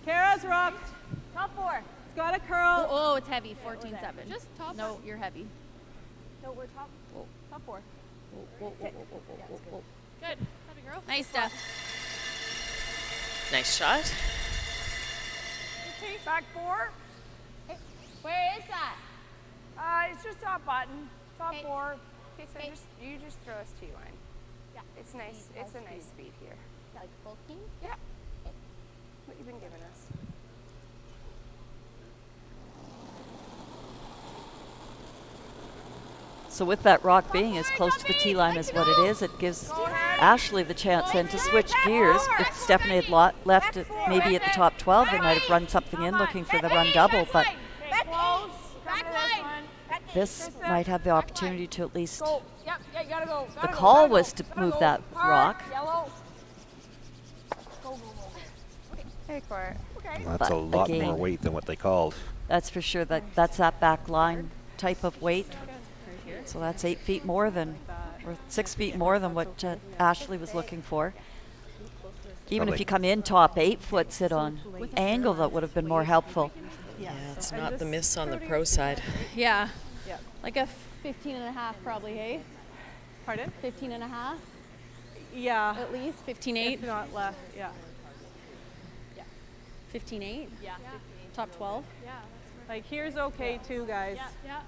Kara's rocked. Top 4. It's got a curl. Oh, it's heavy. 14-7. Just top. No, you're heavy. No, we're top. Top 4. Whoa. Good. Happy girl. Nice stuff. Nice shot. Okay, back 4. Where is that? It's just top button. Top 4. Okay, so you just throw us to line. Yeah. It's nice. It's a nice speed here. Like full key? Yeah. What you've been giving us. So with that rock being as close to the tee line as what it is, it gives Ashley the chance then to switch gears. If Stephanie had left it maybe at the top 12, they might have run something in looking for the run double, but this might have the opportunity to at least, the call was to move that rock. Hey, Court. Well, that's a lot more weight than what they called. That's for sure. That's that back line type of weight. So that's 8 feet more than, or 6 feet more than what Ashley was looking for. Even if you come in top 8 foot, sit on angle, that would have been more helpful. Yeah, it's not the miss on the pro side. Yeah. Like a 15 and a half probably, hey? Pardon? 15 and a half? Yeah. At least 15.8? If not less, yeah. 15.8? Yeah. Top 12? Yeah. Like here's okay too, guys. Yeah.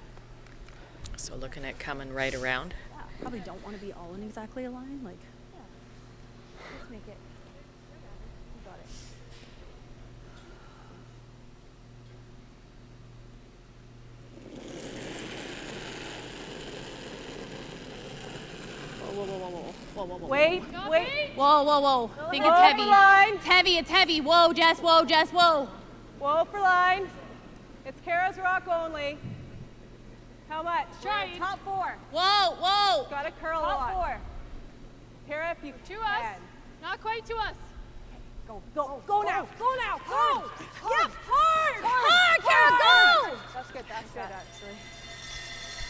So looking at coming right around. Probably don't want to be all in exactly a line. Like, Let's make it. You got it. whoa. Wait. Whoa. Think it's Whoa heavy. for line. It's heavy. Whoa, Jess, whoa. Whoa for line. It's Kara's rock only. How much? Try. Top 4. Whoa. Got to curl a lot. Top 4. Kara, if you To us. Not quite to us. Go now. Go. Yep. Hard, Kara, go! That's good actually.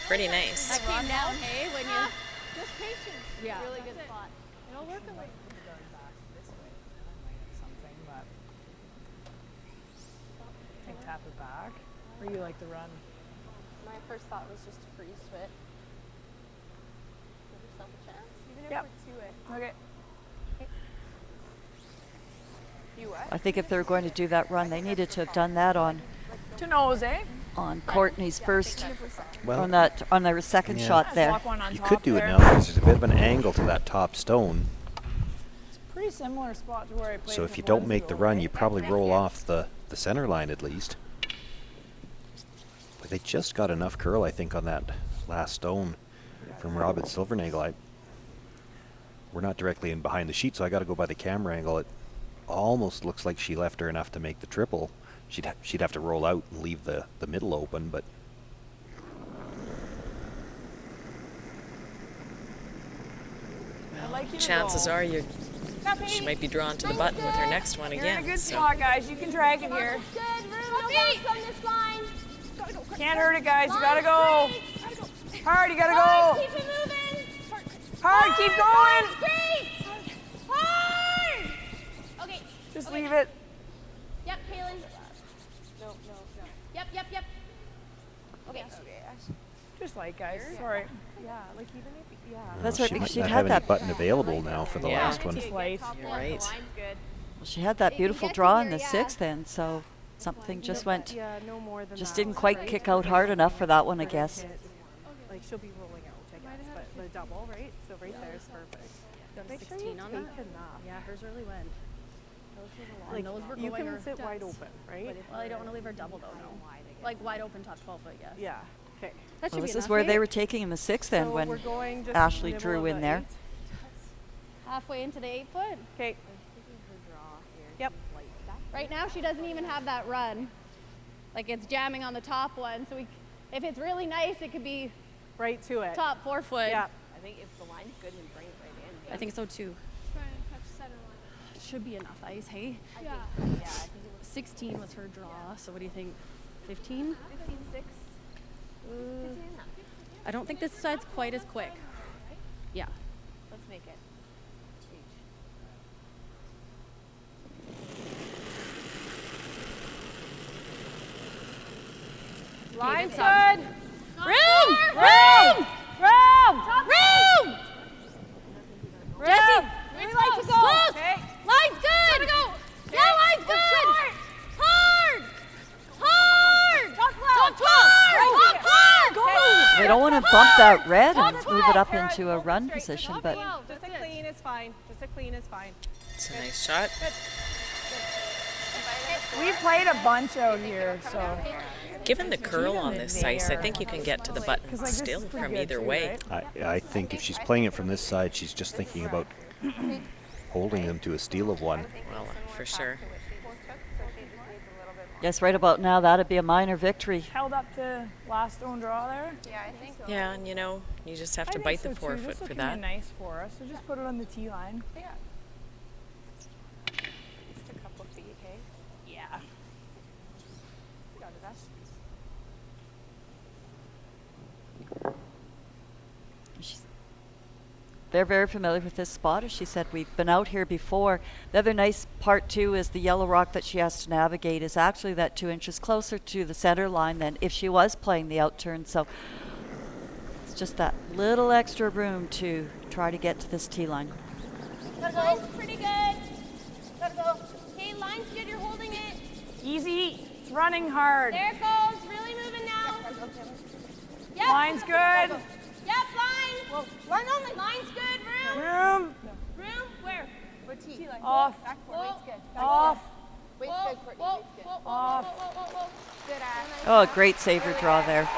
Pretty nice. That came down, hey, when you... Just patience. Yeah. Really good spot. It'll work away. Tap it back. Or you like the run? My first thought was just to freeze to it. Give yourself a chance. Even if we're to it. Okay. You what? I think if they were going to do that run, they needed to have done that on To nose, eh? on Courtney's first, Well, on their second shot there. Swap one on you top could do it there. now because there's a bit of an angle to that top stone. Pretty similar spot to where I played. So if you don't make the run, you probably roll off the center line at least. But they just got enough curl, I think, on that last stone from Robin Silvernagle. We're not directly in behind the sheet, so I got to go by the camera angle. It almost looks like she left her enough to make the triple. She'd have to roll out and leave the middle open, but Chances are she might be drawn to the button with her next one You're again. in a good so. spot, guys. You can drag it here. Good. No bumps on this line. Can't hurt it, guys. You gotta go. Hard, you gotta go. Keep it moving. Hard, keep going. Straight. Hard. Okay. Just leave it. Yep, Kaylin. No. Yep. Okay. Just like, guys. Sorry. Yeah, like even if That's she right, might because she'd not had have any that. button available now for the last one. Just light. You're right. Well, she had that beautiful draw in the sixth end, so something just went. no more than Just that. didn't quite kick out hard enough for that one, I guess. Like she'll be rolling out, I guess, but the double, right? So right there is perfect. Make sure 16 you on take that? enough. Yeah, hers really went. Like those were you going can or sit wide depths. open, right? Well, I don't want to leave her double though, no. Like wide open top 12 foot, yes. Yeah. Okay. That should Well, be this enough, is where eh? they were taking in the sixth end So when we're going just Ashley middle drew of in the there. 8. Halfway into the 8 foot. Okay. Yep. Right now she doesn't even have that run. Like it's jamming on the top one, so if it's really nice, it could be right to it. Top 4 foot. Yeah. I think if the line's good, we bring it right in. I think so too. Try and catch center line. Should be enough ice, hey? Yeah. I think it was 16 was her draw, so what do you think? 15? 15-6. I don't think this side's quite as quick. Yeah. Let's make it. Line's good. Room! Jesse, We like to go. Close. Okay. Line's good! Gotta go. Yeah, line's good! Hard! Top 12. Top You don't want to bump that red and move it up into a run position, but Just a clean is fine. Just a clean is fine. It's a nice shot. We've played a bunch out here, so. Given the curl on this ice, I think you can get to the button still from either way. I think if she's playing it from this side, she's just thinking about holding them to a steal of one. Well, for sure. yes, right about now, that'd be a minor victory. Held up to last stone draw there. Yeah, I think so. Yeah, and you know, you just have to bite the forefoot for that. Nice for us, so just put it on the tee line. Yeah. Just a couple of feet, okay? Yeah. Got it, Ash. They're very familiar with this spot. As she said, we've been out here before. The other nice part, too, is the yellow rock that she has to navigate is actually that 2 inches closer to the center line than if she was playing the outturn. So it's just that little extra room to try to get to this tee line. Line's pretty good. Gotta go. Hey, line's good. You're holding it. Easy. It's running hard. There it goes. Really moving now. Yep. Line's good. Yep, line. Whoa. Line only. Line's good. Room. Room. Room. Where? What tee? Off. Back four. Weight's good. Off. Weight's good, Courtney. Weight's good. Off. Good, Ash. Oh, a great saver draw there.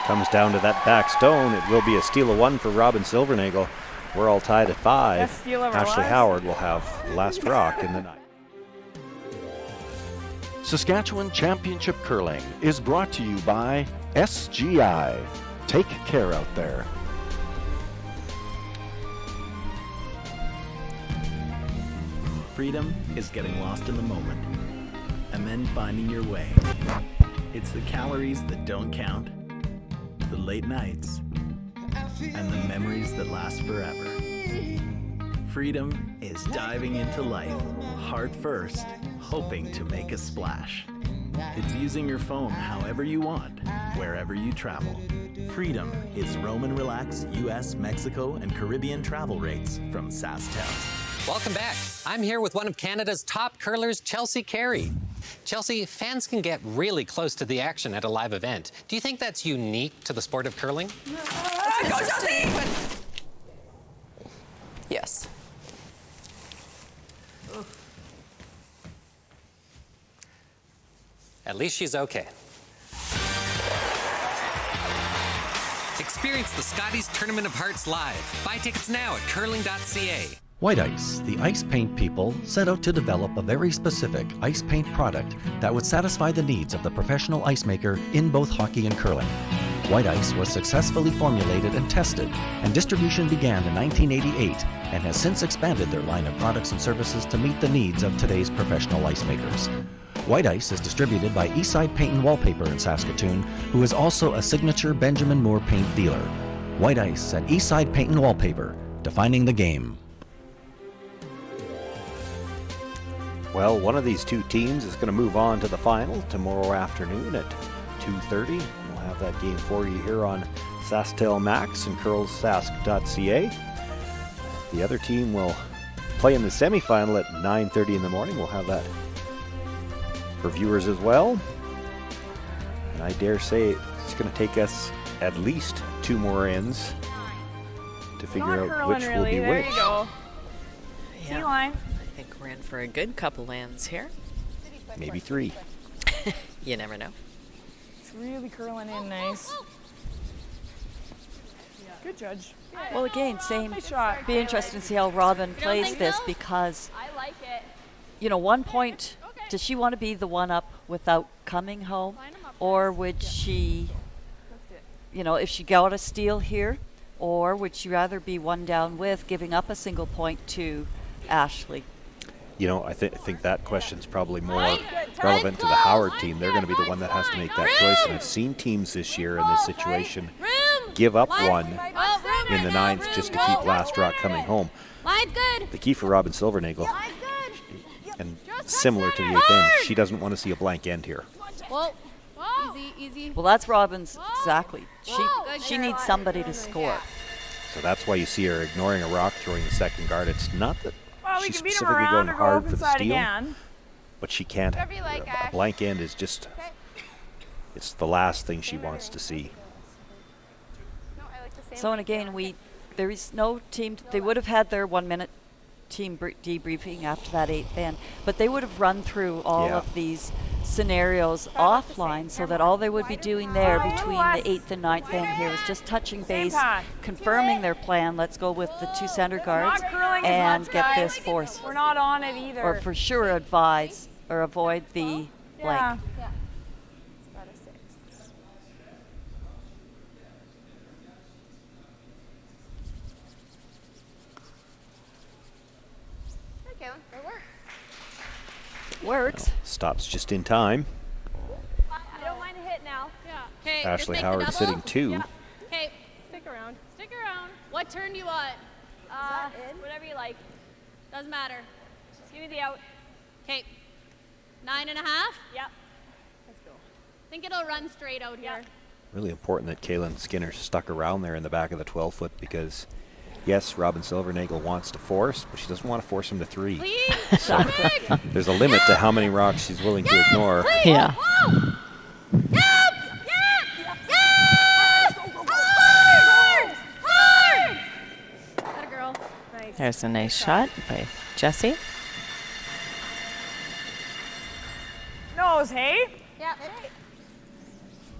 Comes down to that back stone. It will be a steal of one for Robin Silvernagle. We're all tied at 5. Best steal ever Ashley was. Howard will have last rock in the night. Saskatchewan Championship Curling is brought to you by SGI. Take care out there. Freedom is getting lost in the moment and then finding your way. It's the calories that don't count, the late nights, and the memories that last forever. Freedom is diving into life, heart first, hoping to make a splash. It's using your phone however you want, wherever you travel. Freedom is roam and relax US, Mexico, and Caribbean travel rates from SaskTel. Welcome back. I'm here with one of Canada's top curlers, Chelsea Carey. Chelsea, fans can get really close to the action at a live event. Do you think that's unique to the sport of curling? Go, Chelsea! Yes. At least she's okay. Experience the Scotties Tournament of Hearts live. Buy tickets now at curling.ca. White Ice, the ice paint people, set out to develop a very specific ice paint product that would satisfy the needs of the professional ice maker in both hockey and curling. White Ice was successfully formulated and tested, and distribution began in 1988 and has since expanded their line of products and services to meet the needs of today's professional ice makers. White Ice is distributed by Eastside Paint and Wallpaper in Saskatoon, who is also a signature Benjamin Moore paint dealer. White Ice and Eastside Paint and Wallpaper, defining the game. Well, one of these two teams is going to move on to the final tomorrow afternoon at 2:30. We'll have that game for you here on SaskTel Max and CurlSask.ca. The other team will play in the semifinal at 9:30 in the morning. We'll have that for viewers as well. And I dare say it's going to take us at least 2 more ends to figure out which will be there which. You go. Yeah. T-line. I think we're in for a good couple lands here. Maybe 3. You never know. It's really curling in nice. Good judge. Well, again, same. Nice shot. Be interesting to see how Robin plays this because, I like it. you know, one point, does she want to be the one up without coming home? Or would she, you know, if she got a steal here, or would she rather be one down with giving up a single point to Ashley? You know, I think that question's probably more relevant to the Howard team. They're going to be the one that has to make that choice. And I've seen teams this year in this situation give up one in the 9th just to keep last rock coming home. Line's good. The key for Robin Silvernagle, and similar to the 8th end, she doesn't want to see a blank end here. Whoa. Easy, easy. Well, that's Robin's exactly. She needs somebody to score. So that's why you see her ignoring a rock, throwing the second guard. It's not that Well, we she's can beat him specifically around going or go hard up for the inside steal, again. but she can't. Whatever you like, A Ash. blank end is just, it's the last thing she wants to see. So, and again, there is no team. They would have had their 1 minute team debriefing after that 8th end, but they would have run through all of these scenarios offline, so that all they would be doing there between the 8th and 9th end here is just touching base, confirming their plan. Let's go with the 2 center guards and get this force. We're not on it either. Or for sure advise or avoid the blank. Yeah. Okay, good work. Works. Stops just in time. I don't mind a hit now. Yeah. Okay. Ashley Howard sitting 2. Okay. Stick around. Stick around. What turn do you want? Whatever you like. Doesn't matter. Just give me the out. Okay. 9.5? Yep. Let's go. Think it'll run straight out here. Really important that Kaylin Skinner stuck around there in the back of the 12-foot, because yes, Robin Silvernagle wants to force, but she doesn't want to force him to 3. So there's a limit to how many rocks she's willing to ignore. Yeah. There's a nice shot by Jessie. Nose, hey? Yeah.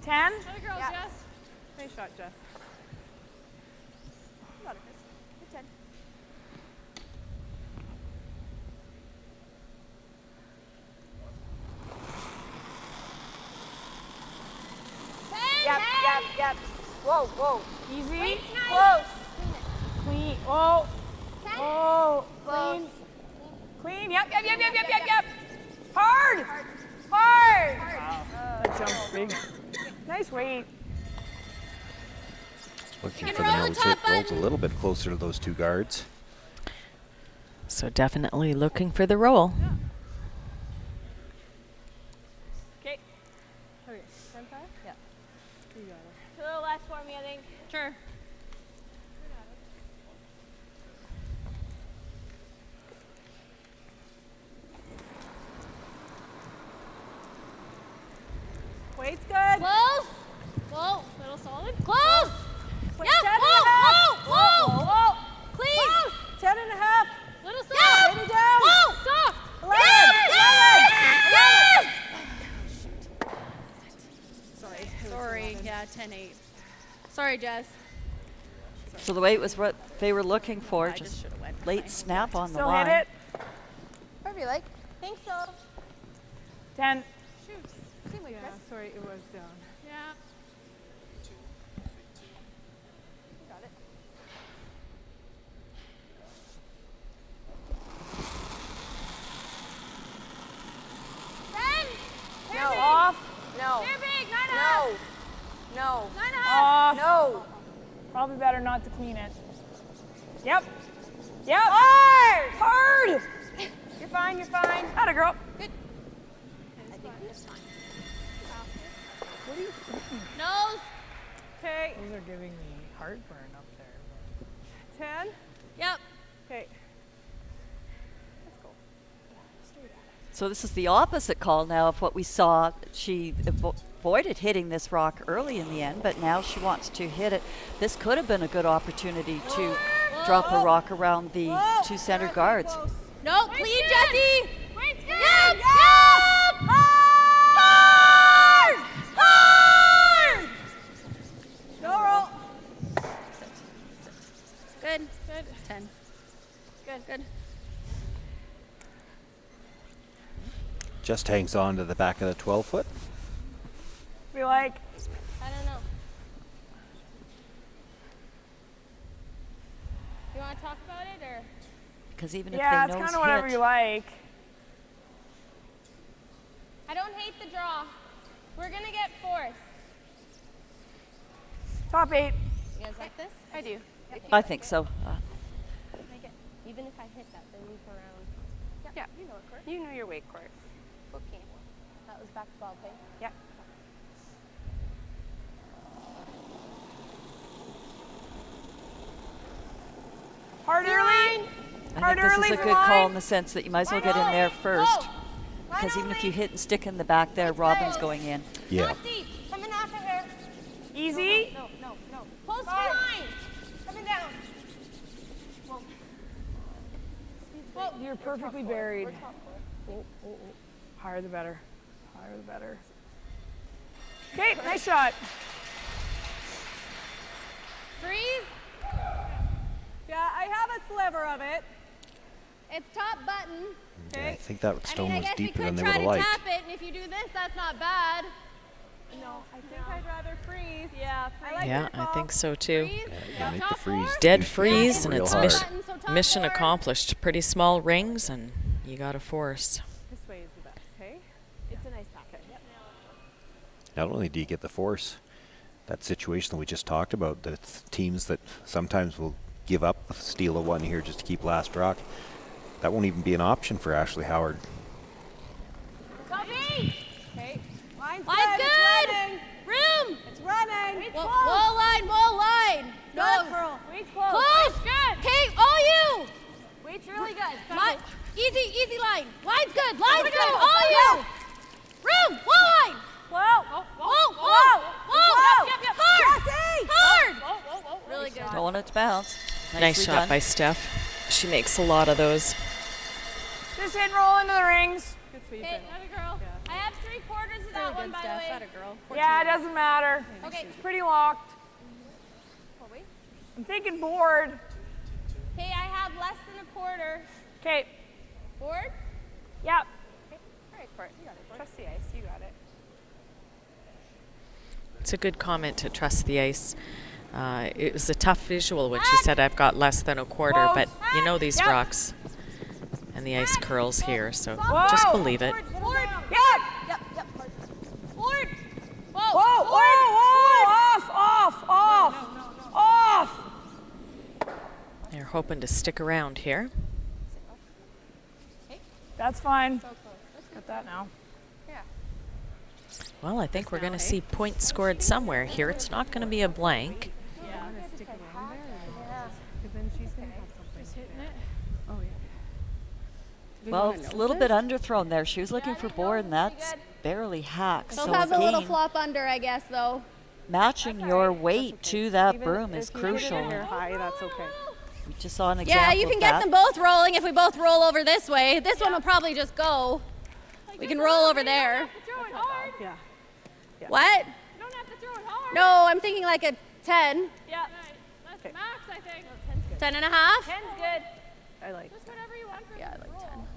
10? Good girl, Jess. Nice shot, Jess. Got it, Chris. Good 10. Yep. Whoa. Easy. Close. Clean. Whoa. 10. Oh. Close. Clean. Yep. Hard. Wow. That jump's big. Nice weight. Looking for the nose hit. Rolls a little bit closer to those 2 guards. So definitely looking for the roll. Okay. Okay. 10-5? Yeah. You got it. It's a little less for me, I think. Sure. Weight's good. Close. Whoa. Little solid. Close. Wait, Yep. 10 Whoa. and a half. Whoa. Clean. Close. 10 and a half. Little soft. Baby down. Whoa. Soft. 11. Yes. Sorry. Yeah, 10-8. Sorry, Jess. So the weight was what they were looking for, I just just should've went late snap on the Still line. hit it. Whatever you like. Think so. 10. Same way, Yeah, Chris. sorry, it was down. Yeah. Got it. No. Off. No. Too big. 9.5. No. 9.5. Off. No. Probably better not to clean it. Yep. Hard. You're fine. Atta girl. Good. I think it's fine. What are you thinking? Nose. Okay. Those are giving me heartburn up there. 10. Yep. Okay. So this is the opposite call now of what we saw. She avoided hitting this rock early in the end, but now she wants to hit it. This could have been a good opportunity to drop a rock around the 2 center guards. No, clean, Jesse. Weight's good. Yep. Hard. No roll. Good. 10. Good. Just hangs on to the back of the 12-foot. Be like, I don't know. You want to talk about it, or? Because even if yeah, they it's nose kind of whatever hit, you like. I don't hate the draw. We're gonna get force. Top 8. You guys like this? I do. I think so. Make it. Even if I hit that, then loop around. Yeah. You know it, Court. You know your weight, Court. Okay. That was back 12, okay? Yeah. Hard early. I think this is a good call in the sense that you might as well get in there first. Because even if you hit and stick in the back there, Robin's going in. Yeah. Not deep. Come in after her. Easy. No. Pull straight line. Coming down. Whoa. You're perfectly buried. Higher the better. Higher the better. Okay, nice shot. Freeze. Yeah, I have a sliver of it. It's top button. Yeah, I think that stone was I guess we deeper could than they try would have to liked. tap it, and if you do this, that's not bad. No, I think I'd rather freeze. Yeah, freeze. Yeah, I think so too. Yeah, you make the freeze. Dead freeze, and real it's hard. mission accomplished. Pretty small rings, and you got to force. This way is the best, hey? It's a nice packet. Yep. Not only do you get the force, that situation that we just talked about, the teams that sometimes will give up, steal a one here just to keep last rock, that won't even be an option for Ashley Howard. Copy. Okay. Line's Line's good. good. It's running. Room. It's running. Wall line, wall line. Good, Curl. Weight's close. Close. Good. Okay, all you. Weight's really good. Easy line. Line's good. Line's good. All you. Room. Wall line. Whoa. Whoa. Yep. Hard. Whoa. Really good. Don't want it to bounce. Nice Nicely shot done. by Steph. She makes a lot of those. Just hit and roll into the rings. Good sweep. Okay, another girl. I have 3/4 of that one, by the way. Girl. Yeah, it doesn't matter. Okay. It's pretty locked. I'm thinking board. Okay, I have less than 1/4. Okay. Board? Yep. All right, Court. You got it. Trust the ice. You got it. It's a good comment to trust the ice. It was a tough visual when she said I've got less than 1/4, but you know these Yep. rocks and the ice curls here, so Whoa. just believe it. Board. Yep. Board. Whoa. Off. They're hoping to stick around here. That's fine. Got that now. Well, I think we're going to see points scored somewhere here. It's not going to be a blank. Well, it's a little bit underthrown there. She was looking for board, and that's barely hacked. She'll So have a little again, flop under, I guess, though. matching your weight to that broom is If you hit it crucial. in your high, that's okay. We just saw an example Yeah, you can of get that. them both rolling if we both roll over this way. This one will probably just go. We can roll over there. Yeah. What? You don't have to throw it hard. No, I'm thinking like a 10. Yeah. That's max, I think. 10 and a 10's half? good. I like. Just whatever you want for Yeah, I like 10.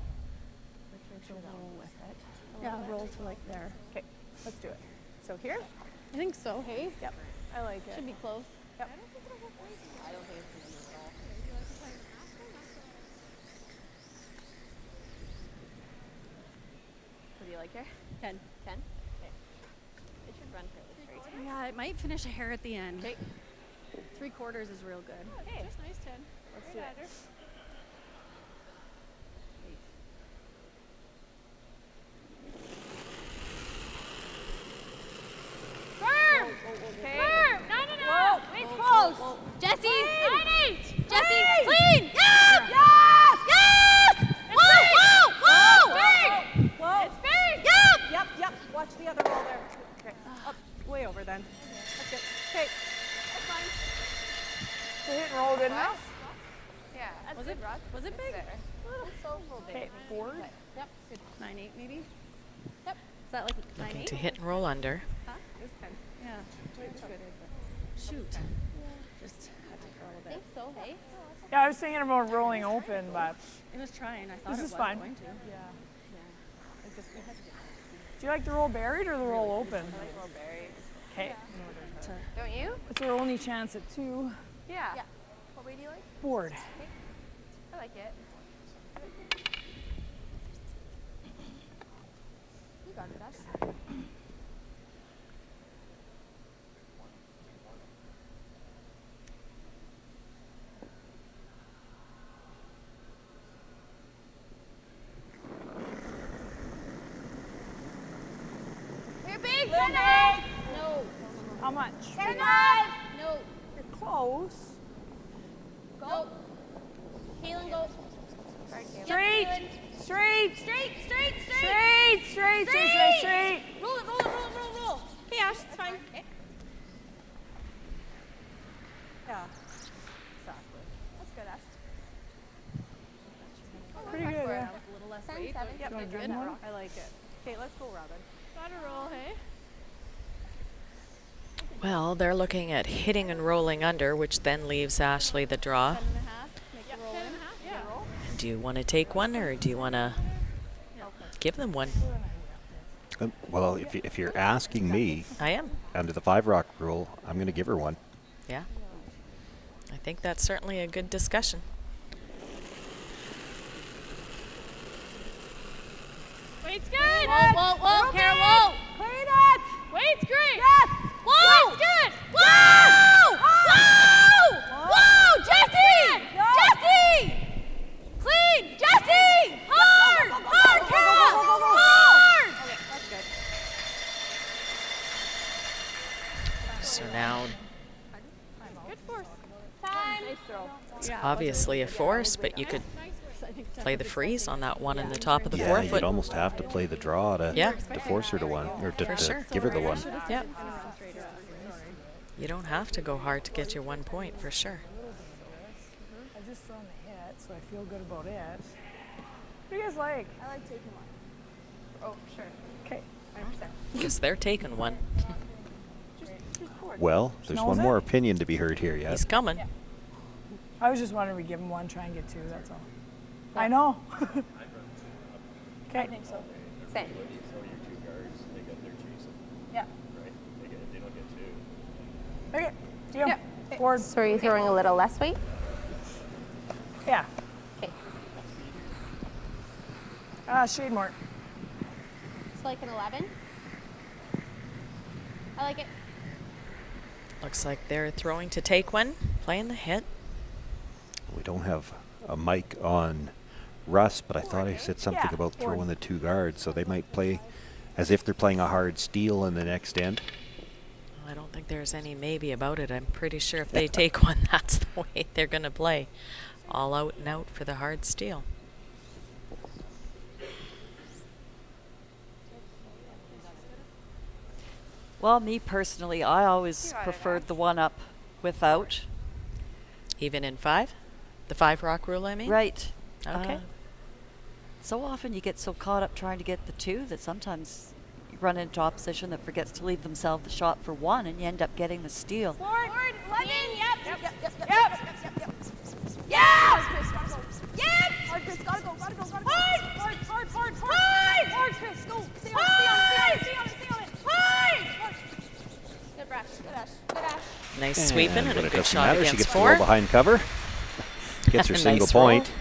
Yeah, roll to like there. Okay, let's do it. So here? I think so, hey? Yep. I like it. Should be close. Yep. What do you like here? 10. 10? Okay. It should run fairly straight. Yeah, it might finish a hair at the end. Okay. 3/4 is real good. Hey, just nice 10. Let's do it. Firm. Okay. Firm. 9.5. Weight's close. Jesse! 9.8. Jesse! Clean! Yes! Yes! Yes! Whoa! Big. Whoa. It's big. Yep. Watch the other roll there. Okay. Up, way over then. That's good. Okay. That's fine. It's a hit and roll, good enough. Yeah. Was it big? Okay, board. Yep. 9.8 maybe. Yep. Is that like Looking 9.8? to hit and roll under. Huh? It's 10. Yeah. It's good. Shoot. Just had to curl a I bit. think so, hey? Yeah, I was thinking about rolling open, but It was trying. I thought This it is was fine. going to. Yeah. It's just, we had to get do you like the roll buried or the roll open? roll buried. Okay. Don't you? It's our only chance at 2. Yeah. Yeah. What way do you like? Board. I like it. You got it, Ash. Here, big! No. How much? 10. No. You're close. Go. Kaylin, go. Straight. Straight. Straight. Straight. Roll it. Okay, Ash, it's fine. Okay. Yeah. Exactly. That's good, Ash. Pretty good, yeah. A little less Turn weight. 7. But Yep, that's good good. one. I like it. Okay, let's go, Robin. Gotta roll, hey? Well, they're looking at hitting and rolling under, which then leaves Ashley the draw. 10.5. Make it roll in. Yeah. Roll. Do you want to take one, or do you want to give them one? Well, if you're asking me, I am. under the 5 rock rule, I'm going to give her one. Yeah. I think that's certainly a good discussion. Weight's good. Whoa, whoa, whoa, Kara, whoa. Clean it. Weight's great. Yes. Whoa. Weight's good. Whoa! Whoa! Whoa! Jesse! Go. Jesse! Clean! Jesse! Hard! Hard, Kara! Hard! Okay, that's good. So now Good force. Time. Nice throw. it's obviously a force, but you could play the freeze on that one in the top of the Yeah, forefoot. you'd almost have to play the draw to, Yeah. to force her to one, or to, For to sure. give her the one. Yep. You don't have to go hard to get your 1 point, for sure. I just thrown the hit, so I feel good about it. What do you guys like? I like taking one. Oh, sure. Okay. I understand. Because they're taking one. Just board. Well, there's Smells one it? more opinion to be heard here yet. He's coming. I was just wondering we give him one, try and get 2, that's all. I know. I Okay. think so. Same. So your 2 guards, they got their chasing, Yeah. right? They don't get 2. Okay. Deal. Yeah. Board. So are you throwing a little less weight? Yeah. Okay. Shade more. It's like an 11. I like it. Looks like they're throwing to take one, playing the hit. We don't have a mic on Russ, but I thought I said something Yeah, about board. throwing the 2 guards, so they might play as if they're playing a hard steal in the next end. I don't think there's any maybe about it. I'm pretty sure if they take one, that's the way they're going to play. All out and out for the hard steal. Well, me personally, I always preferred the one up without. Even in 5? The 5 rock rule, I mean? Right. Okay. So often you get so caught up trying to get the 2 that sometimes you run into opposition that forgets to leave themselves the shot for 1, and you end up getting the steal. Board. 11. Yep. Yep. Yeah! Yes! Hard, Chris. Gotta go. Hard. Hard! Hard, Chris. Go. Stay on it. Hard. Good brush. Good Ash. Good Ash. Nice sweeping and but a it good doesn't shot matter. She against gets to roll 4. behind cover. Gets her single Nice roll. point.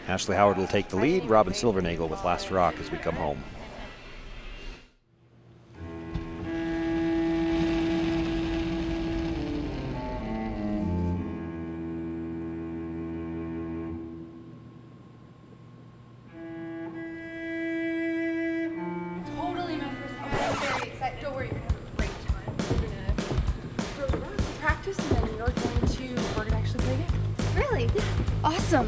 Ashley Howard will take the lead. Robin Silvernagle with last rock as we come home. Totally my first time. I'm very excited. Don't worry, you're gonna have a great time. We're gonna throw the rock and practice, and then we're gonna actually play a game. Really? Yeah. Awesome.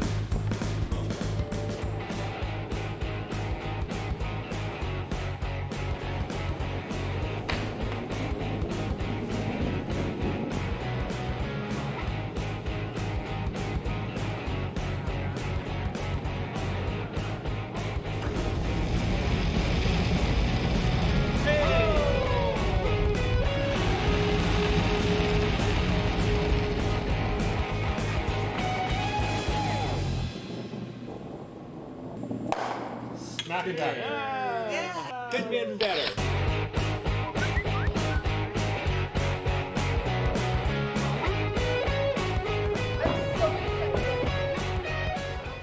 Not be better. Yeah. Could be better.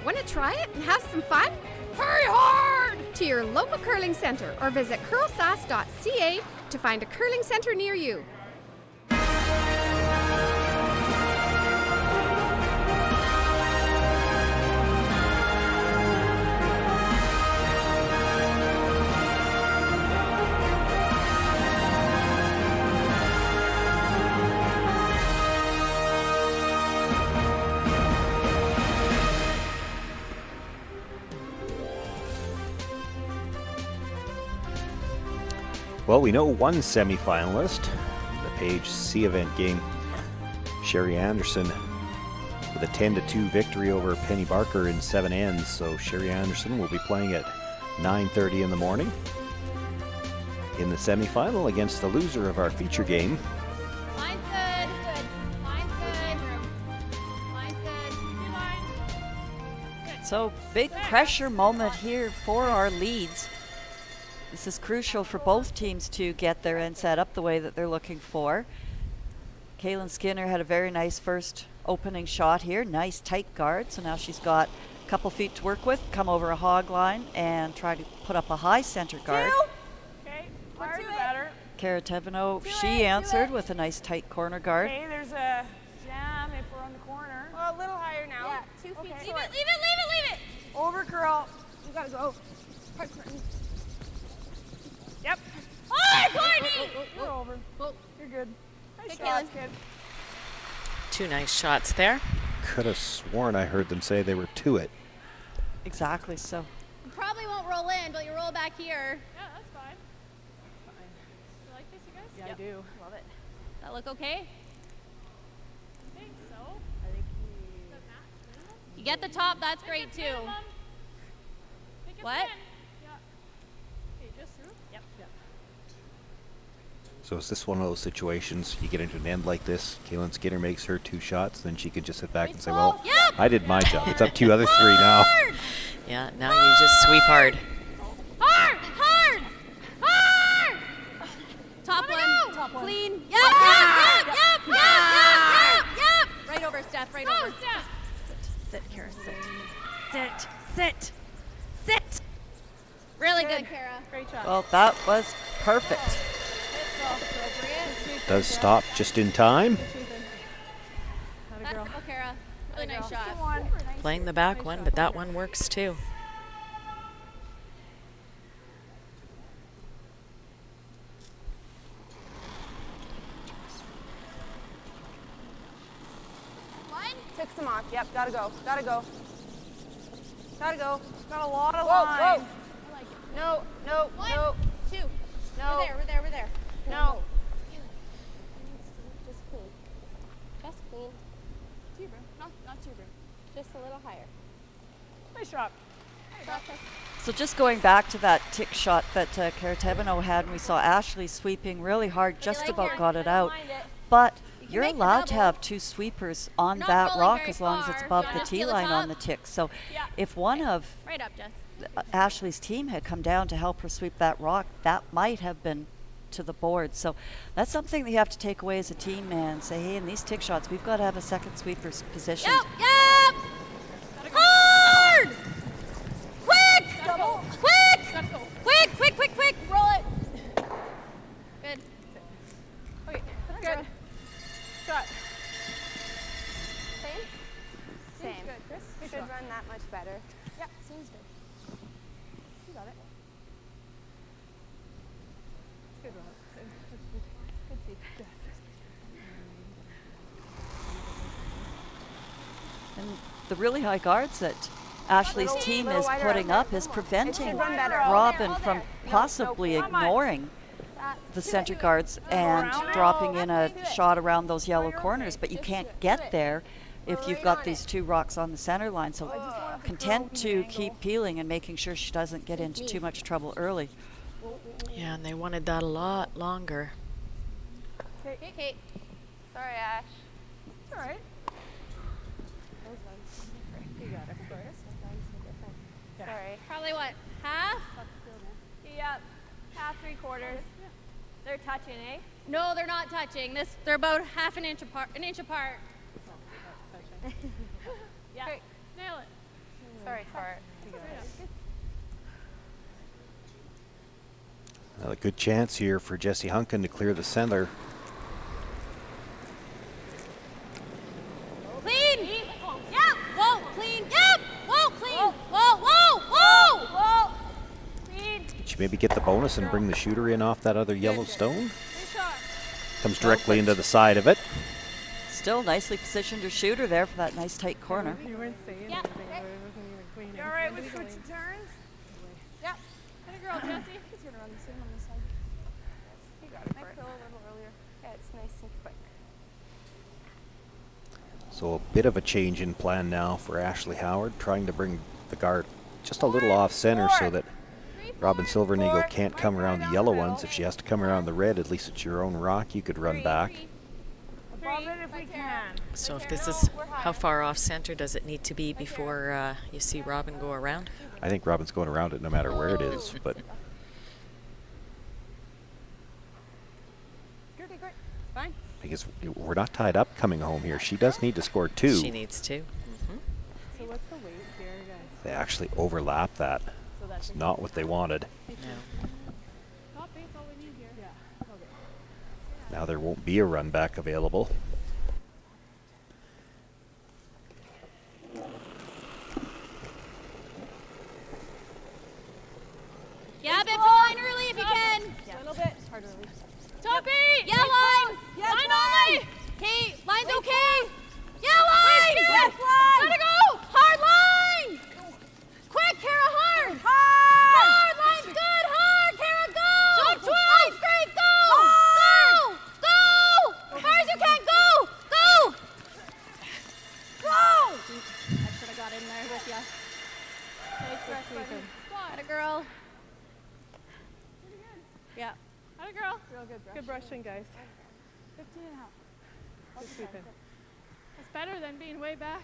Want to try it and have some fun? Hurry hard to your local curling center or visit CurlSask.ca to find a curling center near you. Well, we know one semifinalist, the Page C event game. Sherry Anderson with a 10-2 victory over Penny Barker in 7 ends. So Sherry Anderson will be playing at 9:30 in the morning in the semifinal against the loser of our feature game. Line's good. Line's good. Line's good. So big pressure moment here for our leads. This is crucial for both teams to get their end set up the way that they're looking for. Kaylin Skinner had a very nice first opening shot here. Nice tight guard. So now she's got a couple feet to work with. Come over a hog line and try to put up a high center guard. Okay, hard better. Kara Tevino, she answered with a nice tight corner guard. Okay, there's a jam if we're on the corner. Well, a little higher now. Yeah, 2 feet. Okay. Leave it, leave it, leave it, leave it. Over curl. You gotta go. Hard curtain. Yep. Oh, Courtney! You're over. Whoa. You're good. Nice Good, shots, Kaylin. kid. 2 nice shots there. Could have sworn I heard them say they were to it. Exactly so. You probably won't roll in, but you roll back here. Yeah, that's fine. You like this, you guys? Yeah, I do. Love it. That look okay? I think so. I think You get the top, that's great too. What? Okay, just through? Yep. So is this one of those situations you get into an end like this? Kaylin Skinner makes her 2 shots, then she can just sit back and say, well, Yep. I did my job. It's up to you other 3 now. Yeah, now you just sweep hard. Hard! Hard! Hard! Top one. Top one. Clean. Yep, yep, yep, yep, yep, yep, yep. Right over, Steph, right over. Steph. Sit, Kara, sit. Sit, sit, sit. Really good, Kara. Great shot. Well, that was perfect. Does stop just in time. That's go, Kara. Really nice shot. Playing the back one, but that one works too. One. Took some off. Yep, gotta go. Gotta go. Gotta go. Got a lot of Whoa, line. whoa. I like it. No, no, One, no, 2. no. We're there, we're there, we're there. No. Just clean. Just clean. Too, bro. Not too, bro. Just a little higher. Nice shot. So just going back to that tick shot that Kara Tevino had, and we saw Ashley sweeping really hard, just about got it out. But you're make the allowed to double. have 2 sweepers on You're not that rolling rock very as long as it's far. above Yeah, the just tee feel the line on the top. tick. So Yeah. if one of Right up, Jess. Ashley's team had come down to help her sweep that rock, that might have been to the board. So that's something that you have to take away as a team and say, hey, in these tick shots, we've got to have a second sweeper's position. Yep, yep. Hard! Quick! Double. Quick! Let's go. Quick, quick, quick, quick. Roll it. Good. Okay, that's Good. good. Shot. Same? Seems Same. good, Chris. Good Should shot. run that much better. Yeah, seems good. You got it. Good run. Good feed. Yes. And the really high guards that Ashley's Little- team little is wider putting out up is It preventing should run better. Robin All from there. possibly Not much. ignoring the center guards and around it. dropping in a Do it. shot around those yellow you're corners. okay. But you Just can't do it. get there if you've right got on these it. 2 rocks on the center line. So just wanted the content curl from to the keep angle. peeling and making sure she doesn't get into too much trouble early. Yeah, and they wanted that a lot longer. Okay, Kate. Sorry, Ash. It's all right. You got it. Sorry. Probably what? Half? Yep. Half, 3/4. They're touching, eh? No, they're not touching. They're about half an inch apart. Yeah. Great. Nail it. Sorry, Tart. A good chance here for Jesse Hunkin to clear the center. Clean. Yep. Whoa, clean. Yep. Whoa, clean. Whoa, whoa, whoa. Whoa. Clean. She maybe get the bonus and bring the shooter in off that other yellow stone. Good shot. Comes directly into the side of it. Still nicely positioned her shooter there for that nice tight corner. You weren't saying Yeah. anything, but it wasn't even clean. You all right with switching turns? Yep. Good girl, Jessie. He's gonna run the same on this side. You got it. Might fill a little earlier. Yeah, it's nice and quick. So a bit of a change in plan now for Ashley Howard, trying to bring the guard just a little off center so that Robin Silvernagle can't come around the yellow ones. If she has to come around the red, at least it's your own rock. You could run back. Above it if we can. So if this is, how far off center does it need to be before you see Robin go around? I think Robin's going around it no matter where it is, but Fine. because we're not tied up coming home here. She does need to score 2. She needs 2. So what's the weight here, guys? They actually overlap that. It's not what they wanted. Top eight's all we need here. Yeah. Okay. Now there won't be a run back available. Yeah, bit for line early if you can. A little bit. Hard early. Top eight. Yeah, line. Yes, line line. only. Okay, line's okay. Yeah, line. Yes, line. Gotta go. Hard line. Quick, Kara, hard. Hard. Hard. Line's good. Hard. Kara, go. Line's great. Go. Go. Go. As far as you can. Go. Go. Go. I should have got in there with you. Nice rest, buddy. Atta girl. Yeah. Atta girl. Real good brush. Good brushing, guys. 15 and a half. Just sweeping. That's better than being way back.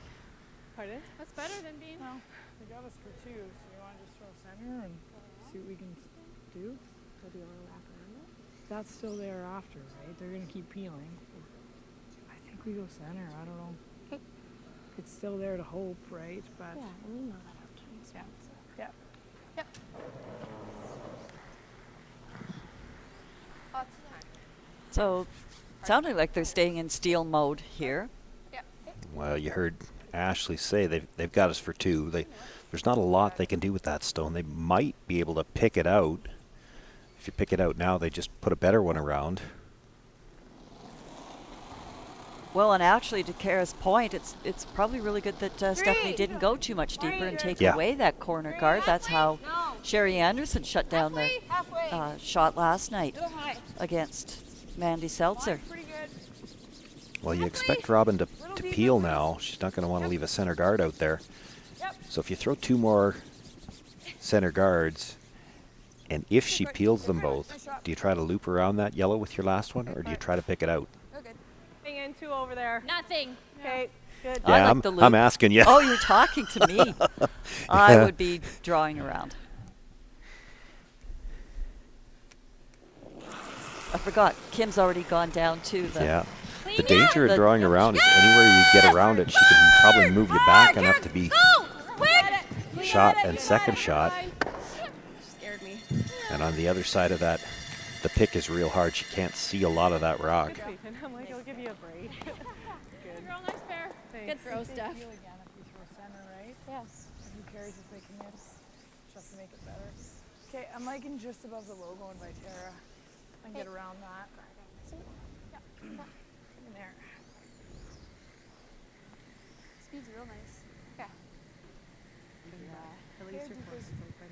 Pardon? That's better than being. No, they got us for 2, so you want to just throw center and see what we can do? So do you want to wrap around it? That's still there after, right? They're going to keep peeling. I think we go center. I don't know. Okay. It's still there to hope, right? But Yeah, and you know that upcoming spot. yeah. Yep. So, sounding like they're staying in steal mode here. Well, you heard Ashley say they've got us for 2. There's not a lot they can do with that stone. They might be able to pick it out. If you pick it out now, they just put a better one around. Well, and actually, to Kara's point, it's probably really good that Stephanie didn't go too much deeper and take away that corner guard. That's how Sherry Anderson shut down the shot last night against Mandy Seltzer. Well, you expect Robin to peel now. She's not going to want to leave a center guard out there. So if you throw 2 more center guards, and if she peels them both, do you try to loop around that yellow with your last one, or do you try to pick it out? Thing in 2 over there. Nothing. Okay, good. I Yeah, like the loop. I'm asking you. Oh, you're talking to me. I would be drawing around. I forgot. Kim's already gone down to the. Yeah. The danger of drawing around is anywhere you get around it, she can probably move you back enough to be shot and second shot. Scared me. And on the other side of that, the pick is real hard. She can't see a lot of that rock. Good sweeping. I'm like, I'll give you a break. Good. Girl, nice pair. Thanks. Good throw, Steph. Again, if you throw center, right? Yes. Who cares if they can miss? Just to make it better. Okay, I'm liking just above the logo in Viterra. I can get around that. In there. Speed's real nice. Okay. At least your course is open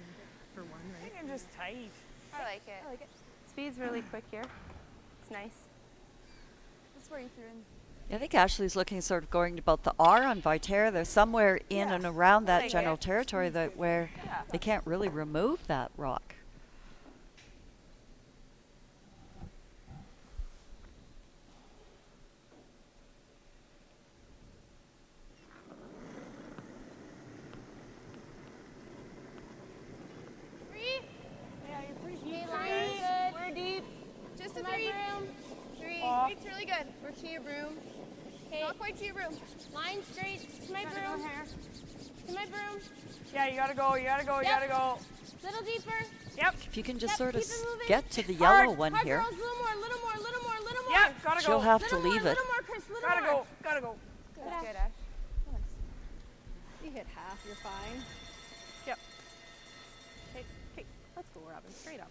for 1, I right? think I'm just tight. I like it. I like it. Speed's really quick here. It's nice. That's where you threw in. I think Ashley's looking sort of going about the R on Viterra. They're somewhere in and around that like general it. territory that where they can't really remove that rock. Yeah, you're pretty deep. Good. We're deep. Just a 3. 3. It's really good. We're to your broom. Not quite to your broom. Line straight to my broom. To my broom. Yeah, you gotta go, you gotta go, you gotta go. Little deeper. Yep. If you can just sort of keep it moving. get to the yellow one Hard here. girls, little more, little more, little more, little more. Yeah, gotta She'll go. have to leave it. Little more, Chris, little Gotta more. go, gotta go. That's good, Ash. You hit half, you're fine. Yep. Okay, let's go, Robin. Straight up.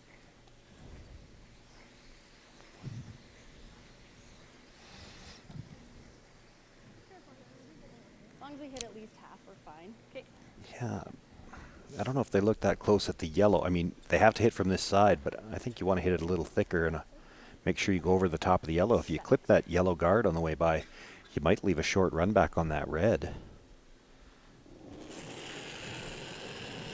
As long as we hit at least half, we're fine. Okay. Yeah. I don't know if they look that close at the yellow. I mean, they have to hit from this side, but I think you want to hit it a little thicker and make sure you go over the top of the yellow. If you clip that yellow guard on the way by, You might leave a short run back on that red.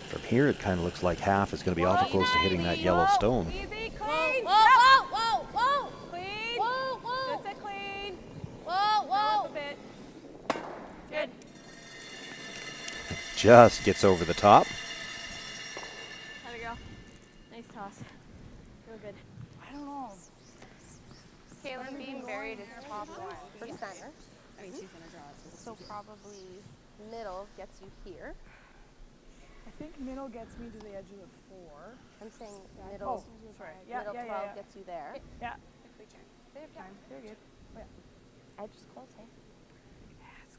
From here, it kind of looks like half is going to be awful close to hitting that yellow stone. Easy, clean. Whoa, whoa, whoa. Clean. Whoa, whoa. That's it, clean. Whoa, whoa. Up a bit. Good. Just gets over the top. There we go. Nice toss. Real good. I don't know. Kaylin being buried is top one for center. I mean, she's gonna draw it. So probably middle gets you here. I think middle gets me to the edge of the 4. I'm saying middle. Oh, sorry. Middle 12 gets you there. Yeah. You're good. Edge is close, hey?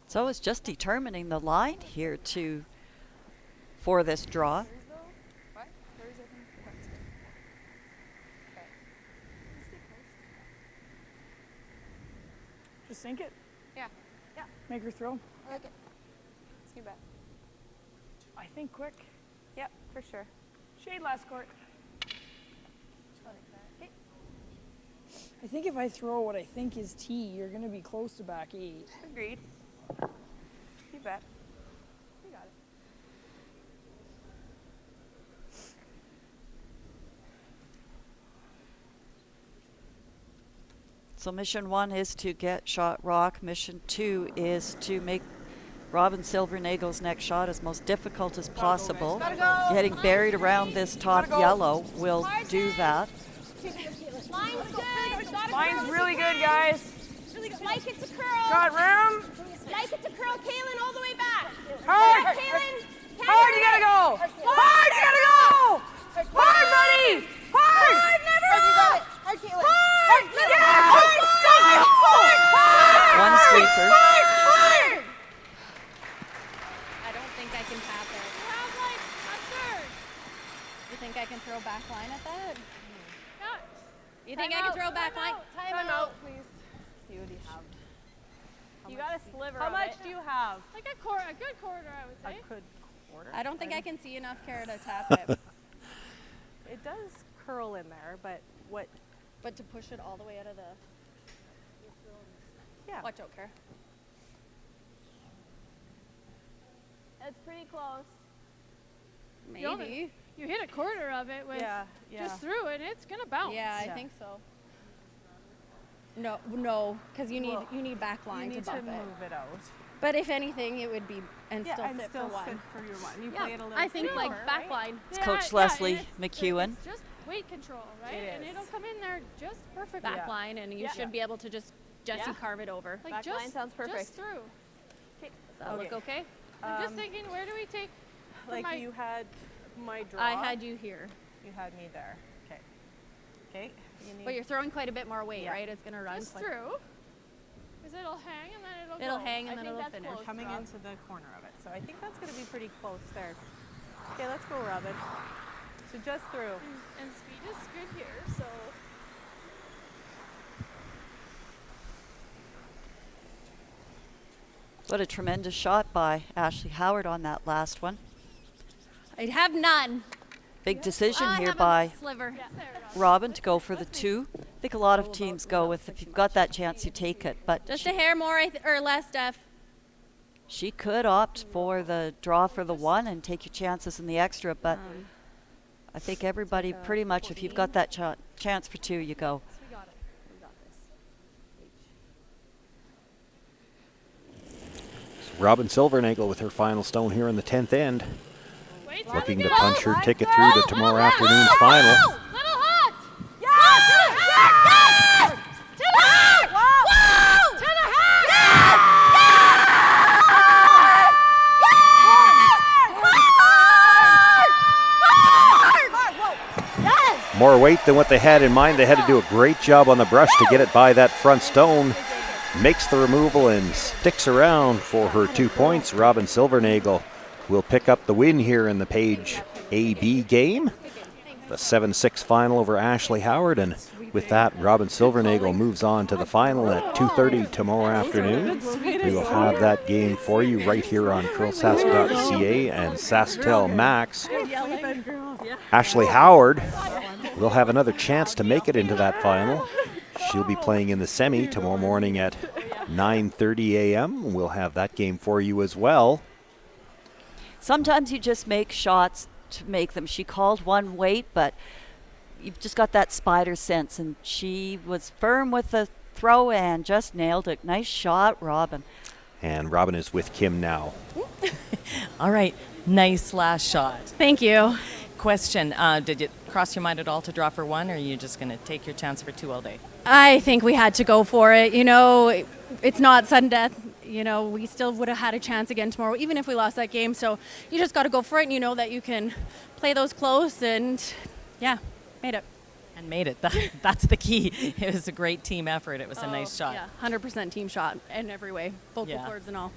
So it's just determining the line here for this draw. What? Just sink it. Yeah. Yeah. Make her throw. I like it. Let's get back. I think quick. Yep, for sure. Shade last court. I think if I throw what I think is tee, you're going to be close to back 8. Agreed. You bet. You got it. So mission 1 is to get shot rock. Mission 2 is to make Robin Silvernagle's next shot as most difficult as possible. Getting buried around this top yellow will do that. Line's good. Line's really good, guys. Really good. Like it to curl. Got room. Like it to curl. Kaylin, all the way back. Hard. Yeah, Kaylin. Hard, you gotta go. Hard, you gotta go. Hard, buddy. Hard. Hard, never Hard, Hard, Kaylin. Hard. One sweeper. Hard. I don't think I can tap it. Have like a third. You think I can throw back line at that? Yeah. You think I can throw back line? Time out, please. You got a sliver How of much it. do you have? Like a good quarter, I would say. A good quarter. I don't think I can see enough Kara to tap it. It does curl in there, but what? But to push it all the way out of the... Yeah. Watch out, Kara. It's pretty close. Maybe. You hit a quarter of it with just through it, it's gonna bounce. Yeah, I think so. No, because you need back line to bump it. move it out. But if anything, it would be And still and sit still for one. sit for your one. You Yeah, play it a little I think slower, like back right? line. It's Coach Leslie and McEwen. It's just weight control, right? It And is. it'll come in there just perfectly. Back line, and you should be able to just carve it over. Like Back just, line sounds perfect. Just through. Does that look okay? I'm just thinking, where do we take? Like my, you had my draw. I had you here. You had me there. Okay. Okay. But you're throwing quite a bit more weight, right? It's gonna run just quite through. Because it'll hang and then it'll It'll go. hang and I then think it'll that's finish. close, coming Rob. into the corner of it. So I think that's going to be pretty close there. Okay, let's go, Robin. So just through. And speed is good here, so. What a tremendous shot by Ashley Howard on that last one. I'd have none. Big decision I here have a by sliver. Robin to go for the 2. I think a lot of teams go with, if you've got that chance, you take it. But Just a hair more or less, Steph. she could opt for the draw for the 1 and take your chances in the extra. But I think everybody pretty much, if you've got that chance for 2, you go. We got it. We got this. Robin Silvernagle with her final stone here in the 10th end. Wait, Looking to punch her ticket through to tomorrow afternoon's final. Little hot! Yes! To the hat! Whoa! To the hat! More weight than what they had in mind. They had to do a great job on the brush to get it by that front stone. Makes the removal and sticks around for her 2 points. Robin Silvernagle will pick up the win here in the Page AB game. The 7-6 final over Ashley Howard, and with that, Robin Silvernagle moves on to the final at 2:30 tomorrow afternoon. We will have that game for you right here on CurlSask.ca and SaskTel Max. Ashley Howard will have another chance to make it into that final. She'll be playing in the semi tomorrow morning at 9:30 a.m. We'll have that game for you as well. Sometimes you just make shots to make them. She called one weight, but you've just got that spider sense, and she was firm with the throw and just nailed it. Nice shot, Robin. And Robin is with Kim now. All right, nice last shot. Thank you. Question, did it cross your mind at all to draw for one, or are you just going to take your chance for two all day? I think we had to go for it. You know, it's not sudden death. You know, we still would have had a chance again tomorrow, even if we lost that game. So you just got to go for it, and you know that you can play those close, and yeah, made it. And made it. That's the key. It was a great team effort. It was a nice shot. Yeah, 100% team shot in every way, vocal cords and all.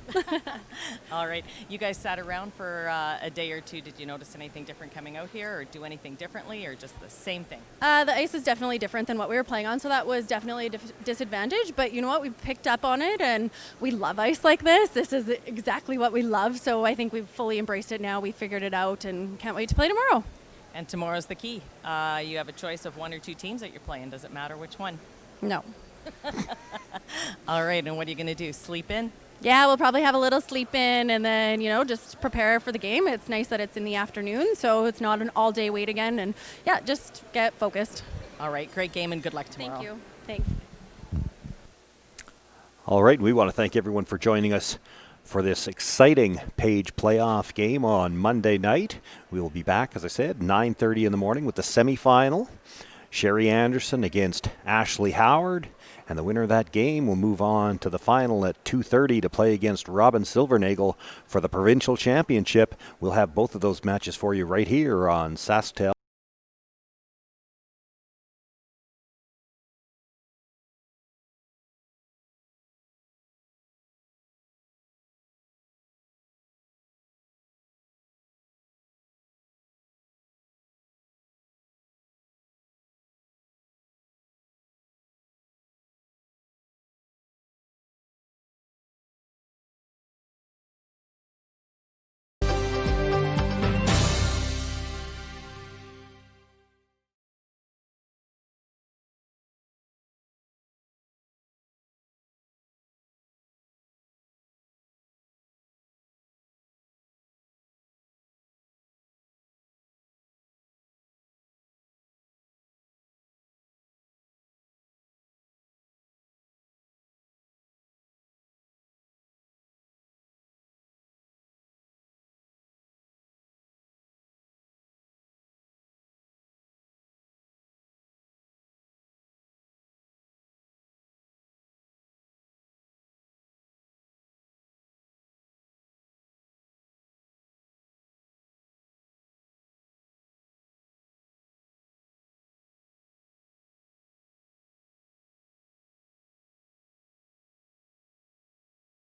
All right. You guys sat around for a day or two. Did you notice anything different coming out here, or do anything differently, or just the same thing? The ice is definitely different than what we were playing on, so that was definitely a disadvantage. But you know what? We picked up on it, and we love ice like this. This is exactly what we love, so I think we've fully embraced it now. We figured it out, and can't wait to play tomorrow. And tomorrow's the key. You have a choice of one or two teams that you're playing. Does it matter which one? No. All right, and what are you going to do? Sleep in? Yeah, we'll probably have a little sleep in and then, you know, just prepare for the game. It's nice that it's in the afternoon, so it's not an all-day wait again. And, yeah, just get focused. All right, great game and good luck tomorrow. Thank you. Thanks. All right, we want to thank everyone for joining us for this exciting Page playoff game on Monday night. We will be back, as I said, 9:30 in the morning with the semifinal. Sherry Anderson against Ashley Howard. And the winner of that game will move on to the final at 2:30 to play against Robin Silvernagle for the provincial championship. We'll have both of those matches for you right here on SaskTel